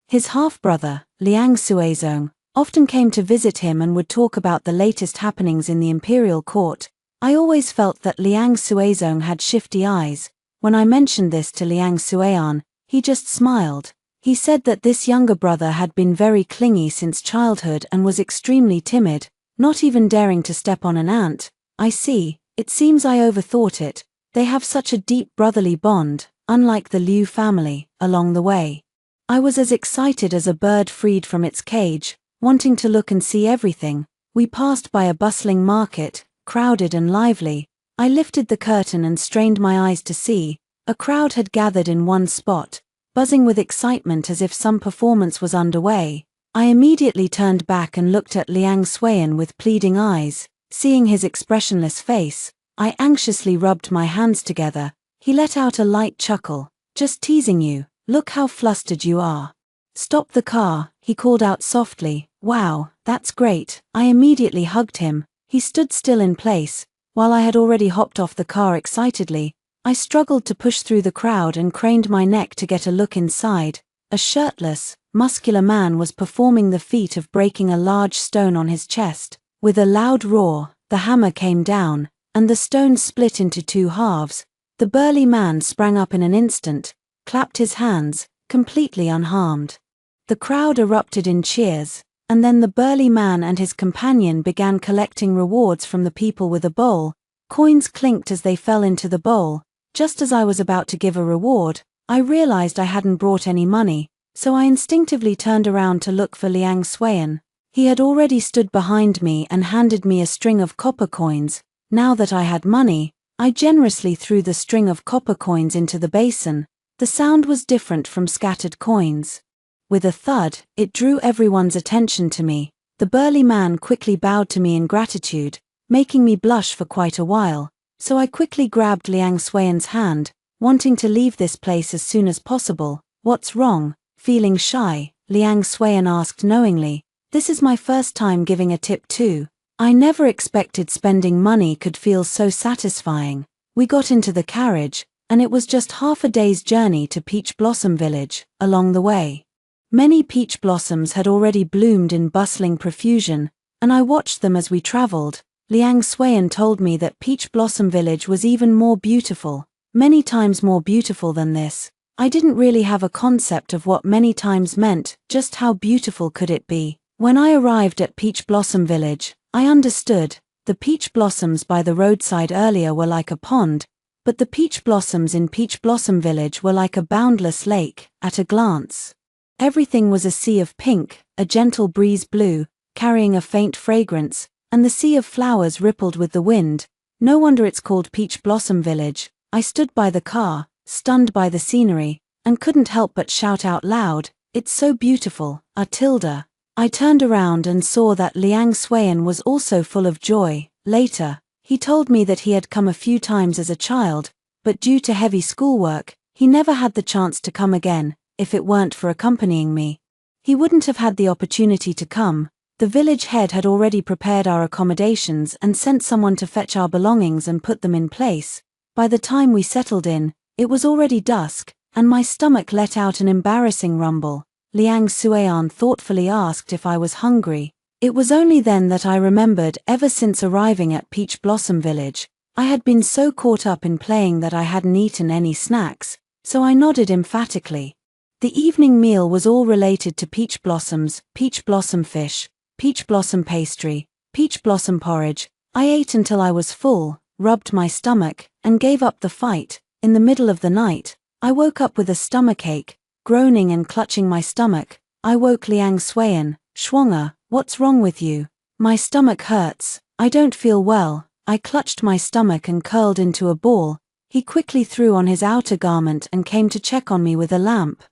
His half-brother, Liang Suizong, often came to visit him and would talk about the latest happenings in the imperial court. I always felt that Liang Suizong had shifty eyes. When I mentioned this to Liang Xuan, he just smiled. He said that this younger brother had been very clingy since childhood and was extremely timid, not even daring to step on an ant. I see, it seems I overthought it. They have such a deep brotherly bond, unlike the Liu family. Along the way, I was as excited as a bird freed from its cage, wanting to look and see everything. We passed by a bustling market, crowded and lively. I lifted the curtain and strained my eyes to see. A crowd had gathered in one spot, buzzing with excitement as if some performance was underway. I immediately turned back and looked at Liang Xuan with pleading eyes. Seeing his expressionless face, I anxiously rubbed my hands together. He let out a light chuckle. "Just teasing you, look how flustered you are." "Stop the car," he called out softly. "Wow, that's great." I immediately hugged him. He stood still in place, while I had already hopped off the car excitedly. I struggled to push through the crowd and craned my neck to get a look inside. A shirtless, muscular man was performing the feat of breaking a large stone on his chest. With a loud roar, the hammer came down, and the stone split into 2 halves. The burly man sprang up in an instant, clapped his hands, completely unharmed. The crowd erupted in cheers, and then the burly man and his companion began collecting rewards from the people with a bowl. Coins clinked as they fell into the bowl. Just as I was about to give a reward, I realized I hadn't brought any money, so I instinctively turned around to look for Liang Xuan. He had already stood behind me and handed me a string of copper coins. Now that I had money, I generously threw the string of copper coins into the basin. The sound was different from scattered coins. With a thud, it drew everyone's attention to me. The burly man quickly bowed to me in gratitude, making me blush for quite a while, so I quickly grabbed Liang Xuan's hand, wanting to leave this place as soon as possible. "What's wrong?" Feeling shy, Liang Xuan asked knowingly. "This is my first time giving a tip too." I never expected spending money could feel so satisfying. We got into the carriage, and it was just half a day's journey to Peach Blossom Village. Along the way, many peach blossoms had already bloomed in bustling profusion, and I watched them as we traveled. Liang Xuan told me that Peach Blossom Village was even more beautiful, many times more beautiful than this. I didn't really have a concept of what many times meant, just how beautiful could it be. When I arrived at Peach Blossom Village, I understood. The peach blossoms by the roadside earlier were like a pond, but the peach blossoms in Peach Blossom Village were like a boundless lake, at a glance. Everything was a sea of pink, a gentle breeze blew, carrying a faint fragrance, and the sea of flowers rippled with the wind. No wonder it's called Peach Blossom Village. I stood by the car, stunned by the scenery, and couldn't help but shout out loud, "It's so beautiful, Atilda." I turned around and saw that Liang Xuan was also full of joy. Later, he told me that he had come a few times as a child, but due to heavy schoolwork, he never had the chance to come again. If it weren't for accompanying me, he wouldn't have had the opportunity to come. The village head had already prepared our accommodations and sent someone to fetch our belongings and put them in place. By the time we settled in, it was already dusk, and my stomach let out an embarrassing rumble. Liang Xuan thoughtfully asked if I was hungry. It was only then that I remembered ever since arriving at Peach Blossom Village, I had been so caught up in playing that I hadn't eaten any snacks, so I nodded emphatically. The evening meal was all related to peach blossoms, peach blossom fish, peach blossom pastry, peach blossom porridge. I ate until I was full, rubbed my stomach, and gave up the fight. In the middle of the night, I woke up with a stomachache, groaning and clutching my stomach. I woke Liang Xuan. "Schwanger, what's wrong with you? My stomach hurts, I don't feel well." I clutched my stomach and curled into a ball. He quickly threw on his outer garment and came to check on me with a lamp.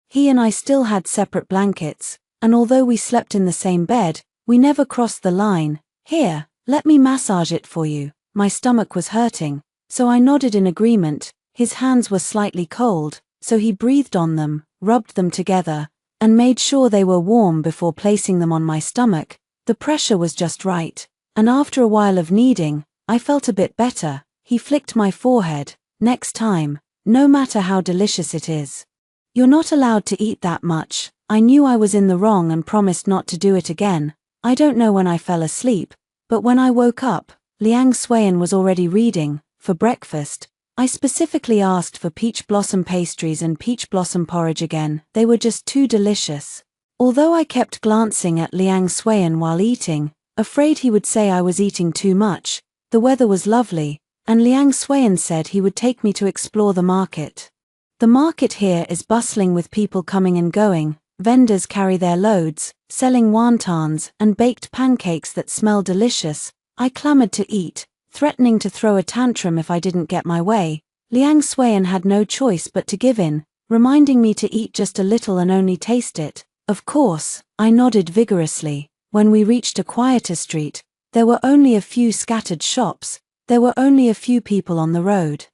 He and I still had separate blankets, and although we slept in the same bed, we never crossed the line. "Here, let me massage it for you." My stomach was hurting, so I nodded in agreement. His hands were slightly cold, so he breathed on them, rubbed them together, and made sure they were warm before placing them on my stomach. The pressure was just right, and after a while of kneading, I felt a bit better. He flicked my forehead. "Next time, no matter how delicious it is, you're not allowed to eat that much." I knew I was in the wrong and promised not to do it again. I don't know when I fell asleep, but when I woke up, Liang Xuan was already reading. For breakfast, I specifically asked for peach blossom pastries and peach blossom porridge again. They were just too delicious. Although I kept glancing at Liang Xuan while eating, afraid he would say I was eating too much, the weather was lovely, and Liang Xuan said he would take me to explore the market. The market here is bustling with people coming and going. Vendors carry their loads, selling wontons and baked pancakes that smell delicious. I clamored to eat, threatening to throw a tantrum if I didn't get my way. Liang Xuan had no choice but to give in, reminding me to eat just a little and only taste it. Of course, I nodded vigorously. When we reached a quieter street, there were only a few scattered shops. There were only a few people on the road.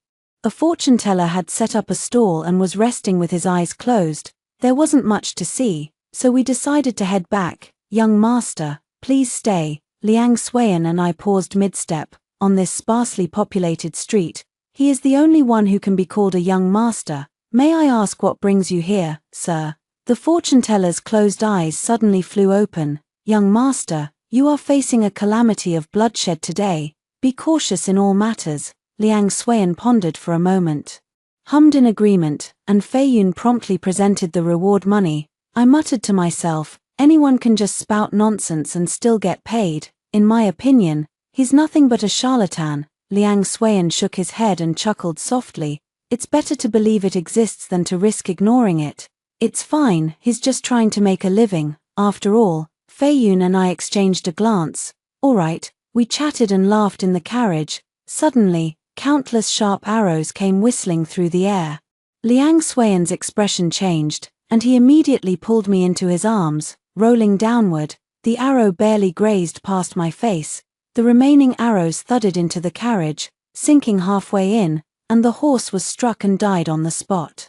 A fortune teller had set up a stall and was resting with his eyes closed. There wasn't much to see, so we decided to head back. "Young master, please stay." Liang Xuan and I paused mid-step. On this sparsely populated street, he is the only one who can be called a young master. "May I ask what brings you here, sir?" The fortune teller's closed eyes suddenly flew open. "Young master, you are facing a calamity of bloodshed today. Be cautious in all matters." Liang Xuan pondered for a moment, hummed in agreement, and Fei Yun promptly presented the reward money. I muttered to myself, anyone can just spout nonsense and still get paid. In my opinion, he's nothing but a charlatan. Liang Xuan shook his head and chuckled softly. "It's better to believe it exists than to risk ignoring it. It's fine, he's just trying to make a living, after all." Fei Yun and I exchanged a glance. All right, we chatted and laughed in the carriage. Suddenly, countless sharp arrows came whistling through the air. Liang Xuan's expression changed, and he immediately pulled me into his arms, rolling downward. The arrow barely grazed past my face. The remaining arrows thudded into the carriage, sinking halfway in, and the horse was struck and died on the spot.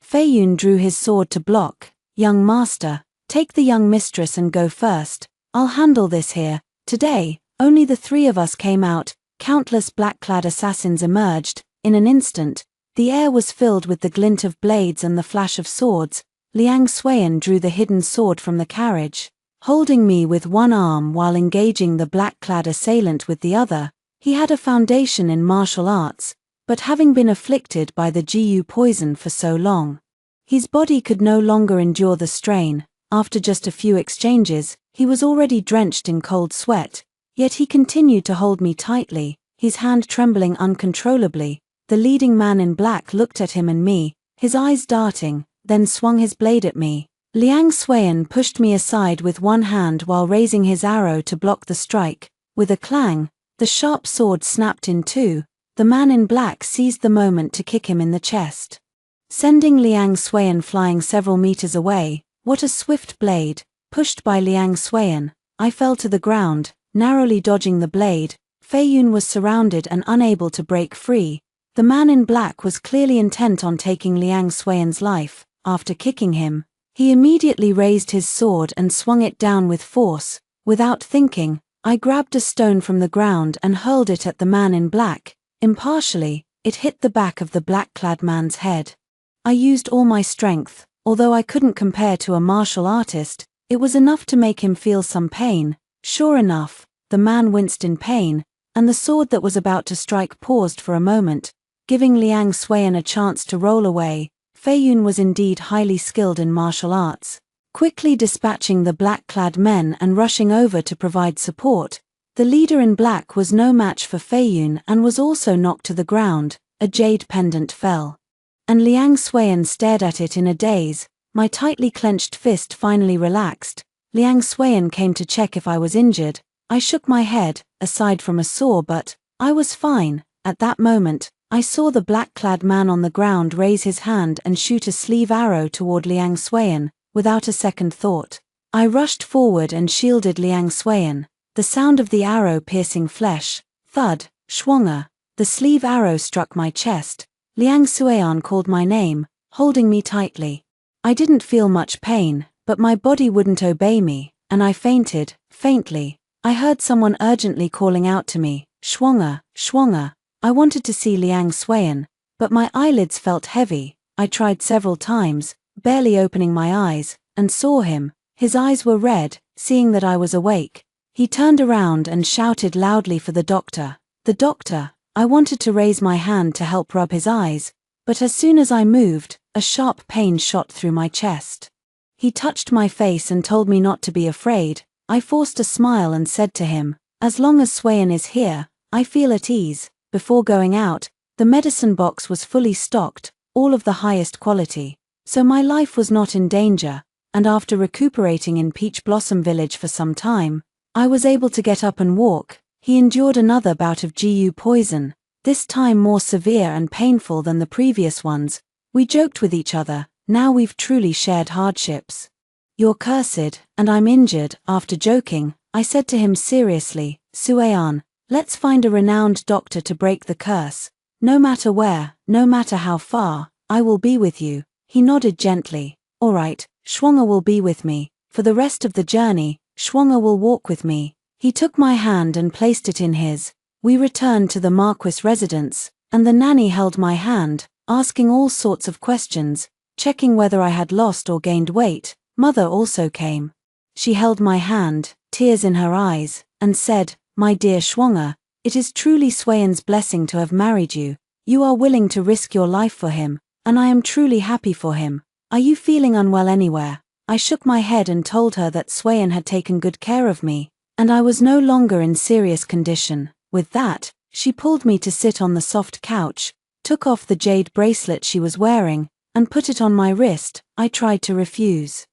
Fei Yun drew his sword to block. "Young master, take the young mistress and go first. I'll handle this here." Today, only the three of us came out. Countless black-clad assassins emerged. In an instant, the air was filled with the glint of blades and the flash of swords. Liang Xuan drew the hidden sword from the carriage. holding me with one arm while engaging the black-clad assailant with the other. He had a foundation in martial arts, but having been afflicted by the Gu poison for so long, his body could no longer endure the strain. After just a few exchanges, he was already drenched in cold sweat, yet he continued to hold me tightly, his hand trembling uncontrollably. The leading man in black looked at him and me, his eyes darting, then swung his blade at me. Liang Xuan pushed me aside with one hand while raising his arrow to block the strike. With a clang, the sharp sword snapped in two. The man in black seized the moment to kick him in the chest, sending Liang Xuan flying several meters away. What a swift blade! Pushed by Liang Xuan, I fell to the ground, narrowly dodging the blade. Fei Yun was surrounded and unable to break free. The man in black was clearly intent on taking Liang Xuan's life. After kicking him, he immediately raised his sword and swung it down with force. Without thinking, I grabbed a stone from the ground and hurled it at the man in black. Impartially, it hit the back of the black-clad man's head. I used all my strength. Although I couldn't compare to a martial artist, it was enough to make him feel some pain. Sure enough, the man winced in pain, and the sword that was about to strike paused for a moment, giving Liang Xuan a chance to roll away. Fei Yun was indeed highly skilled in martial arts. Quickly dispatching the black-clad men and rushing over to provide support, the leader in black was no match for Fei Yun and was also knocked to the ground. A jade pendant fell, and Liang Xuan stared at it in a daze. My tightly clenched fist finally relaxed. Liang Xuan came to check if I was injured. I shook my head, aside from a sore, but I was fine. At that moment, I saw the black-clad man on the ground raise his hand and shoot a sleeve arrow toward Liang Xuan. Without a second thought, I rushed forward and shielded Liang Xuan. The sound of the arrow piercing flesh, thud, schwanger. The sleeve arrow struck my chest. Liang Xuan called my name, holding me tightly. I didn't feel much pain, but my body wouldn't obey me, and I fainted, faintly. I heard someone urgently calling out to me, schwanger, schwanger. I wanted to see Liang Xuan, but my eyelids felt heavy. I tried several times, barely opening my eyes, and saw him. His eyes were red. Seeing that I was awake, he turned around and shouted loudly for the doctor. The doctor. I wanted to raise my hand to help rub his eyes, but as soon as I moved, a sharp pain shot through my chest. He touched my face and told me not to be afraid. I forced a smile and said to him, "As long as Xuan is here, I feel at ease." Before going out, the medicine box was fully stocked, all of the highest quality, so my life was not in danger, and after recuperating in Peach Blossom Village for some time, I was able to get up and walk. He endured another bout of Gu poison, this time more severe and painful than the previous ones. We joked with each other, now we've truly shared hardships. "You're cursed, and I'm injured." After joking, I said to him seriously, "Xuan, let's find a renowned doctor to break the curse. No matter where, no matter how far, I will be with you." He nodded gently. "All right, Schwanger will be with me. For the rest of the journey, Schwanger will walk with me." He took my hand and placed it in his. We returned to the Marquis residence, and the nanny held my hand, asking all sorts of questions, checking whether I had lost or gained weight. Mother also came. She held my hand, tears in her eyes, and said, "My dear Schwanger, it is truly Xuan's blessing to have married you. You are willing to risk your life for him, and I am truly happy for him. Are you feeling unwell anywhere?" I shook my head and told her that Xuan had taken good care of me, and I was no longer in serious condition. With that, she pulled me to sit on the soft couch, took off the jade bracelet she was wearing, and put it on my wrist. I tried to refuse,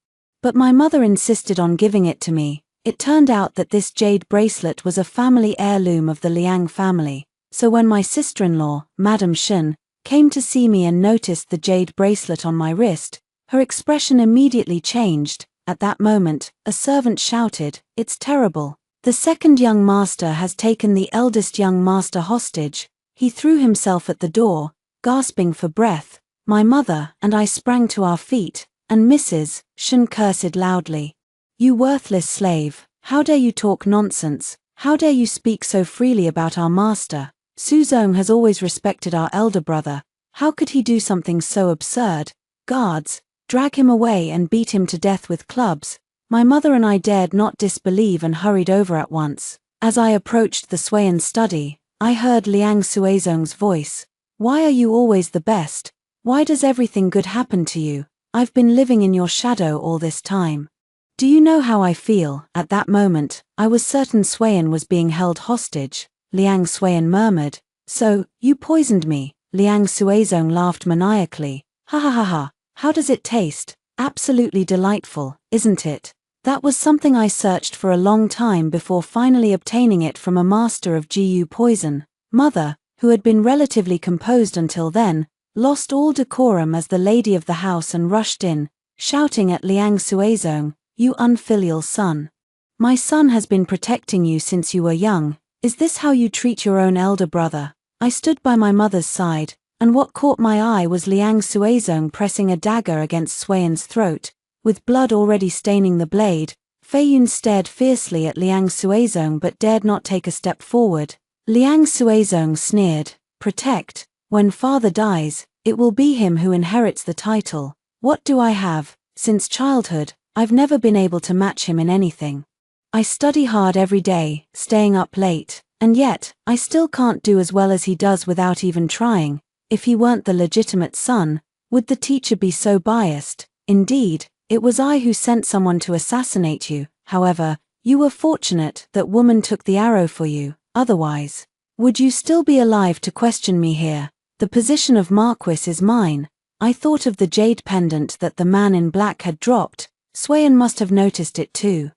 but my mother insisted on giving it to me. It turned out that this jade bracelet was a family heirloom of the Liang family, so when my sister-in-law, Madame Shen, came to see me and noticed the jade bracelet on my wrist, her expression immediately changed. At that moment, a servant shouted, "It's terrible. The second young master has taken the eldest young master hostage." He threw himself at the door, gasping for breath. My mother and I sprang to our feet, and Mrs. Shen cursed loudly. "You worthless slave, how dare you talk nonsense? How dare you speak so freely about our master? Suzong has always respected our elder brother. How could he do something so absurd? Guards, drag him away and beat him to death with clubs." My mother and I dared not disbelieve and hurried over at once. As I approached the Swayan study, I heard Liang Suizong's voice. Why are you always the best? Why does everything good happen to you? I've been living in your shadow all this time. Do you know how I feel? At that moment, I was certain Swayan was being held hostage. Liang Swayan murmured. So, you poisoned me. Liang Suizong laughed maniacally. Ha ha ha ha, how does it taste? Absolutely delightful, isn't it? That was something I searched for a long time before finally obtaining it from a master of GU poison. Mother, who had been relatively composed until then, lost all decorum as the lady of the house and rushed in, shouting at Liang Suizong, "You unfilial son. My son has been protecting you since you were young. Is this how you treat your own elder brother?" I stood by my mother's side, and what caught my eye was Liang Suizong pressing a dagger against Swayan's throat, with blood already staining the blade. Fei Yun stared fiercely at Liang Suizong but dared not take a step forward. Liang Suizong sneered, "Protect? When father dies, it will be him who inherits the title. What do I have? Since childhood, I've never been able to match him in anything. I study hard every day, staying up late, and yet, I still can't do as well as he does without even trying. If he weren't the legitimate son, would the teacher be so biased? Indeed, it was I who sent someone to assassinate you. However, you were fortunate that woman took the arrow for you. Otherwise, would you still be alive to question me here? The position of Marquis is mine." I thought of the jade pendant that the man in black had dropped. Swayan must have noticed it too.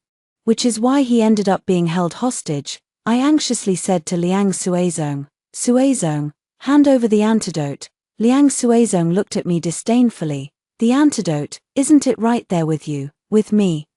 Which is why he ended up being held hostage. I anxiously said to Liang Suizong, "Suizong, hand over the antidote." Liang Suizong looked at me disdainfully. "The antidote, isn't it right there with you, with me?"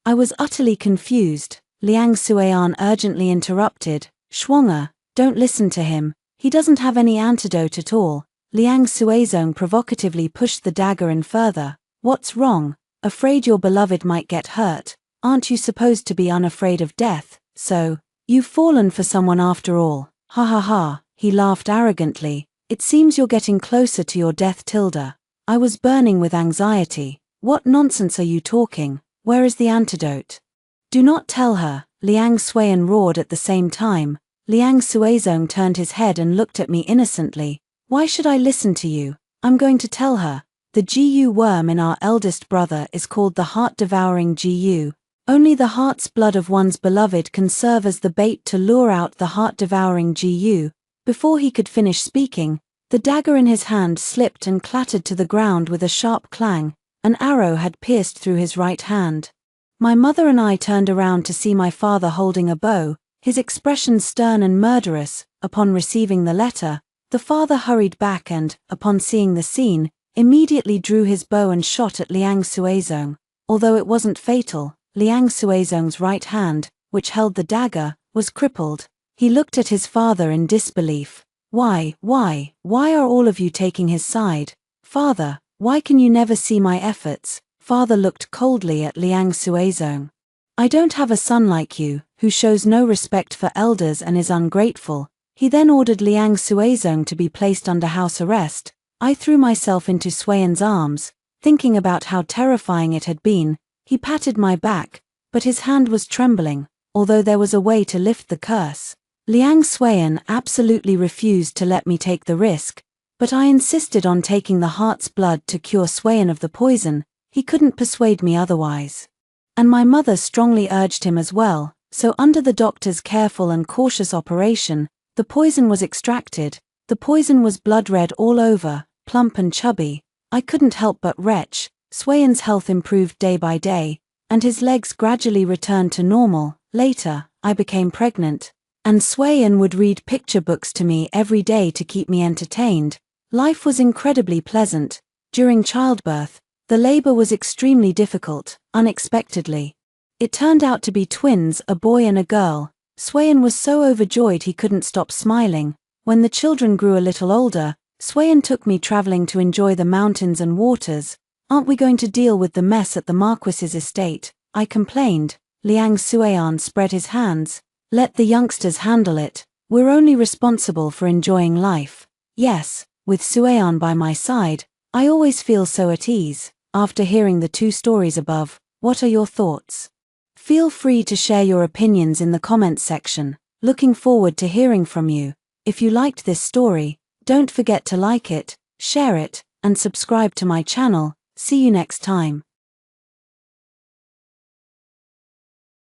I was utterly confused. Liang Suian urgently interrupted, "Shuang'er, don't listen to him. He doesn't have any antidote at all." Liang Suizong provocatively pushed the dagger in further. "What's wrong? Afraid your beloved might get hurt? Aren't you supposed to be unafraid of death? So, you've fallen for someone after all. Ha ha ha." He laughed arrogantly. "It seems you're getting closer to your death, Tilda." I was burning with anxiety. "What nonsense are you talking? Where is the antidote?" "Do not tell her," Liang Suian roared at the same time. Liang Suizong turned his head and looked at me innocently. "Why should I listen to you? I'm going to tell her. The GU worm in our eldest brother is called the heart-devouring GU. Only the heart's blood of one's beloved can serve as the bait to lure out the heart-devouring GU." Before he could finish speaking, the dagger in his hand slipped and clattered to the ground with a sharp clang. An arrow had pierced through his right hand. My mother and I turned around to see my father holding a bow, his expression stern and murderous. Upon receiving the letter, the father hurried back and, upon seeing the scene, immediately drew his bow and shot at Liang Suizong. Although it wasn't fatal, Liang Suizong's right hand, which held the dagger, was crippled. He looked at his father in disbelief. Why are all of you taking his side? Father, why can you never see my efforts?" Father looked coldly at Liang Suizong. "I don't have a son like you, who shows no respect for elders and is ungrateful." He then ordered Liang Suizong to be placed under house arrest. I threw myself into Swayan's arms, thinking about how terrifying it had been. He patted my back, but his hand was trembling, although there was a way to lift the curse. Liang Swayan absolutely refused to let me take the risk, but I insisted on taking the heart's blood to cure Swayan of the poison. He couldn't persuade me otherwise. And my mother strongly urged him as well, so under the doctor's careful and cautious operation, the poison was extracted. The poison was blood red all over, plump and chubby. I couldn't help but retch. Swayan's health improved day by day, and his legs gradually returned to normal. Later, I became pregnant, and Swayan would read picture books to me every day to keep me entertained. Life was incredibly pleasant. During childbirth, the labor was extremely difficult, unexpectedly. It turned out to be twins, a boy and a girl. Swayan was so overjoyed he couldn't stop smiling. When the children grew a little older, Swayan took me traveling to enjoy the mountains and waters. "Aren't we going to deal with the mess at the Marquis's estate?" I complained. Liang Suian spread his hands. "Let the youngsters handle it. We're only responsible for enjoying life." Yes, with Suian by my side, I always feel so at ease. After hearing the two stories above, what are your thoughts? Feel free to share your opinions in the comments section. Looking forward to hearing from you. If you liked this story, don't forget to like it, share it, and subscribe to my channel. See you next time.